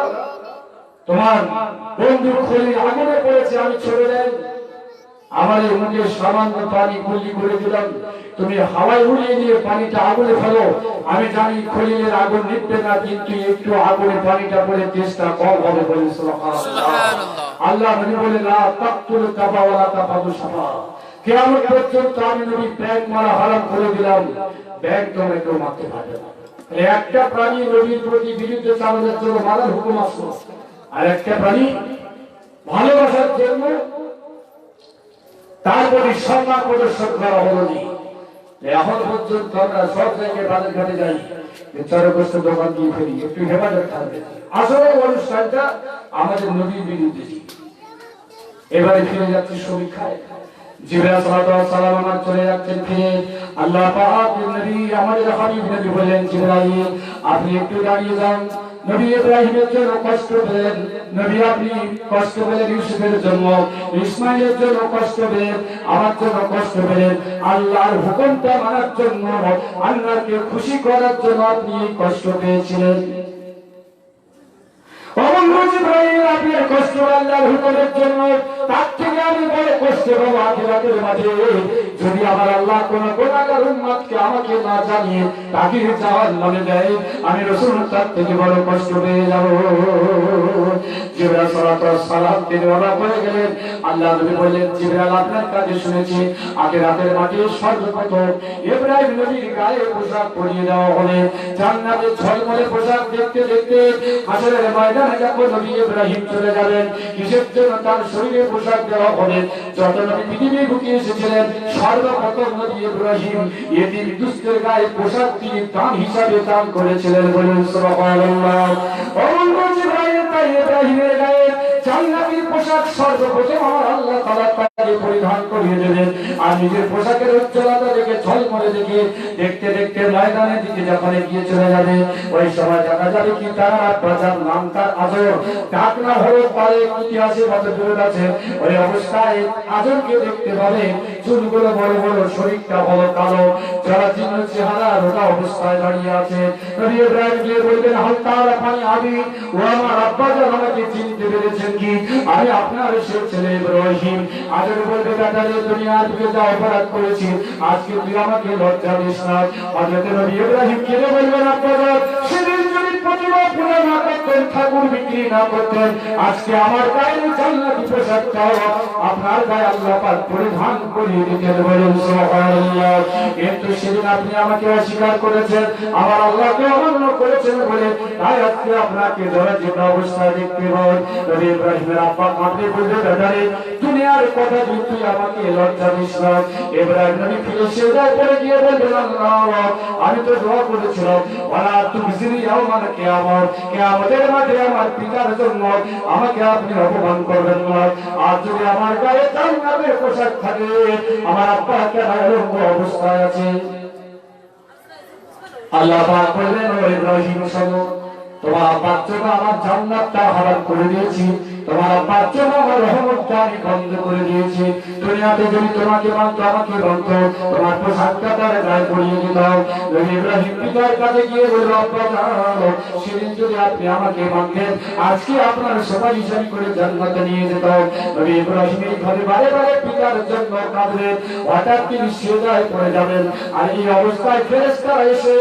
তোমার বন্ধুর খলিল আগুনে পড়েছে, আমি ছেড়ে দেন, আমার এই মুখে সামান্য পানি কুল্লি করে দিলাম, তুমি হাওয়ায় উড়িয়ে দিয়ে পানিটা আগুনে ফেলো, আমি জানি খলিলের আগুন নিভবে না, কিন্তু একটু আগুনে পানিটা পড়ে তেজটা কম হবে। বলে সুবহানাল্লাহ। আল্লাহ নবী বলে, লা তাকতুল কাবা ওয়ালা তাফাদু সাফা, কিয়ামত পর্যন্ত আমি নবী ব্যাগ মারা হারাম করে দিলাম, ব্যাগ তোমরা কেউ মারতে পারবে না। একটা প্রাণী নবীর প্রতি বিরুদ্ধে চালানোর জন্য মারার হুকুম আসলো, আর একটা প্রাণী ভালোবাসার জন্য তার প্রতি সম্মান প্রদর্শন করা হলো নি। এখন পর্যন্ত আমরা সব জায়গায় বাজার ঘাটে যাই, চরগ্রস্ত দোকান দিয়ে ফেরি, একটু হেফাজত থাকবে। আসলে অনুষ্ঠানটা আমাদের নবীর বিরুদ্ধে। এবারে ফিরে যাচ্ছি সমীক্ষায়। জিবরাইল সাল্লাল্লাহু আলাইহি ওয়াসাল্লাম আমার চলে যাচ্ছেন ফিরে। আল্লাহ পাক নবী আমাদের হাবিব নবী বলেন, জিবরাইল আপনি একটু দাঁড়িয়ে যান। নবী ইব্রাহিমের জন্য কষ্ট পেলেন, নবী আপনি কষ্ট পেলেন ইউসুফের জন্য, ইসমাইলের জন্য কষ্ট পেলেন, আমার জন্য কষ্ট পেলেন। আল্লাহর হুকুমটা মানার জন্য, আল্লাহকে খুশি করার জন্য আপনি কষ্ট পেয়েছিলেন। আপনার কষ্ট আল্লাহর হুকুমের জন্য, তার থেকে আমি বড় কষ্ট পাবো আখিরাতের মাঝে। যদি আমার আল্লাহ কোন গুনাহগার উম্মতকে আমাকে না জানিয়ে তাকে জাহান্নামে দেয়, আমি রাসূল তার থেকে বড় কষ্ট পেয়ে যাব। জিবরাইল সাল্লাল্লাহু আলাইহি ওয়াসাল্লাম তিনি অবাক হয়ে গেলেন। আল্লাহ নবী বললেন, জিবরাইল আপনার কাছে শুনেছি আখিরাতের মাঠে সর্বপ্রথম ইব্রাহিম নবীর গায়ে পোশাক পরিয়ে দেওয়া হবে। জান্নাতে ঝলমলে পোশাক দেখতে দেখতে হাসরের ময়দানে যখন নবী ইব্রাহিম চলে যাবেন, কিসের জন্য তার শরীরে পোশাক দেওয়া হবে? যত নবী পৃথিবী বুকে এসেছিলেন, সর্বপ্রথম নবী ইব্রাহিম এতিম দুস্থের গায়ে পোশাক তিনি দান হিসাবে দান করেছিলেন। বলেন সুবহানাল্লাহ। ইব্রাহিমের গায়ে জান্নাতি পোশাক সর্বপ্রথম আমার আল্লাহ তাআলা তাকে পরিধান করিয়ে দেবেন। আর নিজের পোশাকের উজ্জ্বলতা দেখে ঝলমলে দেখে দেখতে দেখতে ময়দানের দিকে যখন এগিয়ে চলে যাবে, ওই সময় দেখা যাবে কি তার বাজার নাম তার আজর, ডাক না হলে পারে ইতিহাসে কত বিরোধ আছে। ওই অবস্থায় আজরকে দেখতে পাবে, চুলগুলো বড় বড়, শরীরটা বড় কালো, যারা জীর্ণ চেহারা রোগা অবস্থায় দাঁড়িয়ে আছে। নবী ইব্রাহিম গিয়ে বলবেন, হাল তাআলা পানি আবি, ও আমার আব্বা জান আমাকে চিনতে পেরেছেন কি? আমি আপনার সেই ছেলে ইব্রাহিম। আজর বলবে, বেটা রে, দুনিয়ার বুকে যা অপরাধ করেছি, আজকে তুই আমাকে লজ্জা দিস না। হযরত নবী ইব্রাহিম কেঁদে বলবেন, আব্বা জান সেদিন যদি প্রতিমা পূজা না করতেন, ঠাকুর বিক্রি না করতেন, আজকে আমার গায়ে জান্নাতি পোশাকটা আপনার গায়ে আল্লাহ পাক পরিধান করিয়ে দিতেন। বলেন সুবহানাল্লাহ। কিন্তু সেদিন আপনি আমাকে অস্বীকার করেছেন, আমার আল্লাহকে অমান্য করেছেন বলে তাই আজকে আপনাকে জরাজীর্ণ অবস্থায় দেখতে পাই। নবী ইব্রাহিমের আব্বা কাঁদতে বলতে, বেটারে দুনিয়ার কথা তুই আমাকে লজ্জা দিস না। ইব্রাহিম নবী ফিরে সেজদায় পড়ে গিয়ে বললেন, আল্লাহ আমি তো দোয়া করেছিলাম, ওয়ালা তুখজিনি ইয়াওমাল কিয়ামত, কিয়ামতের মাঠে আমার পিতার জন্য আমাকে আপনি অপমান করবেন না। আর যদি আমার গায়ে জান্নাতের পোশাক থাকে, আমার আব্বা কেন এরকম অবস্থায় আছে? আল্লাহ পাক বললেন, ও ইব্রাহিম শোনো, তোমার আব্বার জন্য আমার জান্নাতটা হারাম করে দিয়েছি, তোমার আব্বার জন্য আমার রহমতটা আমি বন্ধ করে দিয়েছি। দুনিয়াতে যদি তোমাকে মানতো, আমাকে মানতো, তোমার পোশাকটা তার গায়ে পরিয়ে দিতাম। নবী ইব্রাহিম পিতার কাছে গিয়ে বলল, আব্বা জান সেদিন যদি আপনি আমাকে মানতেন, আজকে আপনার সুপারিশারি করে জান্নাতে নিয়ে যেতাম। নবী ইব্রাহিম এইভাবে বারে বারে পিতার জন্য কাঁদলেন। হঠাৎ তিনি সিজদায় পড়ে যাবেন, আর এই অবস্থায় ফেরেশতারা এসে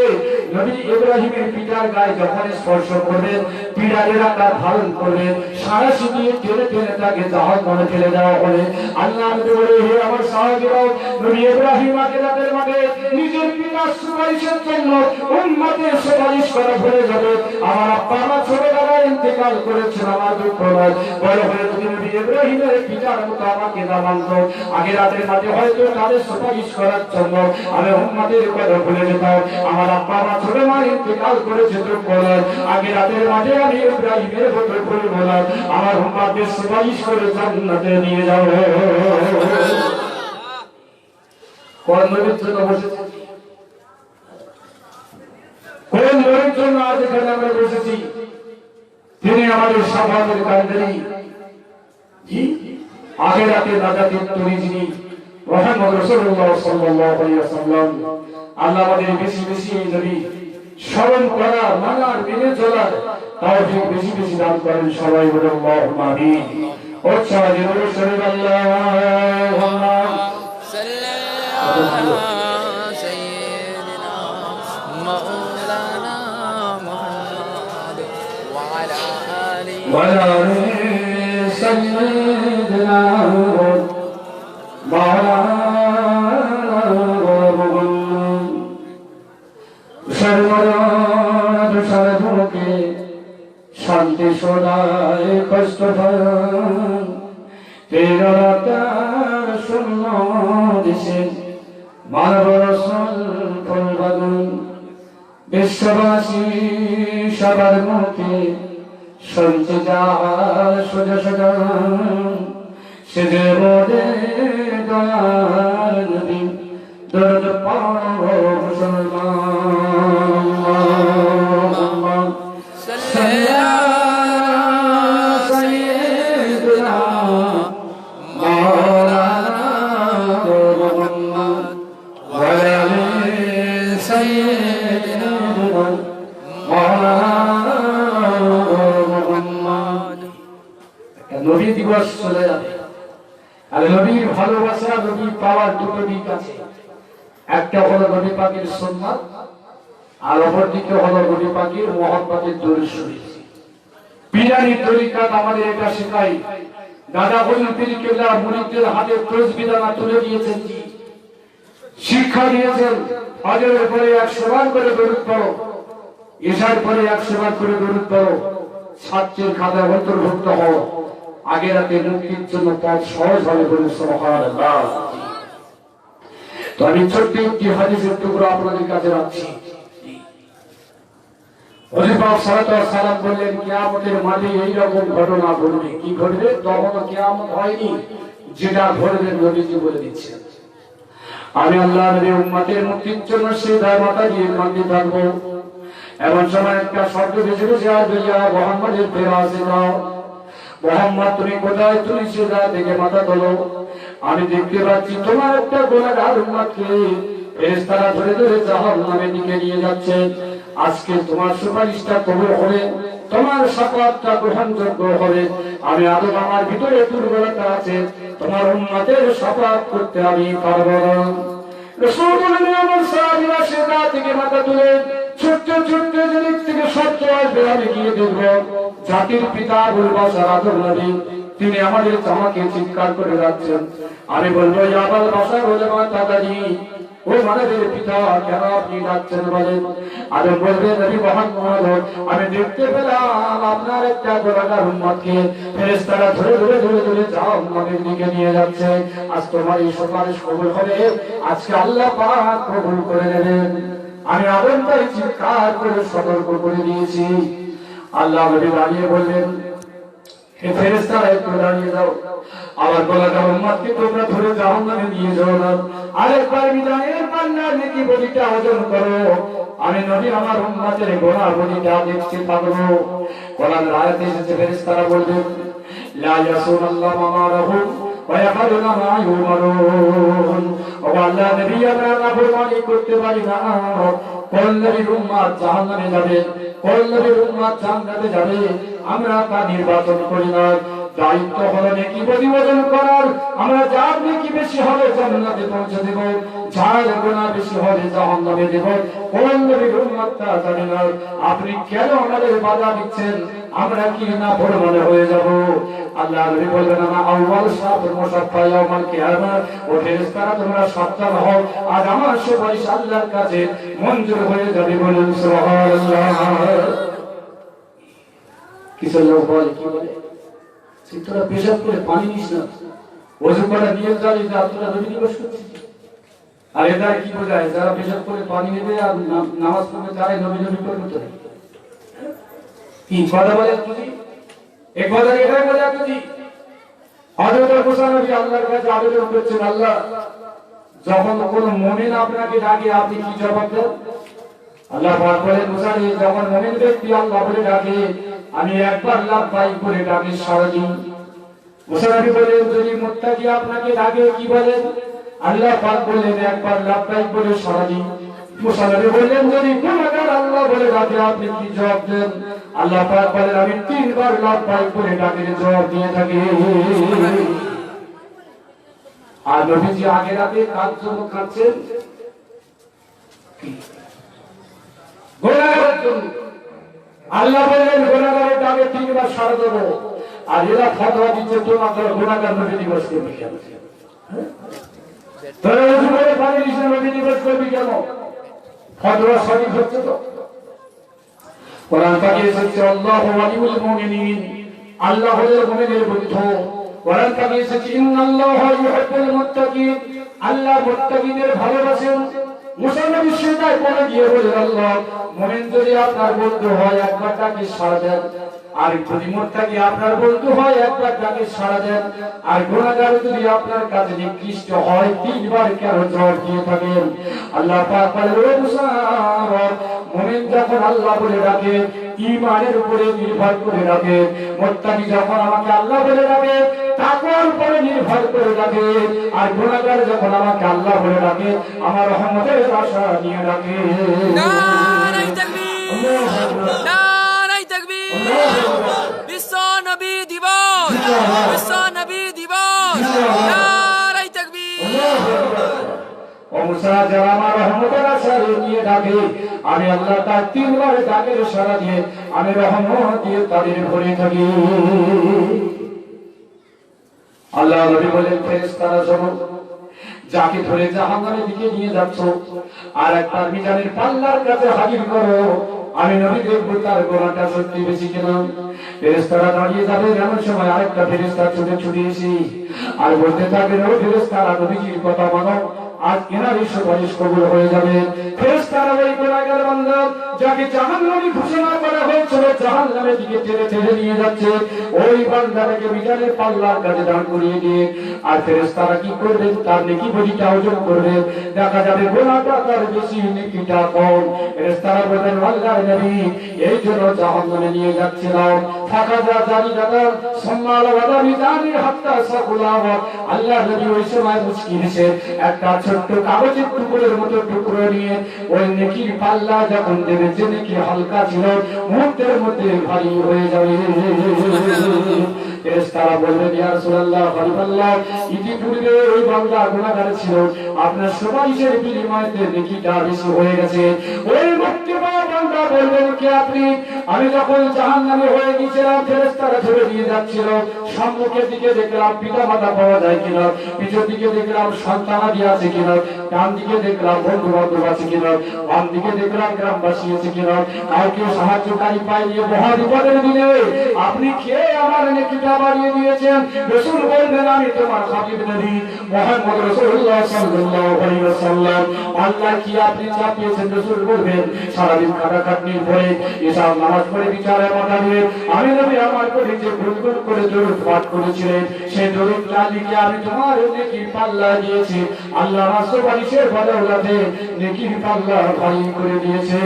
নবী ইব্রাহিমের পিতার গায়ে যখন স্পর্শ করবেন, পিড়ারের আকার ধারণ করবেন, সারা দিয়ে টেনে টেনে তাকে জাহান্নামে ফেলে দেওয়া হবে। আল্লাহ নবী বলে, হে আমার সাহাবীরাও, নবী ইব্রাহিম আখিরাতের মাঠে নিজের পিতার সুপারিশের জন্য উম্মতের সুপারিশ করা ভুলে যাবে। আমার আব্বা আমার ছোটবেলায় ইন্তেকাল করেছেন, আমার দুঃখ নয়, বড় হয়ে যদি নবী ইব্রাহিমের পিতার মতো আমাকে না মানতো, আখিরাতের মাঠে হয়তো তাদের সুপারিশ করার জন্য আমি উম্মতের কথা ভুলে যেতাম। আমার আব্বা আমার ছোটবেলায় ইন্তেকাল করেছে, দুঃখ নয়, আখিরাতের মাঠে আমি ইব্রাহিমের মতো ভুলে বলার আমার উম্মতদের সুপারিশ করে জান্নাতে নিয়ে যাবে। কোন নবীর জন্য বসেছি? কোন নবীর জন্য আজ এখানে আমরা বসেছি? তিনি আমাদের সাফাতের কান্ডারি, আখিরাতে নাজাতের তরী যিনি, মুহাম্মদ রাসূলুল্লাহ সাল্লাল্লাহু আলাইহি ওয়াসাল্লাম। আল্লাহ আমাদের বেশি বেশি এই নবী স্মরণ করা, মানার, মেনে চলার তৌফিক বেশি বেশি দান করেন। সবাই বলে আল্লাহুম্মা আমিন। উচ্চারণ করে শরীফ আল্লাহুম্মা সাল্লি সাইয়্যিদিনা মাওলানা মুহাম্মদ ওয়া আলি সাইয়্যিদিনা মাওলানা বিশ্ববাসী সবার মুখে শুনতে যাওয়ার সোজা সোজা সে যে মোরে দয়ার নবী দরদ পাও মুসলমান সাইয়্যিদুনা মাওলানা মুহাম্মদ ওয়া আলি সাইয়্যিদিনা মাওলানা মুহাম্মদ। নবী দিবস চলে যাবে, আর নবীর ভালোবাসা নবী পাওয়ার দুটো দিক আছে। একটা হলো নবী পাকের সুন্নাত, আর অপরদিকে হলো নবী পাকের মুহাব্বতের দরুদ শরীফ। পীরানি তরিকাত আমাদের এটা শেখায়। দাদা বলেন পীর কেবলা মুরিদদের হাতে তসবিহ দানা তুলে দিয়েছেন, কি শিক্ষা দিয়েছেন। ফজরের পরে 100 বার করে দরুদ পড়ো, ইশার পরে 100 বার করে দরুদ পড়ো, ছাত্রের খাতায় অন্তর্ভুক্ত হও, আগেরাতে মুক্তির জন্য পথ সহজ হবে বলে সুবহানাল্লাহ। তো আমি ছোট্ট একটি হাদিসের টুকরো আপনাদের কাছে রাখছি। হযরত পাক সাল্লাল্লাহু আলাইহি ওয়াসাল্লাম বললেন, কিয়ামতের মাঠে এইরকম ঘটনা ঘটবে। কি ঘটবে? তখনও কিয়ামত হয়নি, যেটা ঘটবে নবীজি বলে দিচ্ছেন। আমি আল্লাহর নবীর উম্মতের মুক্তির জন্য সিধা মাথা দিয়ে কাঁদতে থাকবো। এমন সময় একটা শব্দ ভেসে ভেসে আসবে, ইয়া মুহাম্মাদের ফেরাসে দাও। মুহাম্মদ তুমি কোথায়? তুমি সিধা থেকে মাথা তোলো। আমি দেখতে পাচ্ছি তোমার একটা গুনাহগার উম্মতকে ফেরেশতারা ধরে ধরে জাহান্নামের দিকে নিয়ে যাচ্ছে। আজকে তোমার সুপারিশটা কবুল হবে, তোমার শাফাআতটা গ্রহণযোগ্য হবে। আমি আদম, আমার ভিতরে দুর্বলতা আছে, তোমার উম্মতের শাফাআত করতে আমি পারব না। রাসূল বলেন, আমার সাহাবীরা সিধা থেকে মাথা তুলে ছোট্ট ছোট্ট জিনিস থেকে শব্দ আসবে, আমি গিয়ে দেখব জাতির পিতা আবুল বাশার আদম নবী, তিনি আমাদের জামাকে চিৎকার করে যাচ্ছেন। আমি বলবো, ইয়া আবুল বাশার বলে মাতা দাদি, ও মানবের পিতা, কেন আপনি ডাকছেন বলেন? আদম বলবে, নবী মুহাম্মদ, আমি দেখতে পেলাম আপনার একটা গুনাহগার উম্মতকে ফেরেশতারা ধরে ধরে ধরে ধরে জাহান্নামের দিকে নিয়ে যাচ্ছে। আজ তোমার এই সুপারিশ কবুল হবে, আজকে আল্লাহ পাক কবুল করে নেবেন। আমি আদম তাই চিৎকার করে সতর্ক করে দিয়েছি। আল্লাহ নবী দাঁড়িয়ে বললেন, হে ফেরেশতারা, একটু দাঁড়িয়ে যাও, আমার গুনাহগার উম্মতকে তোমরা ধরে জাহান্নামে নিয়ে যাও না। আরেকবার বিদায়ের পাল্লা নেকি বলিটা ওজন করো, আমি নবী আমার উম্মতের গুনাহ বলিটা দেখতে পাবো। কোরআনের আয়াতে এসেছে, ফেরেশতারা বলবেন, লা ইয়াসুনাল্লাহু মা আমারাহুম ওয়া ইয়াফআলুনা মা ইউমারুন। ও আল্লাহ, নবী আমরা নাফরমানি করতে পারি না। কোন নবীর উম্মত জাহান্নামে যাবে, কোন নবীর উম্মত জান্নাতে যাবে, আমরা তা নির্বাচন করি না। দায়িত্ব হলো নেকি প্রতিবেদন করার। আমরা যার নেকি বেশি হবে জান্নাতে পৌঁছে দেব, যার গুনাহ বেশি হবে জাহান্নামে দেব। কোন নবীর উম্মতটা জানি না। আপনি কেন আমাদের বাধা দিচ্ছেন? আমরা কি না ফরমানে হয়ে যাব? আল্লাহ নবী বলবেন, না আউয়াল সাফর মুসাফফা ইয়াউমাল কিয়ামah, ও ফেরেশতারা তোমরা সাবধান হও, আজ আমার সুপারিশ আল্লাহর কাছে মঞ্জুর হয়ে যাবে। বলুন সুবহানাল্লাহ। কিছু লোক বলে, কি বলে, তোরা পেশাব করে পানি নিস না, ওযু করে নিয়ে যাবি, তোরা নবী দিবস করছিস। আর এটা কি বোঝায়? যারা পেশাব করে পানি নেবে আর নামাজ পড়বে, তারাই নবী নবী করবে। তো কি কথা বলে তুমি? এক কথা এটাই বলে তুমি। হযরত মুসা নবী আল্লাহর কাছে আবেদন করছেন, আল্লাহ, যখন কোন মুমিন আপনাকে ডাকে আপনি কি জবাব দেন? আল্লাহ পাক বলেন, মুসা, যখন মুমিন ব্যক্তি আল্লাহ বলে ডাকে, আমি একবার লাব্বাইক বলে ডাকি সাড়া দিই। মুসা নবী বলেন, যদি মুত্তাকি আপনাকে ডাকে কি বলেন? আল্লাহ পাক বলেন, একবার লাব্বাইক বলে সাড়া দিই। মুসা নবী বললেন, যদি গুনাহগার আল্লাহ বলে ডাকে আপনি কি জবাব দেন? আল্লাহ পাক বলেন, আমি 3 বার লাব্বাইক বলে ডাকে জবাব দিয়ে থাকি। আর নবীজি আগে রাতে কার জন্য কাঁদছেন? গুনাহগারের জন্য। আল্লাহ বললেন, গুনাহগারের ডাকে 3 বার সাড়া দেব। আর এরা ফতোয়া দিচ্ছে, তোমাদের গুনাহগার নবী দিবস করবে কেন? তোরা ওযু করে পানি নিস না, নবী দিবস করবি কেন? ফতোয়া সঠিক হচ্ছে তো? কোরআন পাকে এসেছে, আল্লাহু ওয়ালিউল মুমিনিন, আল্লাহ হলেন মুমিনের বন্ধু। কোরআন পাকে এসেছে, ইন্নাল্লাহা ইউহিব্বুল মুত্তাকিন, আল্লাহ মুত্তাকিদের ভালোবাসেন। মুসলমান সেটাই পড়ে গিয়ে বলে আল্লাহ মুমিন যদি আপনার বন্ধু হয় একবার তাকে সাড়া দেন, আর যদি মুত্তাকি আপনার বন্ধু হয় একবার তাকে সাড়া দেন, আর গুনাহগার যদি আপনার কাছে নিকৃষ্ট হয় তিনবার কেন জবাব দিয়ে থাকেন। আল্লাহ পাক বলেন ও মুসা মুমিন যখন আল্লাহ বলে ডাকে ঈমানের উপরে নির্ভর করে ডাকে, মুত্তাকি যখন আমাকে আল্লাহ বলে ডাকে তাকওয়ার উপরে নির্ভর করে ডাকে, আর গুনাহগার যখন আমাকে আল্লাহ বলে ডাকে আমার রহমতের আশা নিয়ে ডাকে। নারায়ে তাকবীর, নারায়ে তাকবীর। বিশ্ব নবী দিবস, বিশ্ব নবী দিবস, নারায়ে তাকবীর। ও মুসা যারা আমার রহমতের আশা নিয়ে ডাকে আমি আল্লাহ তার তিনবার ডাকের সাড়া দিয়ে আমি রহমত দিয়ে তাদের ভরে থাকি। আল্লাহ নবী বলেন ফেরেশতারা শোনো, যাকে ধরে জাহান্নামের দিকে নিয়ে যাচ্ছ আর একটা মিজানের পাল্লার কাছে হাজির করো, আমি নবী দেখব তার গোনাটা সত্যি বেশি কিনা। ফেরেশতারা দাঁড়িয়ে যাবে, এমন সময় আরেকটা ফেরেশতা ছুটে ছুটে এসে আর বলতে থাকবে ও ফেরেশতারা নবীজির কথা মানো, আজ এনারই সুপারিশ কবুল হয়ে যাবে। ফেরেশতারা ওই গুনাহগার বান্দা যাকে জাহান্নামী ঘোষণা করা হয়েছিল জাহান্নামের দিকে ঠেলে ঠেলে নিয়ে যাচ্ছে, ওই বান্দাটাকে মিজানের পাল্লার কাছে দাঁড় করিয়ে দিয়ে আর ফেরেশতারা কি করবেন তার নেকি বলিটা ওজন করবে, দেখা যাবে গুনাহটা তার বেশি নেকিটা কম। ফেরেশতারা বলেন আল্লাহর নবী এই জন্য জাহান্নামে নিয়ে যাচ্ছিলাম। ফাকাজা জানি দাদা সম্মাল ওয়াদা মিজানি হাত্তা সাকুলাম। আল্লাহর নবী ওই সময় মুশকিল এসে একটা ছোট্ট কাগজের টুকরোর মতো টুকরো নিয়ে ওই নেকির পাল্লা যখন দেবে, যে নেকি হালকা ছিল মুহূর্তের মধ্যে ভারী হয়ে যাবে। ফেরেশতারা বললেন ইয়া রাসূলুল্লাহ হাবিবাল্লাহ ইতিপূর্বে ওই বান্দা গুনাহগার ছিল, আপনার সুপারিশের বিনিময়ে নেকিটা বেশি হয়ে গেছে। ওই মুক্তিপাওয়া বান্দা বলবেন কে আপনি? আমি যখন জাহান্নামে হয়ে গিয়েছিলাম ফেরেশতারা ধরে নিয়ে যাচ্ছিল, সম্মুখের দিকে দেখলাম পিতামাতা পাওয়া যায় কিনা, পিছন দিকে দেখলাম সন্তানাদি আছে কিনা, ডান দিকে দেখলাম বন্ধু বান্ধব আছে কিনা, বাম দিকে দেখলাম গ্রামবাসী আছে কিনা, কাউকে সাহায্যকারী পাইনি। মহা বিপদের দিনে আপনি কে আমার নেকিটা বাড়িয়ে দিয়েছেন? রাসূল বলবেন আমি তোমার হাবিব নবী মুহাম্মদ রাসূলুল্লাহ সাল্লাল্লাহু আলাইহি ওয়াসাল্লাম। আল্লাহ কি আপনি চাপিয়েছেন? রাসূল বলবেন সারাদিন খাটাখাটনির পরে এসব নামাজ পড়ে বিচারের মাথা দিয়ে আমি নবী আমার করে যে গুনগুন করে দরুদ পাঠ করেছিলেন সেই দরুদটা লিখে আমি তোমার নেকির পাল্লা দিয়েছি। আল্লাহ আমার সুপারিশের বদৌলতে নেকির পাল্লা ভারী করে দিয়েছে।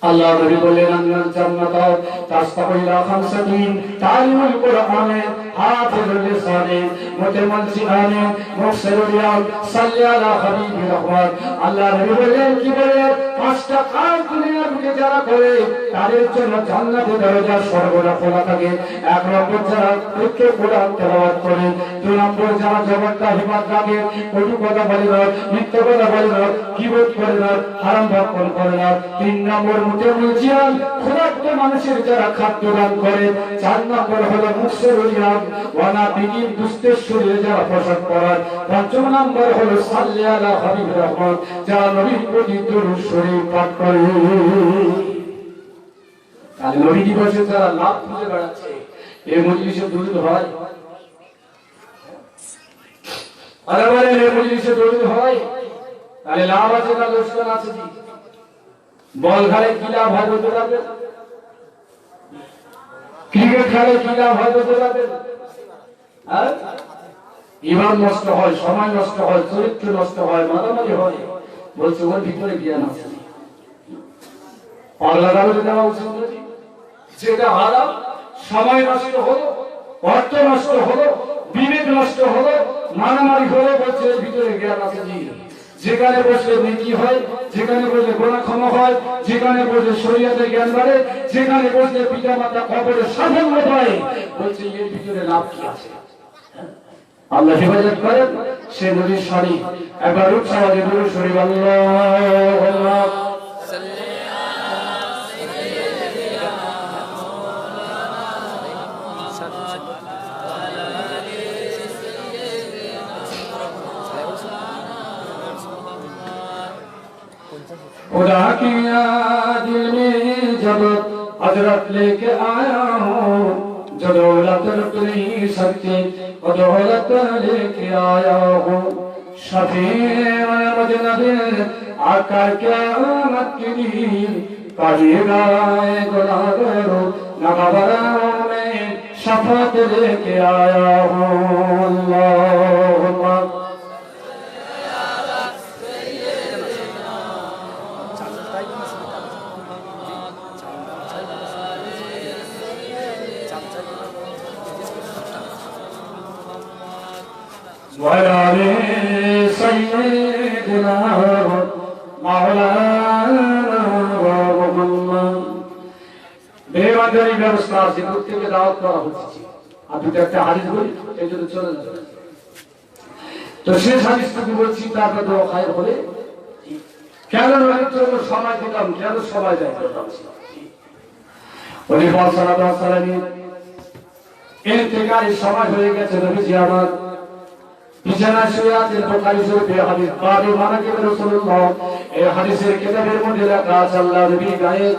আল্লাহ নবী বললেন আন্নাল জান্নাতা তাসতাকু ইলা খামসাতিন তালিমুল কুরআনে হাফিজুল লিসানে মুতামাসসিআনে মুফসিরুল ইয়াদ সাল্লি আলা হাবিবির রহমান। আল্লাহ নবী বললেন কি বলে পাঁচটা কাজ দুনিয়ার বুকে যারা করে তাদের জন্য জান্নাতের দরজা সর্বদা খোলা থাকে। এক নম্বর যারা প্রত্যেক কোরআন তেলাওয়াত করে, দুই নম্বর যারা জবানটা হিফাজ রাখে, কটু কথা বলে না, মিথ্যা কথা বলে না, গীবত করে না, হারাম ভক্ষণ করে না, তিন নম্বর মুতামাসসিআন ক্ষুধার্ত মানুষের যারা খাদ্য দান করে, চার নম্বর হলো মুফসিরুল ইয়াদ ওয়ানা বিগিন দুস্থের শরীরে যারা পোশাক পরায়, পঞ্চম নম্বর হলো সাল্লি আলা হাবিবির রহমান যারা নবীর প্রতি দরুদ শরীফ পাঠ করে। তাহলে নবী দিবসে যারা লাভ খুঁজে বেড়াচ্ছে এই মজলিসে দরুদ হয়, আরে বলেন এই মজলিসে দরুদ হয়, তাহলে লাভ আছে না লোকসান আছে? কি বল খেলে কি লাভ হয় বলতে পারবেন? ক্রিকেট খেলে কি লাভ হয় বলতে পারবেন? ইমান নষ্ট হয়, সময় নষ্ট হয়, চরিত্র নষ্ট হয়, মারামারি হয়, বলছে ওর ভিতরে জ্ঞান আছে। পাল্লা দাঁড়িয়ে দেওয়া উচিত নয়। যেটা হারাম, সময় নষ্ট হলো, অর্থ নষ্ট হলো, বিবেক নষ্ট হলো, মারামারি হলো, বলছে এর ভিতরে জ্ঞান আছে। যেখানে বসলে নেকি হয়, যেখানে বসলে গুনাহ ক্ষমা হয়, যেখানে বসলে শরীয়তের জ্ঞান বাড়ে, যেখানে বসলে পিতা মাতা কবরে সাফল্য পায়, বলছে এর ভিতরে লাভ কি আছে? আল্লাহ হেফাজত করেন সে নবীর শাড়ি। একবার রূপ সমাজে দূর শরীফ আল্লাহ खुदा की दिल में जब हजरत लेके आया हूँ, जो दौलत लुट नहीं सकती वो दौलत लेके आया हूँ। शफीए मदीना आका क़यामत के दिन करेगा गुनाहगारों नवाबरों में शफाअत लेके आया हूँ अल्लाहुम्मा वलाले सय्यदना मौलाना বেবাদারি ব্যবস্থা আছে প্রত্যেককে দাওয়াত করা হচ্ছে আপনি তো একটা হাদিস বলি এই জন্য চলে যান তো শেষ হাদিসটুকু বলছি তারপরে তো খায়ের হলে কেন এর জন্য সময় দিলাম কেন সময় দেয় ওলি পাক সাল্লাল্লাহু আলাইহি ওয়াসাল্লাম ইন্তেকালের সময় হয়ে গেছে নবীজি আমার বিছানায় শুয়ে আছেন বুখারী শরীফে হাদিস বাবু মানাকিব রাসূলুল্লাহ এই হাদিসের কিতাবের মধ্যে লেখা আছে আল্লাহ নবী গায়ে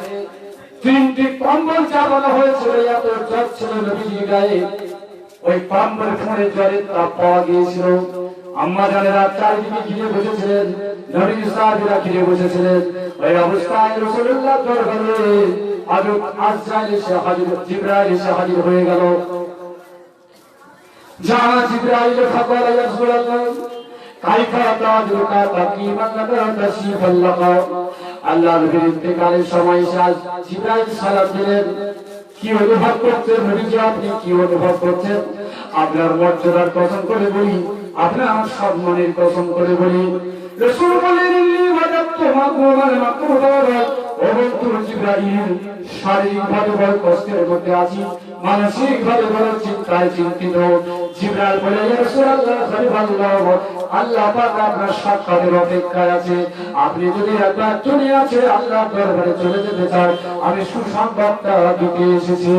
তিনটি কম্বল চাপানো হয়েছিল এত জ্বর ছিল নবীজির গায়ে ওই কম্বল ফোনে জ্বরের তাপ পাওয়া গিয়েছিল আম্মা জানেরা চারিদিকে ঘিরে বসেছিলেন নবীজি সাহাবীরা ঘিরে বসেছিলেন ওই অবস্থায় রাসূলুল্লাহ দরবারে হযরত আজরাইল এসে হাজির জিবরাইল এসে হাজির হয়ে গেল যা জিবরাইল ফাকাল ইয়া রাসূলুল্লাহ কাইফা তাজুকা তাকিমান লাকা তাশরিফাল লাকা আল্লাহ নবীর ইন্তেকালের সময় জিবরাইল সালাম দিলেন কি অনুভব করছেন নবীজি আপনি কি অনুভব করছেন আপনার মর্যাদার কসম করে বলি আপনার সম্মানের কসম করে বলি রাসূল বলেন ইন্নী ওয়াজাদতু মাকরুমান মাকরুরা ও বন্ধু জিবরাইল শারীরিকভাবে বড় কষ্টের মধ্যে আছি মানসিকভাবে বড় চিন্তায় চিন্তিত জিবরাইল বলে ইয়া রাসূলুল্লাহ খলিফাল্লাহ আল্লাহ পাক আপনার সাক্ষাতের অপেক্ষায় আছে আপনি যদি একবার দুনিয়া ছেড়ে আল্লাহর দরবারে চলে যেতে চান আমি সুসংবাদটা দিতে এসেছি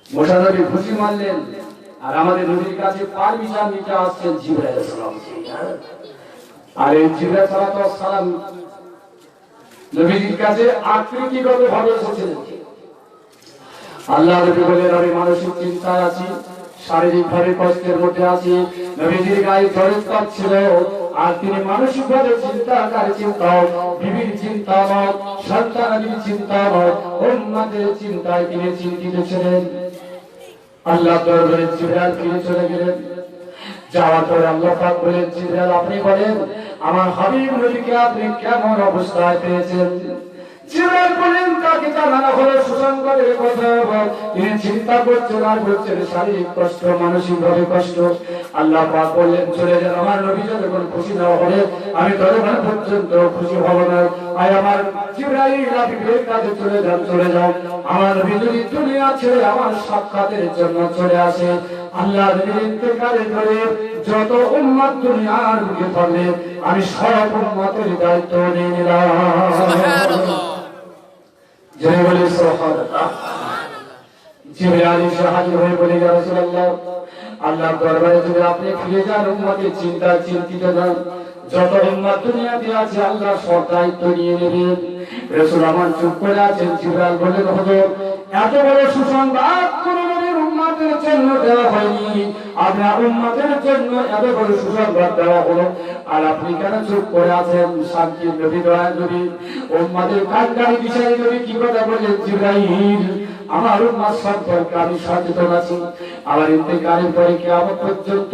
মুসা নবী খুশি মানলেন আর আমাদের নবীর কাছে পারমিশন নিতে আসছেন জিবরাইল আলাইহিস সালাম আর এই জিবরাইল আলাইহিস সালাম নবীর কাছে আকৃতিগত ভাবে এসেছিলেন আল্লাহ নবী বলেন আমি মানসিক চিন্তায় আছি শারীরিক ভাবে কষ্টের মধ্যে আছি নবীজির গায়ে জ্বরের তাপ ছিল আর তিনি মানসিক ভাবে চিন্তাকারী চিন্তা বিবির চিন্তা সন্তানাদির চিন্তা উম্মতের চিন্তায় তিনি চিন্তিত ছিলেন আল্লাহ দরবারে জিবরাইল ফিরে চলে গেলেন যাওয়ার পরে আল্লাহ পাক বলেন জিবরাইল আপনি বলেন আমার হাবিব নবীকে আপনি কেমন অবস্থায় পেয়েছেন জিবরাইল বলেন তাকে জানানো হলো সুসংবাদের কথা তিনি চিন্তা করছেন আর করছেন শারীরিক কষ্ট মানসিক ভাবে কষ্ট আল্লাহ পাক বললেন চলে যান আমার নবী যখন খুশি না হবে আমি ততক্ষণ পর্যন্ত খুশি হব না আর আমার জিবরাইল আপনি বের কাছে চলে যাও আমার নবী যদি দুনিয়া ছেড়ে আমার সাক্ষাতের জন্য চলে আসে আল্লাহ নবীর ইন্তেকালের পরে যত উম্মত দুনিয়ার বুকে থাকবে আমি সব উম্মতের দায়িত্ব নিয়ে নিলাম সুবহানাল্লাহ জয় বলে সুবহানাল্লাহ জিবরাইল এসে হাজির হয়ে বলে ইয়া রাসূলুল্লাহ আল্লাহর দরবারে যদি আপনি ফিরে যান উম্মতের চিন্তা চিন্তিত না যত উম্মত দুনিয়াতে আছে আল্লাহ সব দায়িত্ব নিয়ে নেবেন রাসূল আমার চুপ করে আছেন জিবরাইল বললেন হুজুর এত বড় সুসংবাদ কোন নবীর উম্মতের জন্য দেওয়া হয়নি আপনার উম্মতের জন্য এত বড় সুসংবাদ দেওয়া হলো আর আপনি কেন চুপ করে আছেন শান্তির নবী দয়ার নবী উম্মতের কান্ডারি বিষয়ে নবী কি কথা বলেন জিবরাইল আমার উম্মত সম্পর্কে আমি সচেতন আছি আমার ইন্তেকালের পরে কিয়ামত পর্যন্ত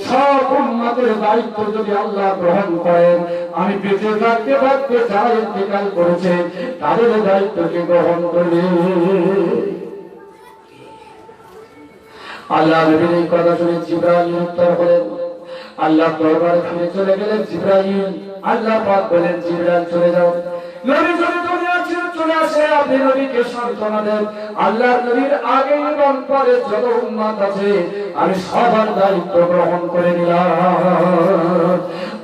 সব উম্মতের দায়িত্ব যদি আল্লাহ গ্রহণ করেন আমি বেঁচে থাকতে থাকতে যারা ইন্তেকাল করেছে তাদের দায়িত্বকে গ্রহণ করবে আল্লাহ নবীর এই কথা শুনে জিবরাইল উত্তর হলেন আল্লাহ দরবারে ফিরে চলে গেলেন জিবরাইল আল্লাহ পাক বলেন জিবরাইল চলে যাও নবী যদি দুনিয়া ছেড়ে চলে আসে আপনি নবীকে সান্ত্বনা দেন আল্লাহর নবীর আগে এবং পরে যত উম্মত আছে আমি সবার দায়িত্ব গ্রহণ করে নিলাম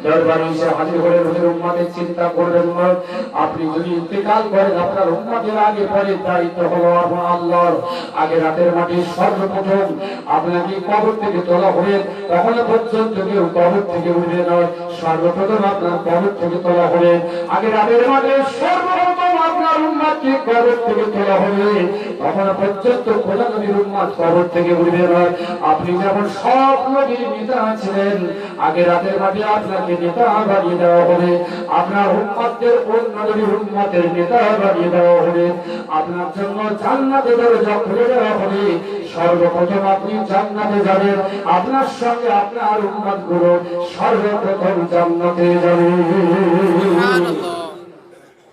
দরবারে এসে হাজির হয়ে রোজের উম্মতের চিন্তা করবেন না আপনি যদি ইন্তেকাল করেন আপনার উম্মতের আগে পরে দায়িত্ব হলো আল্লাহর আগে রাতের মাটি সর্বপ্রথম আপনাকে কবর থেকে তোলা হবে তখন পর্যন্ত কেউ কবর থেকে উঠবে না সর্বপ্রথম আপনার কবর থেকে তোলা হবে আগে রাতের মাটি সর্বপ্রথম আপনার উম্মতকে কবর থেকে তোলা হবে তখন পর্যন্ত খোদা নবীর উম্মত কবর থেকে উঠবে না। আপনি যেমন সব নবীর নেতা ছিলেন, আগে রাতের মাঝে আপনাকে নেতা বানিয়ে দেওয়া হবে, আপনার উম্মতদের অন্য নবীর উম্মতের নেতা বানিয়ে দেওয়া হবে, আপনার জন্য জান্নাতের দরজা খুলে দেওয়া হবে। সর্বপ্রথম আপনি জান্নাতে যাবেন, আপনার সঙ্গে আপনার উম্মতগুলো সর্বপ্রথম জান্নাতে যাবে।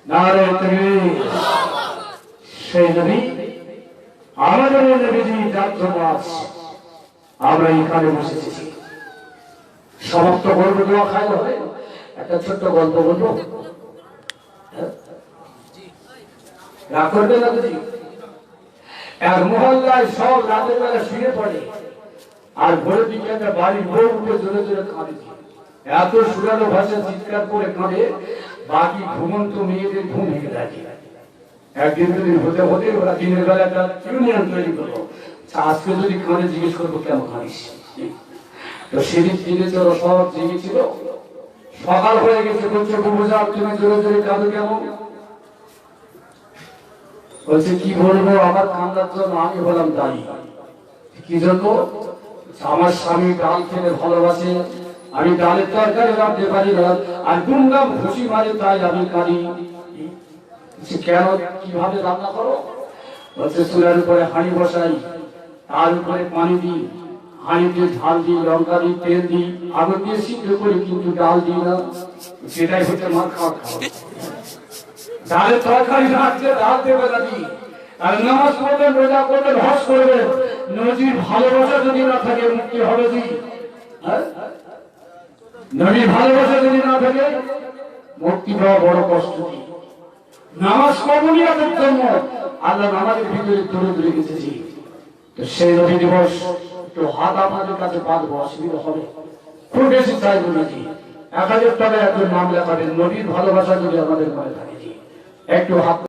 নারে তাকবীর। সেই নবী আমাদের নবীজি যাত্র মাস আমরা এখানে বসেছি, সমাপ্ত করবো, দোয়া খাই হবে। একটা ছোট্ট গল্প বলবো, রাগ করবে না বুঝি? এক মহল্লায় সব রাতের বেলা শুয়ে পড়ে, আর ভোরের দিকে একটা বাড়ির বউ উঠে জোরে জোরে কাঁদে, এত সুরালো ভাষা চিৎকার করে কাঁদে, বাকি ঘুমন্ত মেয়েদের ঘুম ভেঙে থাকে। একদিন দুদিন হতে হতে ওরা দিনের বেলা একটা ইউনিয়ন তৈরি করলো, আজকে যদি কাঁদে জিজ্ঞেস করবো কেন কাঁদিস। তো সেদিন দিনে তো সব জেগেছিল, সকাল হয়ে গেছে, বলছে বুঝা তুমি জোরে জোরে কাঁদো কেমন? বলছে কি বলবো, আমার কান্দার জন্য আমি হলাম দায়ী। কি জন্য? আমার স্বামী ডাল খেতে ভালোবাসে, আমি ডালের তরকারি রাখতে পারি না, আর গুমগাম খুশি মারে, তাই আমি কাঁদি। কেন, কিভাবে রান্না করো? বলছে চুলার উপরে হাঁড়ি বসাই, তার উপরে পানি দিই, হাঁড়িতে ঝাল দিই, লঙ্কা দিই, তেল দিই, আগুন দিয়ে সিদ্ধ করি, কিন্তু ডাল দিই না। সেটাই হচ্ছে মার খাওয়া খাওয়া। ডালের তরকারি রাখতে ডাল দেবে নাকি? আর নামাজ পড়বেন, রোজা করবেন, হজ করবেন, নবীর ভালোবাসা যদি না থাকে মুক্তি হবে কি? নবীর ভালোবাসা যদি না থাকে মুক্তি পাওয়া বড় কষ্ট। নামাজ কবুলিয়াতের জন্য আল্লাহ নামাজের ভিতরে দরুদ রেখেছি। তো সেই নবী দিবস একটু হাত আপনাদের কাছে পাতবো, অসুবিধা হবে? খুব বেশি চাইবো নাকি? 1000 টাকা একজন নাম লেখাবেন, নবীর ভালোবাসা যদি আমাদের মনে থাকে, একটু হাত